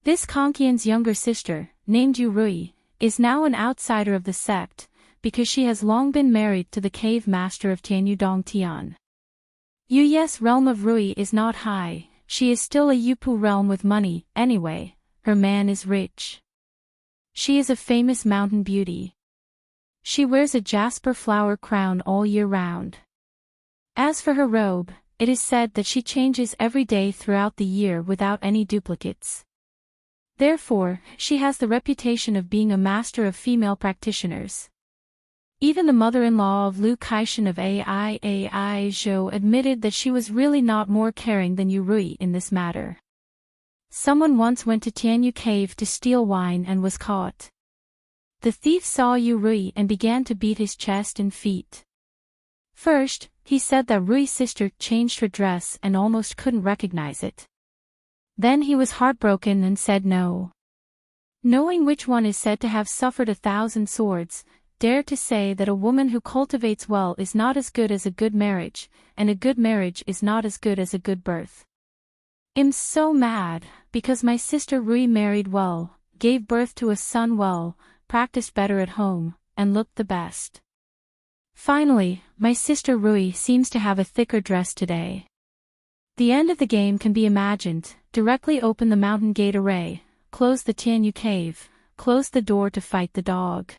This Conqian's younger sister, named Yu Rui, is now an outsider of the sect, because she has long been married to the cave master of Tianyudong Tian. Yu Ye's realm of Rui is not high, she is still a Yupu realm with money, anyway, her man is rich. She is a famous mountain beauty. She wears a jasper flower crown all year round. As for her robe, it is said that she changes every day throughout the year without any duplicates. Therefore, she has the reputation of being a master of female practitioners. Even the mother-in-law of Lu Kaishan of Ai Zhou admitted that she was really not more caring than Yu Rui in this matter. Someone once went to Tianyu Cave to steal wine and was caught. The thief saw Yu Rui and began to beat his chest and feet. First, he said that Rui's sister changed her dress and almost couldn't recognize it. Then he was heartbroken and said no. Knowing which one is said to have suffered 1,000 swords, dare to say that a woman who cultivates well is not as good as a good marriage, and a good marriage is not as good as a good birth. I'm so mad, because my sister Rui married well, gave birth to a son well, practiced better at home, and looked the best. Finally, my sister Rui seems to have a thicker dress today. The end of the game can be imagined. Directly open the mountain gate array, close the Tianyu cave, close the door to fight the dog.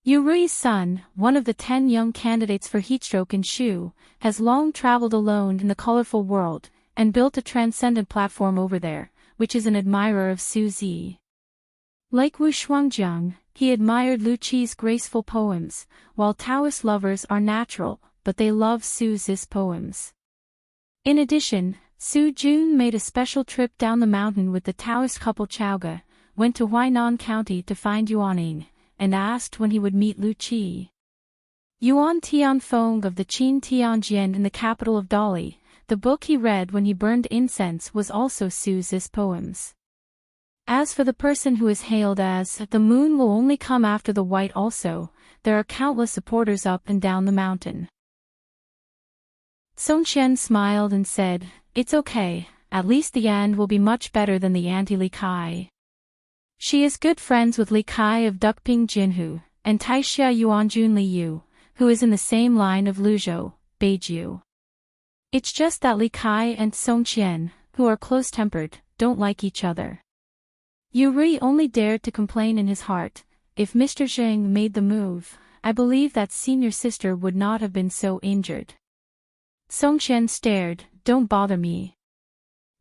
Yu Rui's son, one of the 10 young candidates for heatstroke in Shu, has long traveled alone in the colorful world, and built a transcendent platform over there, which is an admirer of Su Zi. Like Wu Shuangjiang, he admired Lu Qi's graceful poems, while Taoist lovers are natural, but they love Su Zi's poems. In addition, Su Jun made a special trip down the mountain with the Taoist couple Chaoga, went to Huainan County to find Yuaning, and asked when he would meet Lu Qi. Yuan Tianfeng of the Qin Tianjian in the capital of Dali, the book he read when he burned incense was also Su's poems. As for the person who is hailed as, the moon will only come after the white also, there are countless supporters up and down the mountain. Song Qian smiled and said, "It's okay, at least the end will be much better than the anti-Li Kai. She is good friends with Li Kai of Dukping Jinhu, and Taixia Yuanjun Li Yu, who is in the same line of Luzhou, Beiju. It's just that Li Kai and Song Qian, who are close-tempered, don't like each other." Yu Ri only dared to complain in his heart, if Mr. Zheng made the move, I believe that senior sister would not have been so injured. Song Qian stared, "Don't bother me."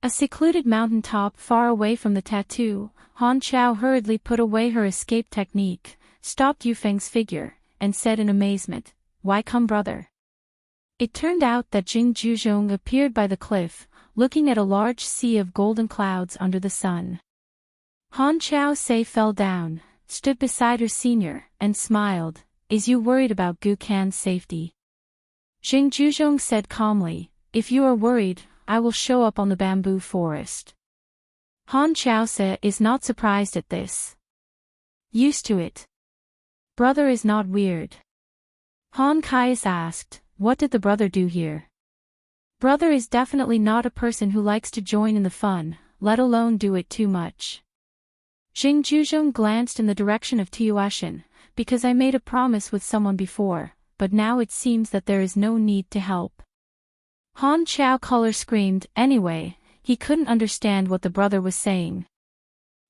A secluded mountain top far away from the tattoo, Han Chao hurriedly put away her escape technique, stopped Yu Feng's figure, and said in amazement, "Why come, brother?" It turned out that Jing Juzhong appeared by the cliff, looking at a large sea of golden clouds under the sun. Han Chao Sei fell down, stood beside her senior, and smiled. "Is you worried about Gu Kan's safety?" Jing Juzhong said calmly, "If you are worried, I will show up on the bamboo forest." Han Chao Sei is not surprised at this. Used to it. Brother is not weird. Han Caius asked, "What did the brother do here?" Brother is definitely not a person who likes to join in the fun, let alone do it too much. Jing Juzhong glanced in the direction of Tuashin, because I made a promise with someone before, but now it seems that there is no need to help. Han Chao color screamed. Anyway, he couldn't understand what the brother was saying.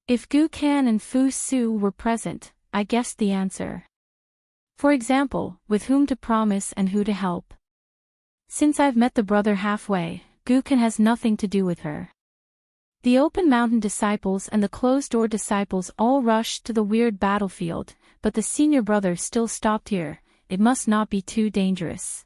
If Gu Kan and Fu Su were present, I guessed the answer. For example, with whom to promise and who to help. Since I've met the brother halfway, Gu Kan has nothing to do with her. The open mountain disciples and the closed-door disciples all rushed to the weird battlefield, but the senior brother still stopped here. It must not be too dangerous.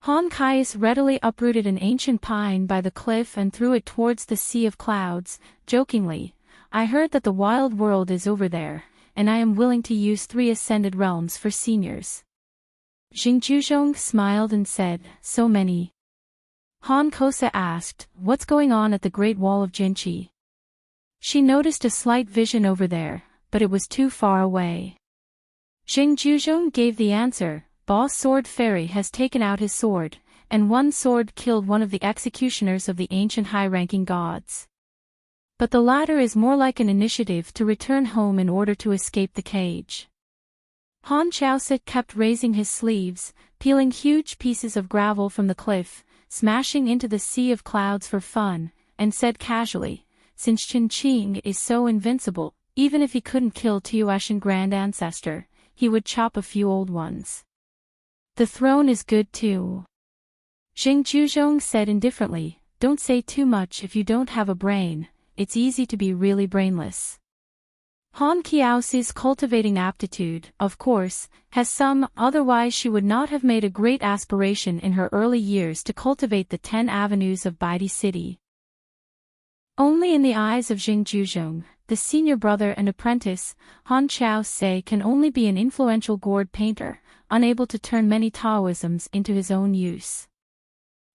Han Caius readily uprooted an ancient pine by the cliff and threw it towards the sea of clouds, jokingly, "I heard that the wild world is over there, and I am willing to use 3 ascended realms for seniors." Jing Juzhong smiled and said, "So many?" Han Kosa asked, "What's going on at the Great Wall of Jinchi?" She noticed a slight vision over there, but it was too far away. Jing Juzhong gave the answer, "Ba Sword Fairy has taken out his sword, and one sword killed one of the executioners of the ancient high-ranking gods. But the latter is more like an initiative to return home in order to escape the cage." Han Chaosit kept raising his sleeves, peeling huge pieces of gravel from the cliff, smashing into the sea of clouds for fun, and said casually, "Since Qin Qing is so invincible, even if he couldn't kill Tuashin Grand Ancestor, he would chop a few old ones. The throne is good too." Jing Juzhong said indifferently, "Don't say too much if you don't have a brain, it's easy to be really brainless." Han Kiao's cultivating aptitude, of course, has some, otherwise she would not have made a great aspiration in her early years to cultivate the 10 avenues of Baidi City. Only in the eyes of Jing Juzhong, the senior brother and apprentice, Han Chao Sei can only be an influential gourd painter, unable to turn many Taoisms into his own use.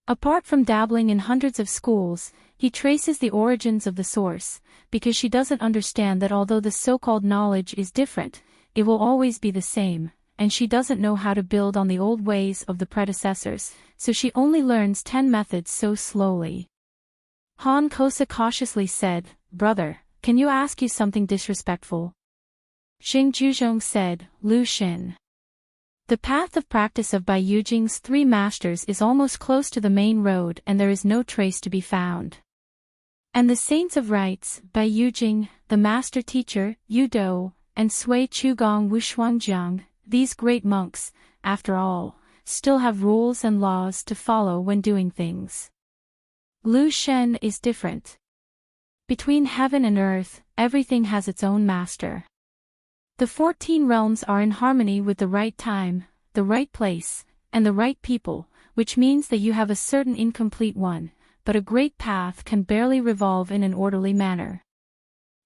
Apart from dabbling in hundreds of schools, he traces the origins of the source, because she doesn't understand that although the so-called knowledge is different, it will always be the same, and she doesn't know how to build on the old ways of the predecessors, so she only learns 10 methods so slowly. Han Kosa cautiously said, "Brother, can you ask you something disrespectful?" Jing Juzhong said, "Lu Xin." The path of practice of Bai Yujing's 3 masters is almost close to the main road and there is no trace to be found. And the saints of rites, Bai Yujing, the master teacher, Yu Do, and Sui Qugong Wushuangjiang, these great monks, after all, still have rules and laws to follow when doing things. Lu Shen is different. Between heaven and earth, everything has its own master. The 14 realms are in harmony with the right time, the right place, and the right people, which means that you have a certain incomplete one, but a great path can barely revolve in an orderly manner.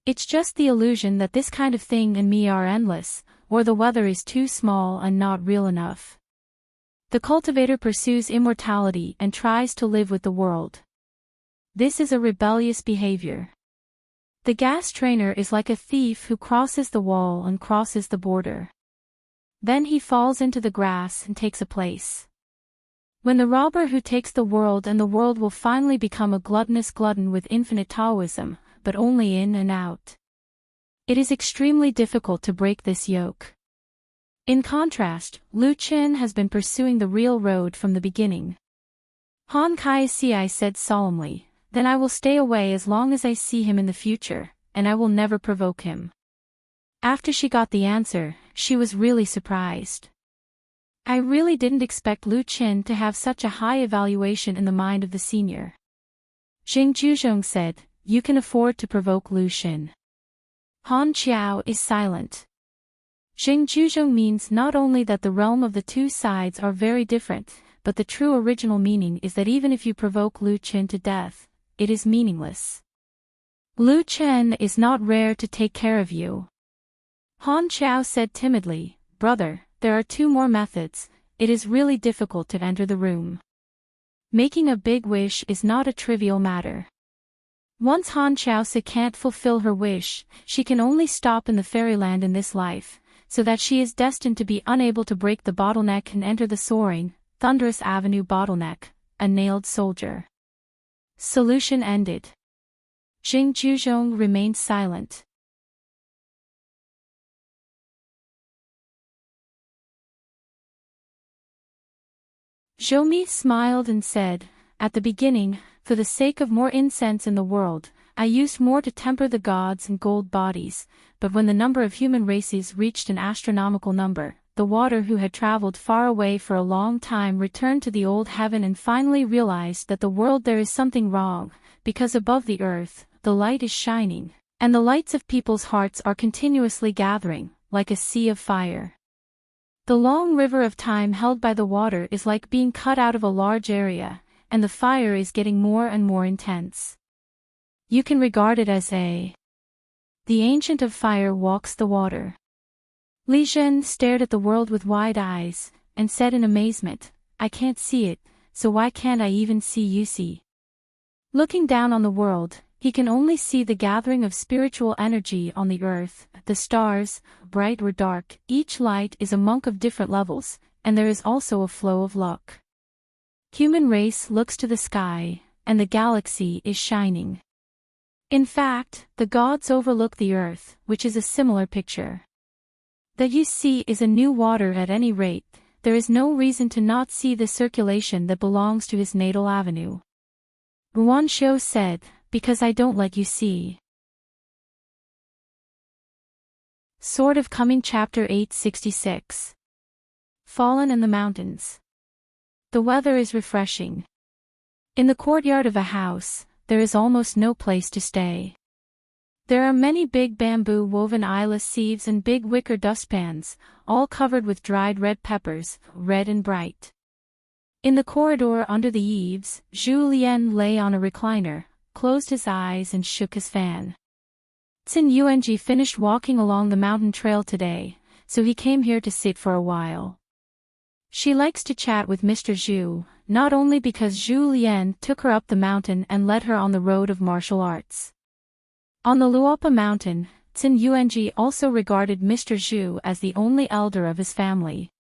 It's just the illusion that this kind of thing and me are endless, or the weather is too small and not real enough. The cultivator pursues immortality and tries to live with the world. This is a rebellious behavior. The gas trainer is like a thief who crosses the wall and crosses the border. Then he falls into the grass and takes a place. When the robber who takes the world, and the world will finally become a gluttonous glutton with infinite Taoism, but only in and out. It is extremely difficult to break this yoke. In contrast, Lu Qin has been pursuing the real road from the beginning. Han Kai said solemnly, "Then I will stay away as long as I see him in the future, and I will never provoke him." After she got the answer, she was really surprised. I really didn't expect Lu Qin to have such a high evaluation in the mind of the senior. Jing Juzhong said, "You can afford to provoke Lu Qin." Han Qiao is silent. Jing Juzhong means not only that the realm of the two sides are very different, but the true original meaning is that even if you provoke Lu Qin to death, it is meaningless. Lu Qin is not rare to take care of you. Han Qiao said timidly, "Brother, there are two more methods. It is really difficult to enter the room. Making a big wish is not a trivial matter. Once Han Qiaosa can't fulfill her wish, she can only stop in the fairyland in this life, so that she is destined to be unable to break the bottleneck and enter the soaring, thunderous avenue bottleneck, a nailed soldier." Solution ended. Jing Juzhong remained silent. Zhou Mi smiled and said, "At the beginning, for the sake of more incense in the world, I used more to temper the gods and gold bodies, but when the number of human races reached an astronomical number, the water who had traveled far away for a long time returned to the old heaven and finally realized that the world there is something wrong, because above the earth, the light is shining, and the lights of people's hearts are continuously gathering, like a sea of fire. The long river of time held by the water is like being cut out of a large area, and the fire is getting more and more intense. You can regard it as the ancient of fire walks the water." Li Zhen stared at the world with wide eyes, and said in amazement, "I can't see it, so why can't I even see you see?" Looking down on the world, he can only see the gathering of spiritual energy on the earth, the stars, bright or dark, each light is a monk of different levels, and there is also a flow of luck. Human race looks to the sky, and the galaxy is shining. In fact, the gods overlook the earth, which is a similar picture. That you see is a new water at any rate, there is no reason to not see the circulation that belongs to his natal avenue. Ruan Xiu said, "Because I don't let you see." Sword of Coming Chapter 866. Fallen in the Mountains. The weather is refreshing. In the courtyard of a house, there is almost no place to stay. There are many big bamboo woven eyeless sieves and big wicker dustpans, all covered with dried red peppers, red and bright. In the corridor under the eaves, Zhu Lian lay on a recliner, closed his eyes and shook his fan. Qin Yuanji finished walking along the mountain trail today, so he came here to sit for a while. She likes to chat with Mr. Zhu, not only because Zhu Lian took her up the mountain and led her on the road of martial arts. On the Luopa mountain, Qin Yuanji also regarded Mr. Zhu as the only elder of his family.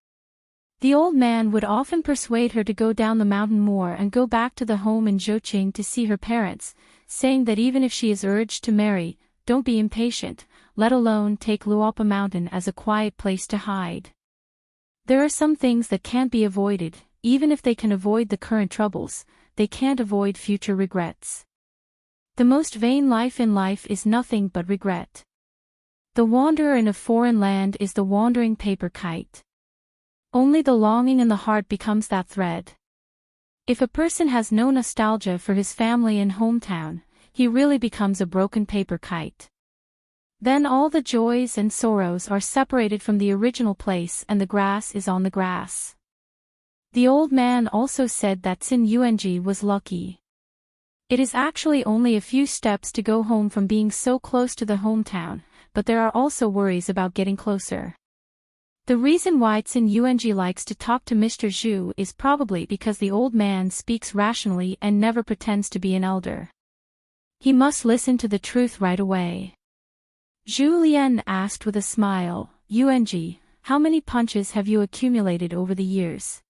The old man would often persuade her to go down the mountain more and go back to the home in Zhouqing to see her parents, saying that even if she is urged to marry, don't be impatient, let alone take Luopa mountain as a quiet place to hide. There are some things that can't be avoided, even if they can avoid the current troubles, they can't avoid future regrets. The most vain life in life is nothing but regret. The wanderer in a foreign land is the wandering paper kite. Only the longing in the heart becomes that thread. If a person has no nostalgia for his family and hometown, he really becomes a broken paper kite. Then all the joys and sorrows are separated from the original place and the grass is on the grass. The old man also said that Qin Yuanji was lucky. It is actually only a few steps to go home from being so close to the hometown, but there are also worries about getting closer. The reason why Qin Yuanji likes to talk to Mr. Zhu is probably because the old man speaks rationally and never pretends to be an elder. He must listen to the truth right away. Zhu Lian asked with a smile, Yuanji, how many punches have you accumulated over the years?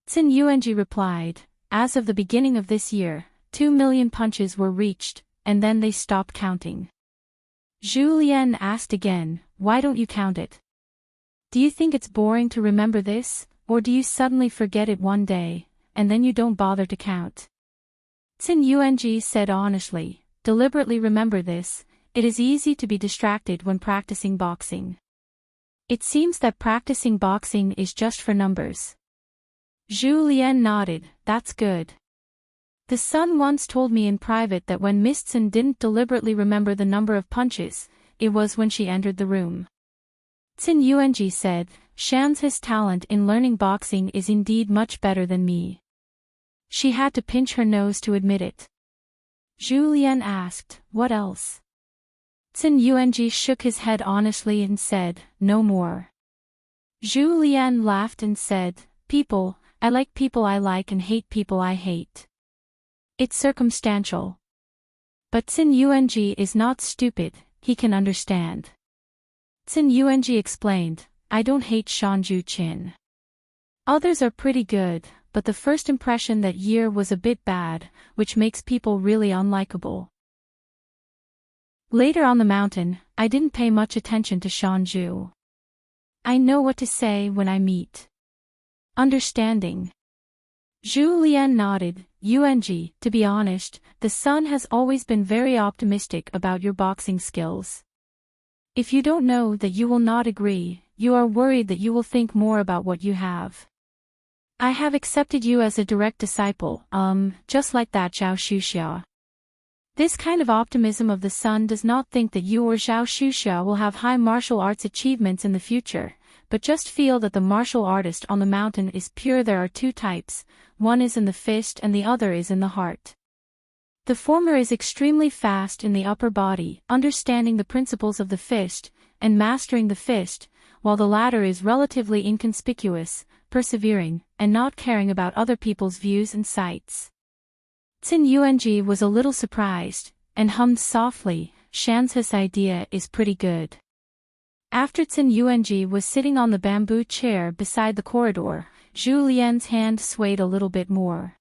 Qin Yuanji replied, as of the beginning of this year, 2 million punches were reached, and then they stopped counting. Zhu Lian asked again, why don't you count it? Do you think it's boring to remember this, or do you suddenly forget it one day, and then you don't bother to count? Qin Yuanji said honestly, deliberately remember this, it is easy to be distracted when practicing boxing. It seems that practicing boxing is just for numbers. Zhu Lian nodded, that's good. The son once told me in private that when Miss Qin didn't deliberately remember the number of punches, it was when she entered the room. Qin Yuanji said, Shan's talent in learning boxing is indeed much better than me. She had to pinch her nose to admit it. Zhu Lian asked, what else? Qin Yuanji shook his head honestly and said, no more. Zhu Lian laughed and said, people, I like people I like and hate people I hate. It's circumstantial. But Qin Yuanji is not stupid, he can understand. Qin Yuanji explained, I don't hate Shanju Qin. Others are pretty good, but the first impression that year was a bit bad, which makes people really unlikable. Later on the mountain, I didn't pay much attention to Shanju. I know what to say when I meet. Understanding. Zhu Lian nodded, Yuanji, to be honest, the son has always been very optimistic about your boxing skills. If you don't know that you will not agree, you are worried that you will think more about what you have. I have accepted you as a direct disciple, just like that Zhao Shuxia. This kind of optimism of the son does not think that you or Zhao Shuxia will have high martial arts achievements in the future, but just feel that the martial artist on the mountain is pure. There are two types, one is in the fist and the other is in the heart. The former is extremely fast in the upper body, understanding the principles of the fist, and mastering the fist, while the latter is relatively inconspicuous, persevering, and not caring about other people's views and sights. Qin Yuanji was a little surprised, and hummed softly, Shan's idea is pretty good. After Qin Yuanji was sitting on the bamboo chair beside the corridor, Zhu Lian's hand swayed a little bit more.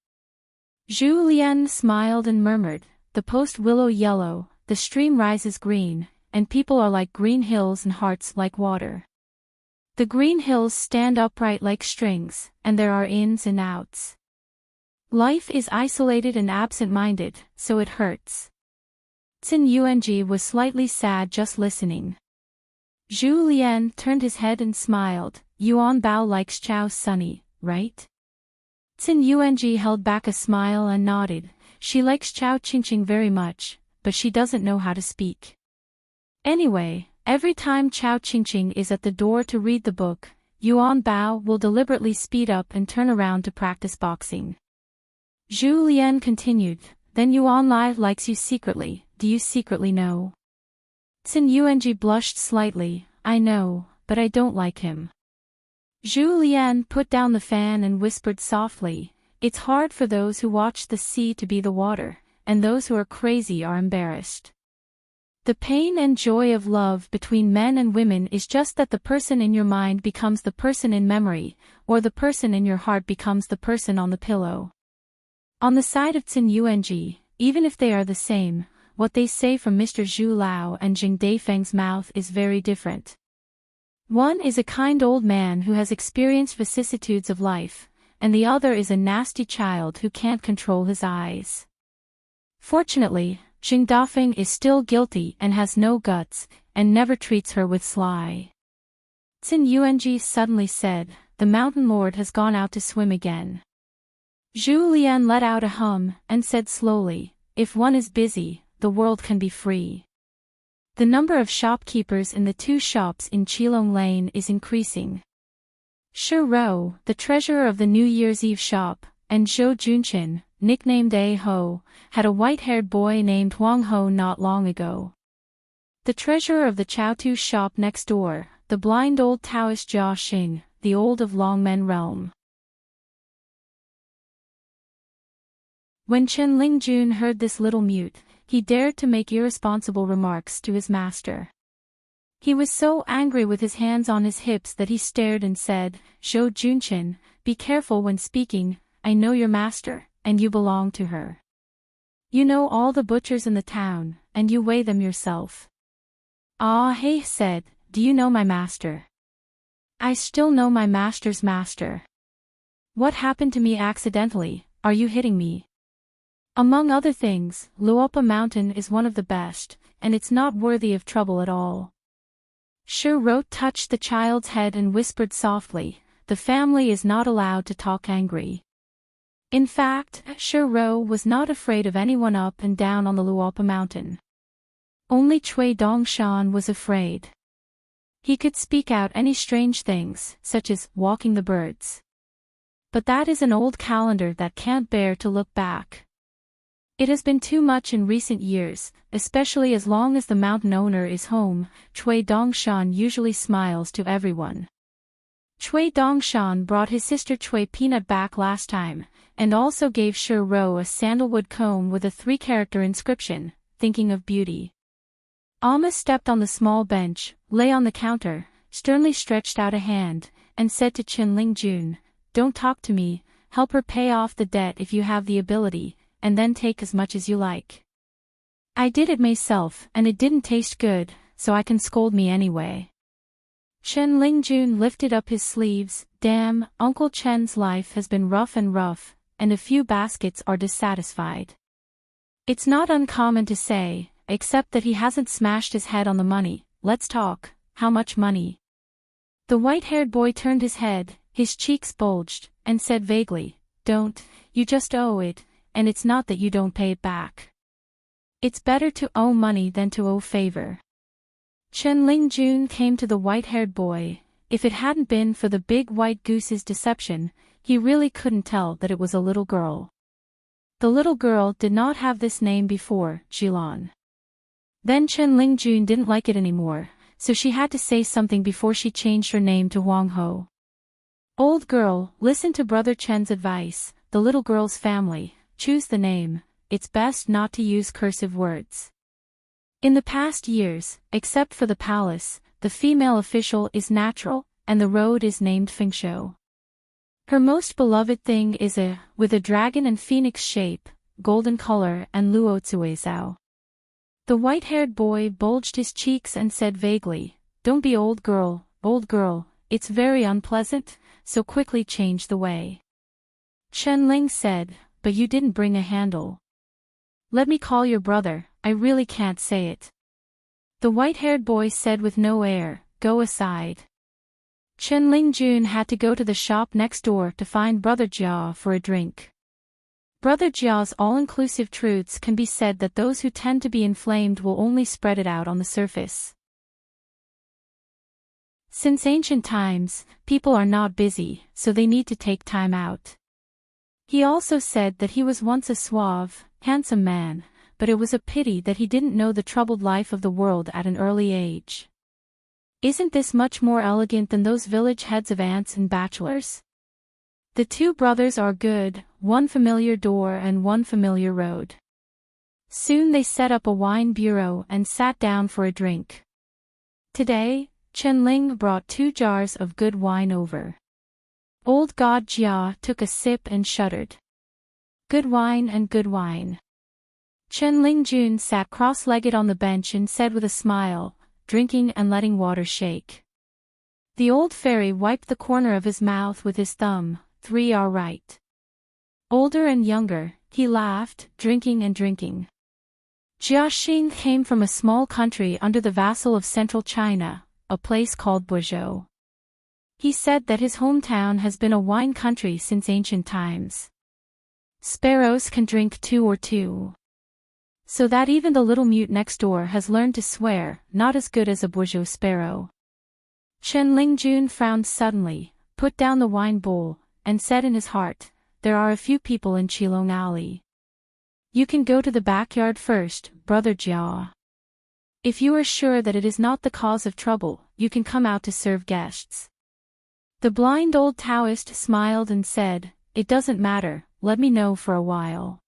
Zhu Lian smiled and murmured, the post-willow yellow, the stream rises green, and people are like green hills and hearts like water. The green hills stand upright like strings, and there are ins and outs. Life is isolated and absent-minded, so it hurts. Qin Yuanji was slightly sad just listening. Zhu Lian turned his head and smiled, Yuan Bao likes Chao Sunny, right? Qin Yuanji held back a smile and nodded, she likes Chao Qingqing very much, but she doesn't know how to speak. Anyway, every time Chao Qingqing is at the door to read the book, Yuan Bao will deliberately speed up and turn around to practice boxing. Zhu Lian continued, then Yuan Lai likes you secretly, do you secretly know? Qin Yuanji blushed slightly, I know, but I don't like him. Zhu Lian put down the fan and whispered softly, it's hard for those who watch the sea to be the water, and those who are crazy are embarrassed. The pain and joy of love between men and women is just that the person in your mind becomes the person in memory, or the person in your heart becomes the person on the pillow. On the side of Qin Yuanji, even if they are the same, what they say from Mr. Zhu Lao and Jing Daifeng's mouth is very different. One is a kind old man who has experienced vicissitudes of life, and the other is a nasty child who can't control his eyes. Fortunately, Jing Daifeng is still guilty and has no guts, and never treats her with sly. Qin Yuanji suddenly said, the mountain lord has gone out to swim again. Zhu Lian let out a hum, and said slowly, if one is busy, the world can be free. The number of shopkeepers in the two shops in Qilong Lane is increasing. Shi Rou, the treasurer of the New Year's Eve shop, and Zhou Junqin, nicknamed A Ho, had a white-haired boy named Wang Ho not long ago. The treasurer of the Chaotu shop next door, the blind old Taoist Jia Xing, the old of Longmen realm. When Chen Lingjun heard this little mute, he dared to make irresponsible remarks to his master. He was so angry with his hands on his hips that he stared and said, "Zhou Junchen, be careful when speaking, I know your master, and you belong to her. You know all the butchers in the town, and you weigh them yourself." "Ah, he said, do you know my master?" "I still know my master's master. What happened to me accidentally, are you hitting me?" "Among other things, Luopa Mountain is one of the best, and it's not worthy of trouble at all." Shi Ro touched the child's head and whispered softly, "The family is not allowed to talk angry." In fact, Shi Ro was not afraid of anyone up and down on the Luopa Mountain. Only Cui Dongshan was afraid. He could speak out any strange things, such as walking the birds. But that is an old calendar that can't bear to look back. It has been too much in recent years, especially as long as the mountain owner is home. Cui Dongshan usually smiles to everyone. Cui Dongshan brought his sister Cui Peanut back last time, and also gave Shi Ro a sandalwood comb with a 3-character inscription, "Thinking of Beauty." Alma stepped on the small bench, lay on the counter, sternly stretched out a hand, and said to Chen Lingjun, "Don't talk to me, help her pay off the debt if you have the ability, and then take as much as you like. I did it myself and it didn't taste good, so I can scold me anyway." Chen Lingjun lifted up his sleeves. "Damn, Uncle Chen's life has been rough, and a few baskets are dissatisfied. It's not uncommon to say, except that he hasn't smashed his head on the money. Let's talk, how much money?" The white-haired boy turned his head, his cheeks bulged, and said vaguely, "Don't, you just owe it. And it's not that you don't pay it back. It's better to owe money than to owe favor." Chen Lingjun came to the white-haired boy. If it hadn't been for the big white goose's deception, he really couldn't tell that it was a little girl. The little girl did not have this name before, Jilan. Then Chen Lingjun didn't like it anymore, so she had to say something before she changed her name to Wang Ho. "Old girl, listen to Brother Chen's advice, the little girl's family. Choose the name, it's best not to use cursive words. In the past years, except for the palace, the female official is natural, and the road is named Fengshou. Her most beloved thing is with a dragon and phoenix shape, golden color and Luo Zao." The white-haired boy bulged his cheeks and said vaguely, "Don't be old girl, it's very unpleasant, so quickly change the way." Chen Ling said, "But you didn't bring a handle." "Let me call your brother, I really can't say it." The white-haired boy said with no air, "Go aside." Chen Lingjun had to go to the shop next door to find Brother Jia for a drink. Brother Jia's all-inclusive truths can be said that those who tend to be inflamed will only spread it out on the surface. Since ancient times, people are not busy, so they need to take time out. He also said that he was once a suave, handsome man, but it was a pity that he didn't know the troubled life of the world at an early age. Isn't this much more elegant than those village heads of aunts and bachelors? The two brothers are good, one familiar door and one familiar road. Soon they set up a wine bureau and sat down for a drink. Today, Chen Ling brought 2 jars of good wine over. Old God Jia took a sip and shuddered. "Good wine and good wine." Chen Lingjun sat cross-legged on the bench and said with a smile, "Drinking and letting water shake." The old fairy wiped the corner of his mouth with his thumb. 3 are right. Older and younger, he laughed, drinking and drinking. Jia Xing came from a small country under the vassal of central China, a place called Buzhou. He said that his hometown has been a wine country since ancient times. Sparrows can drink 2 or 2. So that even the little mute next door has learned to swear, not as good as a Buzhou sparrow. Chen Lingjun frowned suddenly, put down the wine bowl, and said in his heart, "There are a few people in Qilong Alley. You can go to the backyard first, Brother Jia." If you are sure that it is not the cause of trouble, you can come out to serve guests. The blind old Taoist smiled and said, "It doesn't matter, let me know for a while."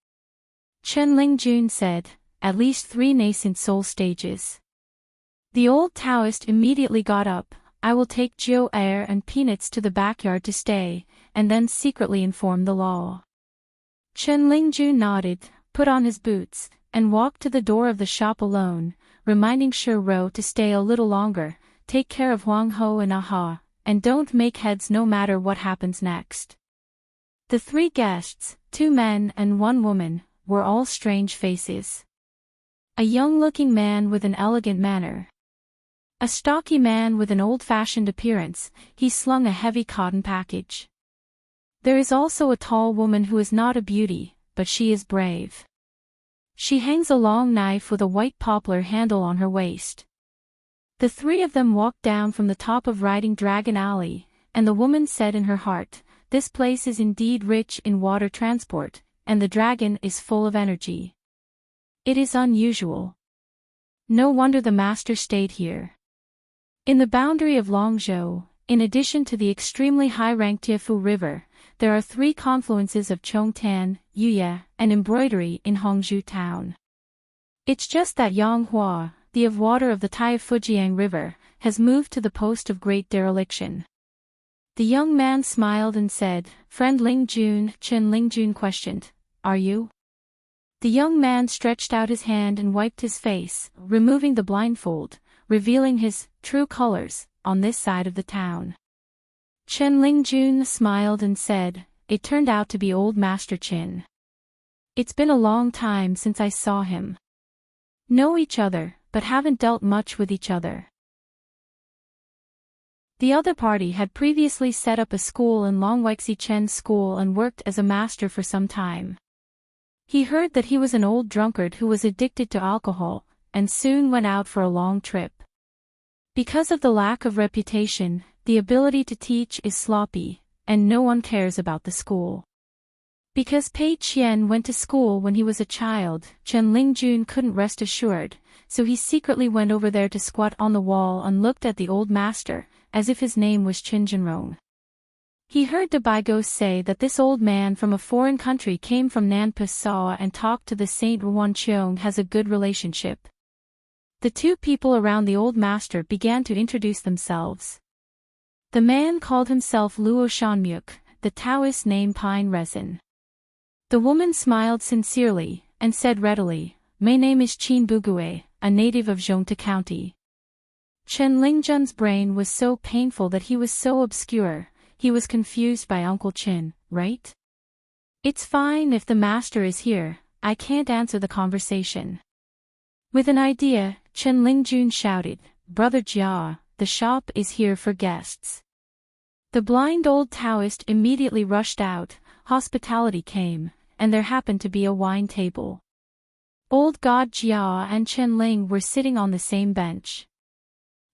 Chen Lingjun said, "At least 3 nascent soul stages." The old Taoist immediately got up. "I will take Jiu air and peanuts to the backyard to stay, and then secretly inform the law." Chen Lingjun nodded, put on his boots, and walked to the door of the shop alone, reminding Shi Ro to stay a little longer. "Take care of Huang Ho and Aha, and don't make heads no matter what happens next." The 3 guests, 2 men and 1 woman, were all strange faces. A young-looking man with an elegant manner. A stocky man with an old-fashioned appearance, he slung a heavy cotton package. There is also a tall woman who is not a beauty, but she is brave. She hangs a long knife with a white poplar handle on her waist. The 3 of them walked down from the top of Riding Dragon Alley, and the woman said in her heart, "This place is indeed rich in water transport, and the dragon is full of energy. It is unusual. No wonder the master stayed here." In the boundary of Longzhou, in addition to the extremely high-ranked Tiefu River, there are 3 confluences of Chongtan, Yuye, and embroidery in Hongzhou town. It's just that Yanghua, the of water of the Taifujiang River, has moved to the post of great dereliction. The young man smiled and said, "Friend Lingjun," Chen Lingjun questioned, "Are you?" The young man stretched out his hand and wiped his face, removing the blindfold, revealing his true colors, on this side of the town. Chen Lingjun smiled and said, "It turned out to be old Master Qin. It's been a long time since I saw him. Know each other, but haven't dealt much with each other." The other party had previously set up a school in Longweixi Chen's school and worked as a master for some time. He heard that he was an old drunkard who was addicted to alcohol, and soon went out for a long trip. Because of the lack of reputation, the ability to teach is sloppy, and no one cares about the school. Because Pei Qian went to school when he was a child, Chen Lingjun couldn't rest assured, so he secretly went over there to squat on the wall and looked at the old master, as if his name was Qin Jinrong. He heard the Baigo say that this old man from a foreign country came from Nanpa Saw and talked to the Saint Ruan Cheong has a good relationship. The 2 people around the old master began to introduce themselves. The man called himself Luo Shanmuk, the Taoist name Pine Resin. The woman smiled sincerely, and said readily, "My name is Qin Bugue, a native of Zhongta County." Chen Lingjun's brain was so painful that he was so obscure, he was confused by Uncle Qin, right? "It's fine if the master is here, I can't answer the conversation." With an idea, Chen Lingjun shouted, "Brother Jia, the shop is here for guests." The blind old Taoist immediately rushed out, hospitality came, and there happened to be a wine table. Old God Jia and Chen Ling were sitting on the same bench.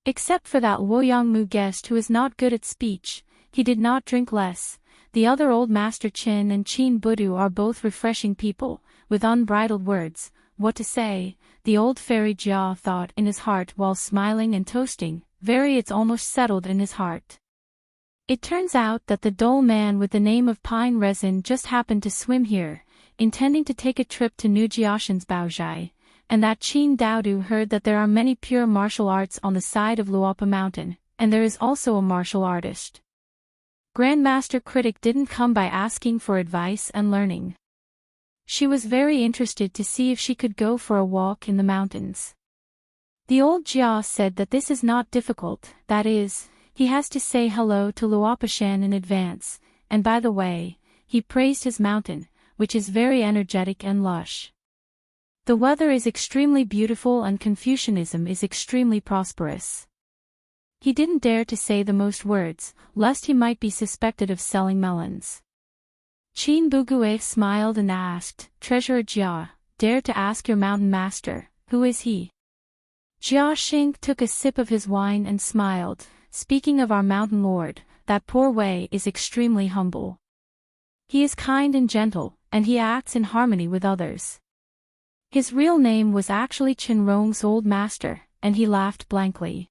Except for that Luoyangmu guest who is not good at speech, he did not drink less. The other old master Qin and Qin Budu are both refreshing people, with unbridled words. What to say, the old fairy Jia thought in his heart while smiling and toasting, it's almost settled in his heart. It turns out that the dull man with the name of Pine Resin just happened to swim here, intending to take a trip to New Jiashan's Baozhai, and that Qin Daodu heard that there are many pure martial arts on the side of Luopa Mountain, and there is also a martial artist. Grandmaster Critic didn't come by asking for advice and learning. She was very interested to see if she could go for a walk in the mountains. The old Jia said that this is not difficult, that is, he has to say hello to Luopashan in advance, and by the way, he praised his mountain, which is very energetic and lush. The weather is extremely beautiful and Confucianism is extremely prosperous. He didn't dare to say the most words, lest he might be suspected of selling melons. Qin Bugue smiled and asked, "Treasurer Jia, dare to ask your mountain master, who is he?" Jia Xing took a sip of his wine and smiled, "Speaking of our mountain lord, that poor Wei is extremely humble. He is kind and gentle, and he acts in harmony with others." His real name was actually Qin Rong's old master, and he laughed blankly.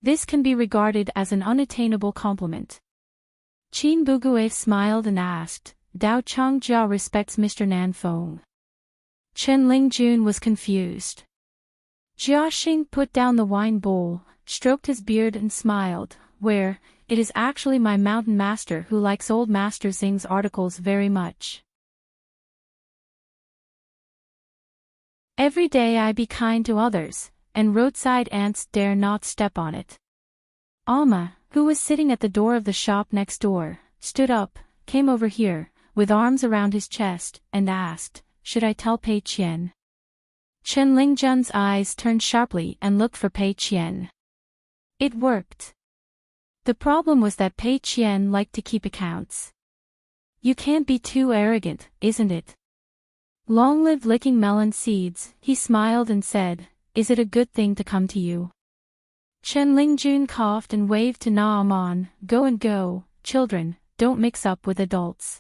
This can be regarded as an unattainable compliment. Qin Buguave smiled and asked, Dao Changjia respects Mr. Nan Feng. Chen Lingjun was confused. Jia Xing put down the wine bowl, stroked his beard and smiled, it is actually my mountain master who likes old Master Xing's articles very much. Every day I be kind to others, and roadside ants dare not step on it. Alma, who was sitting at the door of the shop next door, stood up, came over here, with arms around his chest, and asked, should I tell Pei Qian? Chen Lingjun's eyes turned sharply and looked for Pei Qian. It worked. The problem was that Pei Qian liked to keep accounts. You can't be too arrogant, isn't it? Long live licking melon seeds, he smiled and said, is it a good thing to come to you? Chen Lingjun coughed and waved to Naaman, go and go, children, don't mix up with adults.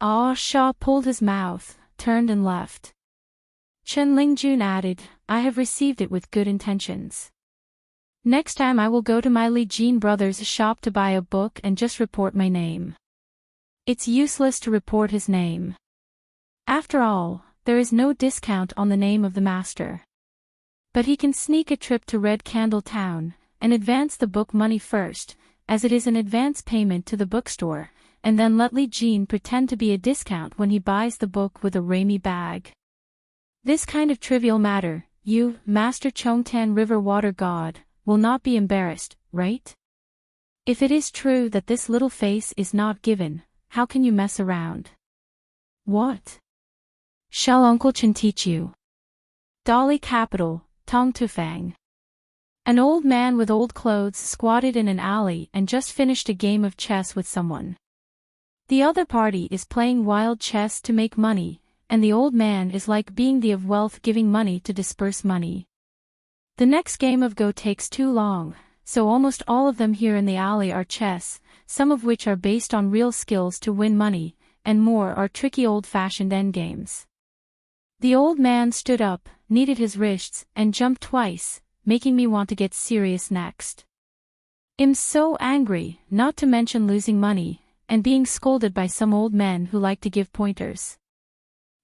Ah Shah pulled his mouth, turned and left. Chen Lingjun added, I have received it with good intentions. Next time I will go to my Li Jin brother's shop to buy a book and just report my name. It's useless to report his name. After all, there is no discount on the name of the master. But he can sneak a trip to Red Candle Town, and advance the book money first, as it is an advance payment to the bookstore, and then let Li Jin pretend to be a discount when he buys the book with a Raimi bag. This kind of trivial matter, you, Master Chongtan River Water God, will not be embarrassed, right? If it is true that this little face is not given, how can you mess around? What? Shall Uncle Chen teach you? Dolly Capital, Tong Tufang. An old man with old clothes squatted in an alley and just finished a game of chess with someone. The other party is playing wild chess to make money, and the old man is like being the of wealth giving money to disperse money. The next game of Go takes too long, so almost all of them here in the alley are chess, some of which are based on real skills to win money, and more are tricky old-fashioned endgames. The old man stood up, kneaded his wrists, and jumped twice, making me want to get serious next. I'm so angry, not to mention losing money, and being scolded by some old men who like to give pointers.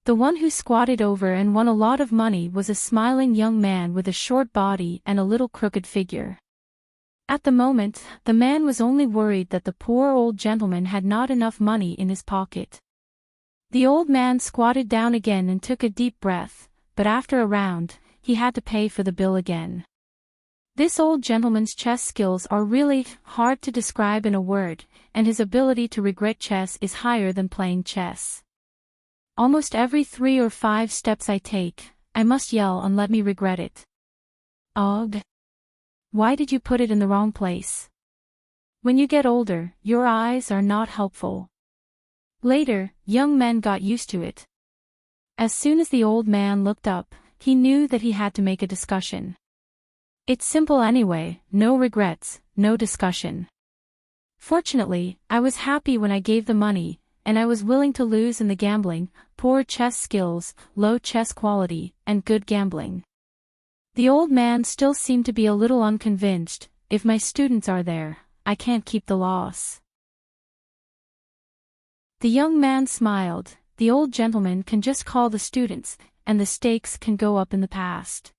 The one who squatted over and won a lot of money was a smiling young man with a short body and a little crooked figure. At the moment, the man was only worried that the poor old gentleman had not enough money in his pocket. The old man squatted down again and took a deep breath, but after a round, he had to pay for the bill again. This old gentleman's chess skills are really hard to describe in a word, and his ability to regret chess is higher than playing chess. Almost every 3 or 5 steps I take, I must yell and let me regret it. Ugh! Why did you put it in the wrong place? When you get older, your eyes are not helpful. Later, young men got used to it. As soon as the old man looked up, he knew that he had to make a discussion. It's simple anyway, no regrets, no discussion. Fortunately, I was happy when I gave the money, and I was willing to lose in the gambling, poor chess skills, low chess quality, and good gambling. The old man still seemed to be a little unconvinced. If my students are there, I can't keep the loss. The young man smiled. The old gentleman can just call the students, and the stakes can go up in the past.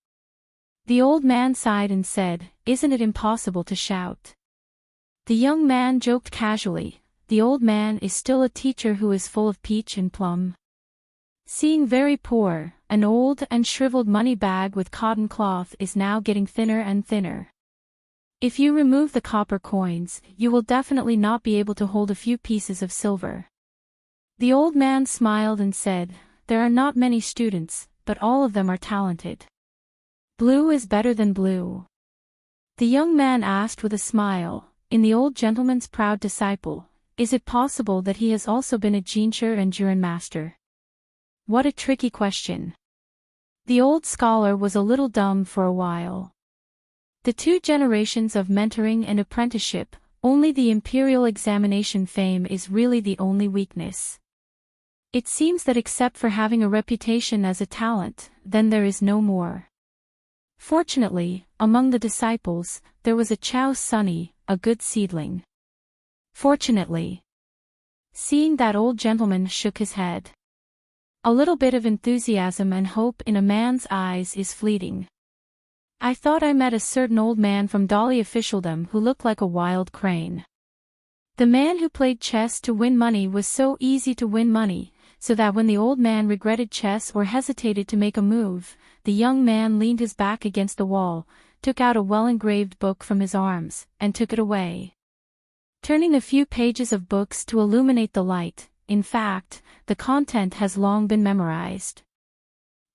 The old man sighed and said, isn't it impossible to shout? The young man joked casually, the old man is still a teacher who is full of peach and plum. Seeing very poor, an old and shriveled money bag with cotton cloth is now getting thinner and thinner. If you remove the copper coins, you will definitely not be able to hold a few pieces of silver. The old man smiled and said, there are not many students, but all of them are talented. Blue is better than blue. The young man asked with a smile, in the old gentleman's proud disciple, is it possible that he has also been a Jinsher and Juren master? What a tricky question. The old scholar was a little dumb for a while. The 2 generations of mentoring and apprenticeship, only the imperial examination fame is really the only weakness. It seems that except for having a reputation as a talent, then there is no more. Fortunately, among the disciples, there was a Chao Sunny, a good seedling. Fortunately. Seeing that, old gentleman shook his head. A little bit of enthusiasm and hope in a man's eyes is fleeting. I thought I met a certain old man from Dolly officialdom who looked like a wild crane. The man who played chess to win money was so easy to win money, so that when the old man regretted chess or hesitated to make a move, the young man leaned his back against the wall, took out a well-engraved book from his arms, and took it away. Turning a few pages of books to illuminate the light, in fact, the content has long been memorized.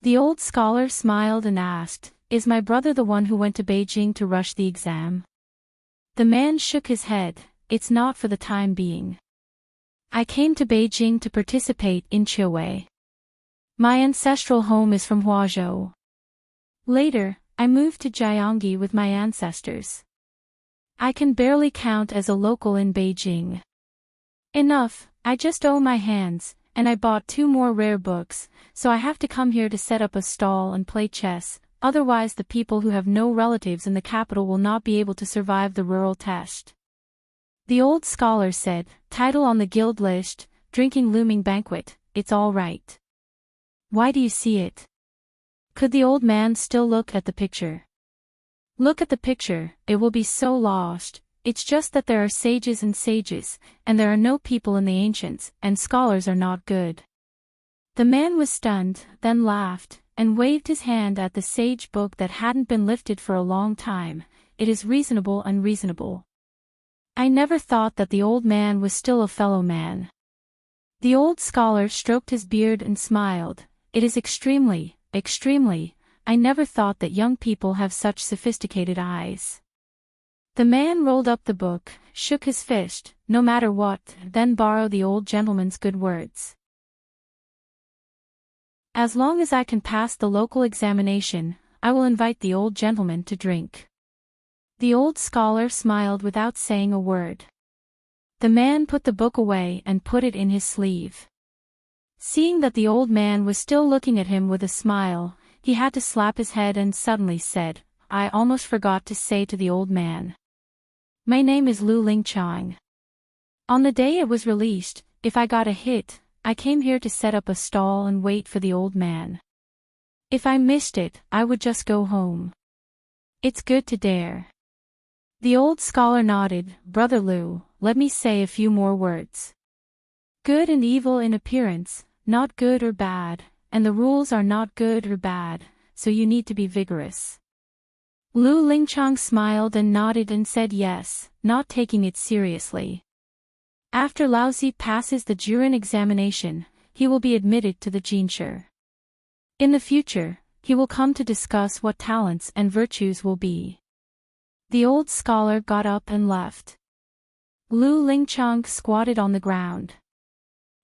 The old scholar smiled and asked, "Is my brother the one who went to Beijing to rush the exam?" The man shook his head. "It's not for the time being. I came to Beijing to participate in Chiwei. My ancestral home is from Huazhou. Later, I moved to Jiangyi with my ancestors. I can barely count as a local in Beijing. Enough, I just owe my hands, and I bought 2 more rare books, so I have to come here to set up a stall and play chess, otherwise the people who have no relatives in the capital will not be able to survive the rural test." The old scholar said, "Title on the guild list, drinking looming banquet, it's all right. Why do you see it?" Could the old man still look at the picture? "Look at the picture, it will be so lost. It's just that there are sages and sages, and there are no people in the ancients, and scholars are not good." The man was stunned, then laughed, and waved his hand at the sage book that hadn't been lifted for a long time. "It is reasonable, unreasonable." I never thought that the old man was still a fellow man. The old scholar stroked his beard and smiled. "It is extremely, extremely. I never thought that young people have such sophisticated eyes." The man rolled up the book, shook his fist, "No matter what, then borrow the old gentleman's good words. As long as I can pass the local examination, I will invite the old gentleman to drink." The old scholar smiled without saying a word. The man put the book away and put it in his sleeve. Seeing that the old man was still looking at him with a smile, he had to slap his head and suddenly said, "I almost forgot to say to the old man. My name is Lu Lingchang. On the day it was released, if I got a hit, I came here to set up a stall and wait for the old man. If I missed it, I would just go home. It's good to dare." The old scholar nodded. "Brother Lu, let me say a few more words. Good and evil in appearance, not good or bad, and the rules are not good or bad, so you need to be vigorous." Lu Lingchang smiled and nodded and said yes, not taking it seriously. After Laozi passes the Jurin examination, he will be admitted to the Jinshi. In the future, he will come to discuss what talents and virtues will be. The old scholar got up and left. Lu Lingchang squatted on the ground.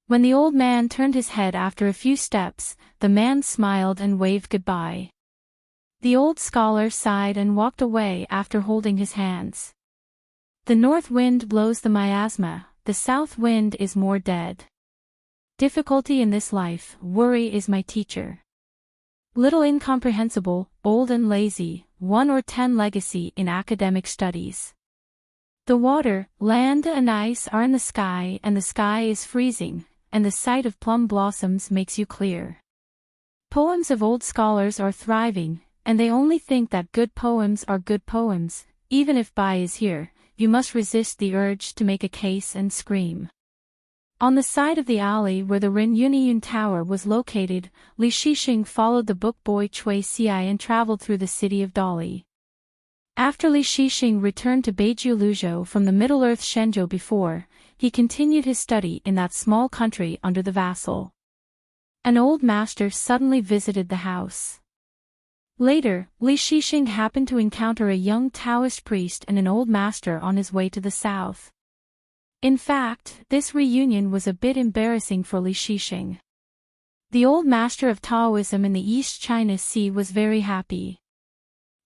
When the old man turned his head after a few steps, the man smiled and waved goodbye. The old scholar sighed and walked away after holding his hands. The north wind blows the miasma, the south wind is more dead. Difficulty in this life, worry is my teacher. Little incomprehensible, old and lazy, 1 or 10 legacy in academic studies. The water, land and ice are in the sky and the sky is freezing, and the sight of plum blossoms makes you clear. Poems of old scholars are thriving, and they only think that good poems are good poems. Even if Bai is here, you must resist the urge to make a case and scream. On the side of the alley where the Ren Yuniyun Tower was located, Li Shixing followed the book boy Cui Ci and traveled through the city of Dali. After Li Shixing returned to Beiju Luzhou from the Middle-earth Shenzhou before, he continued his study in that small country under the vassal. An old master suddenly visited the house. Later, Li Shixing happened to encounter a young Taoist priest and an old master on his way to the south. In fact, this reunion was a bit embarrassing for Li Shixing. The old master of Taoism in the East China Sea was very happy.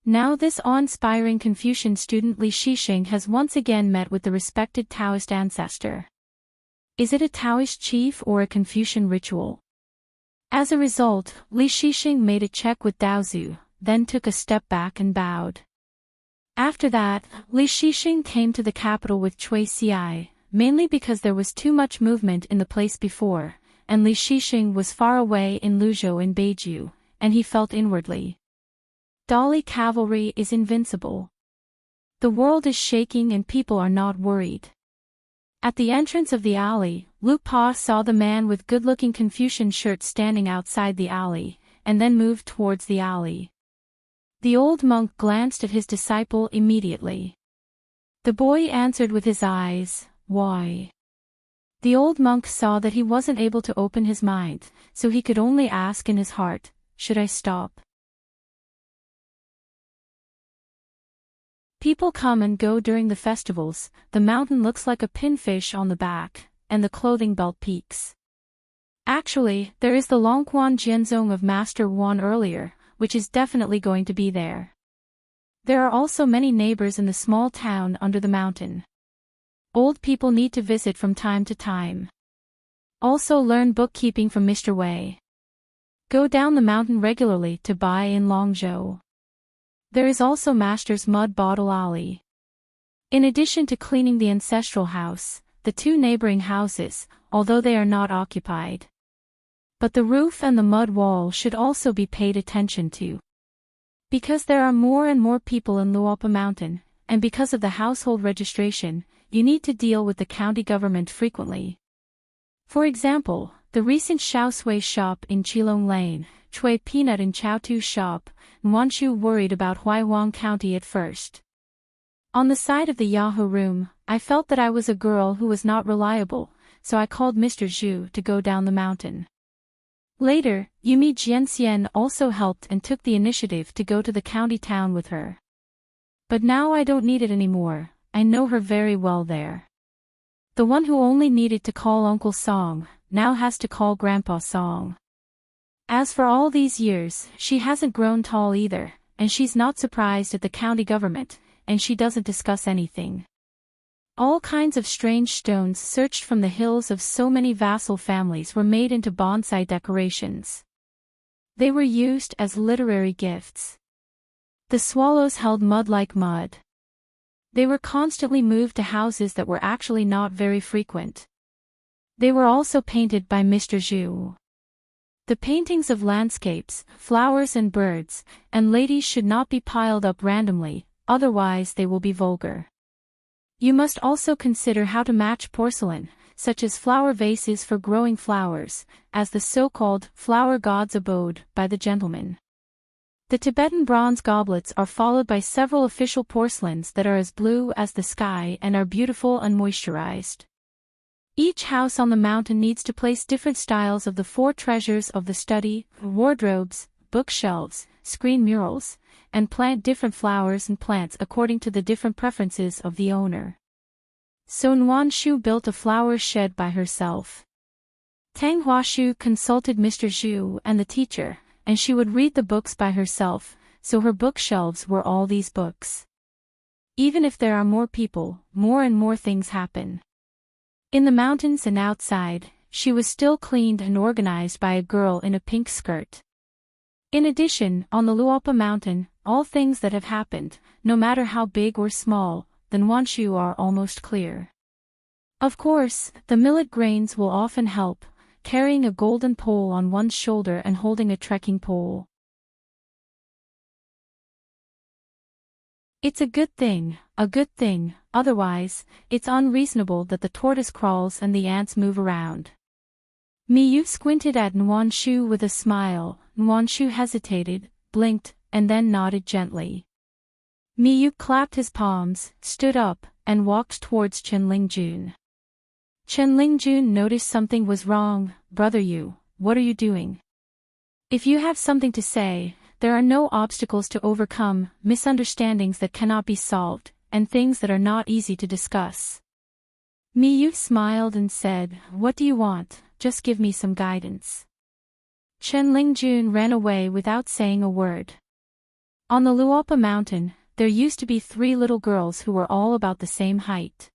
Now this awe-inspiring Confucian student Li Shixing has once again met with the respected Taoist ancestor. Is it a Taoist chief or a Confucian ritual? As a result, Li Shixing made a check with Daozu. then took a step back and bowed. After that, Li Shixing came to the capital with Cui Xi, mainly because there was too much movement in the place before, and Li Shixing was far away in Luzhou in Beiju, and he felt inwardly. Dali cavalry is invincible. The world is shaking and people are not worried. At the entrance of the alley, Lu Pa saw the man with good-looking Confucian shirt standing outside the alley, and then moved towards the alley. The old monk glanced at his disciple immediately. The boy answered with his eyes, "Why?" The old monk saw that he wasn't able to open his mind, so he could only ask in his heart, "Should I stop?" People come and go during the festivals, the mountain looks like a pinfish on the back, and the clothing belt peaks. Actually, there is the Longquan Jianzong of Master Wan earlier, which is definitely going to be there. There are also many neighbors in the small town under the mountain. Old people need to visit from time to time. Also learn bookkeeping from Mr. Wei. Go down the mountain regularly to buy in Longzhou. There is also Master's Mud Bottle Alley. In addition to cleaning the ancestral house, the two neighboring houses, although they are not occupied. But the roof and the mud wall should also be paid attention to. Because there are more and more people in Luopa Mountain, and because of the household registration, you need to deal with the county government frequently. For example, the recent Shaosui shop in Qilong Lane, Chui Peanut in Chaotu shop, Wanshu worried about Huaihuang County at first. On the side of the Yahoo room, I felt that I was a girl who was not reliable, so I called Mr. Zhu to go down the mountain. Later, Yumi Jianxian also helped and took the initiative to go to the county town with her. But now I don't need it anymore, I know her very well there. The one who only needed to call Uncle Song, now has to call Grandpa Song. As for all these years, she hasn't grown tall either, and she's not surprised at the county government, and she doesn't discuss anything. All kinds of strange stones searched from the hills of so many vassal families were made into bonsai decorations. They were used as literary gifts. The swallows held mud like mud. They were constantly moved to houses that were actually not very frequent. They were also painted by Mr. Zhu. The paintings of landscapes, flowers and birds, and ladies should not be piled up randomly, otherwise they will be vulgar. You must also consider how to match porcelain, such as flower vases for growing flowers, as the so-called flower god's abode by the gentleman. The Tibetan bronze goblets are followed by several official porcelains that are as blue as the sky and are beautiful and moisturized. Each house on the mountain needs to place different styles of the four treasures of the study, wardrobes, bookshelves, screen murals, and plant different flowers and plants according to the different preferences of the owner. So Nuanshu built a flower shed by herself. Tang Huashu consulted Mr. Zhu and the teacher, and she would read the books by herself, so her bookshelves were all these books. Even if there are more people, more and more things happen. In the mountains and outside, she was still cleaned and organized by a girl in a pink skirt. In addition, on the Luopa mountain, all things that have happened, no matter how big or small, the Nuanshu are almost clear. Of course, the millet grains will often help, carrying a golden pole on one's shoulder and holding a trekking pole. It's a good thing, otherwise, it's unreasonable that the tortoise crawls and the ants move around. Miyu squinted at Nuanshu with a smile. Nuanshu hesitated, blinked, and then nodded gently. Miyu clapped his palms, stood up, and walked towards Chen Lingjun. Chen Lingjun noticed something was wrong. Brother Yu, what are you doing? If you have something to say, there are no obstacles to overcome, misunderstandings that cannot be solved, and things that are not easy to discuss. Miyu smiled and said, "What do you want? Just give me some guidance." Chen Lingjun ran away without saying a word. On the Luopa mountain, there used to be 3 little girls who were all about the same height.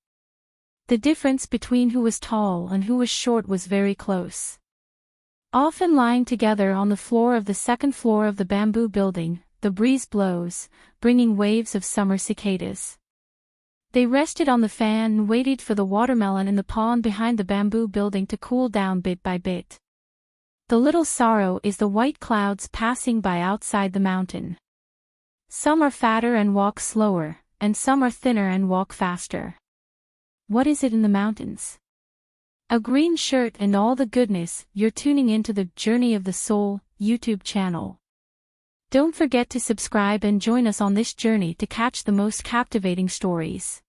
The difference between who was tall and who was short was very close. Often lying together on the floor of the second floor of the bamboo building, the breeze blows, bringing waves of summer cicadas. They rested on the fan and waited for the watermelon in the pond behind the bamboo building to cool down bit by bit. The little sorrow is the white clouds passing by outside the mountain. Some are fatter and walk slower, and some are thinner and walk faster. What is it in the mountains? A green shirt and all the goodness. You're tuning into the Journey of the Soul YouTube channel. Don't forget to subscribe and join us on this journey to catch the most captivating stories.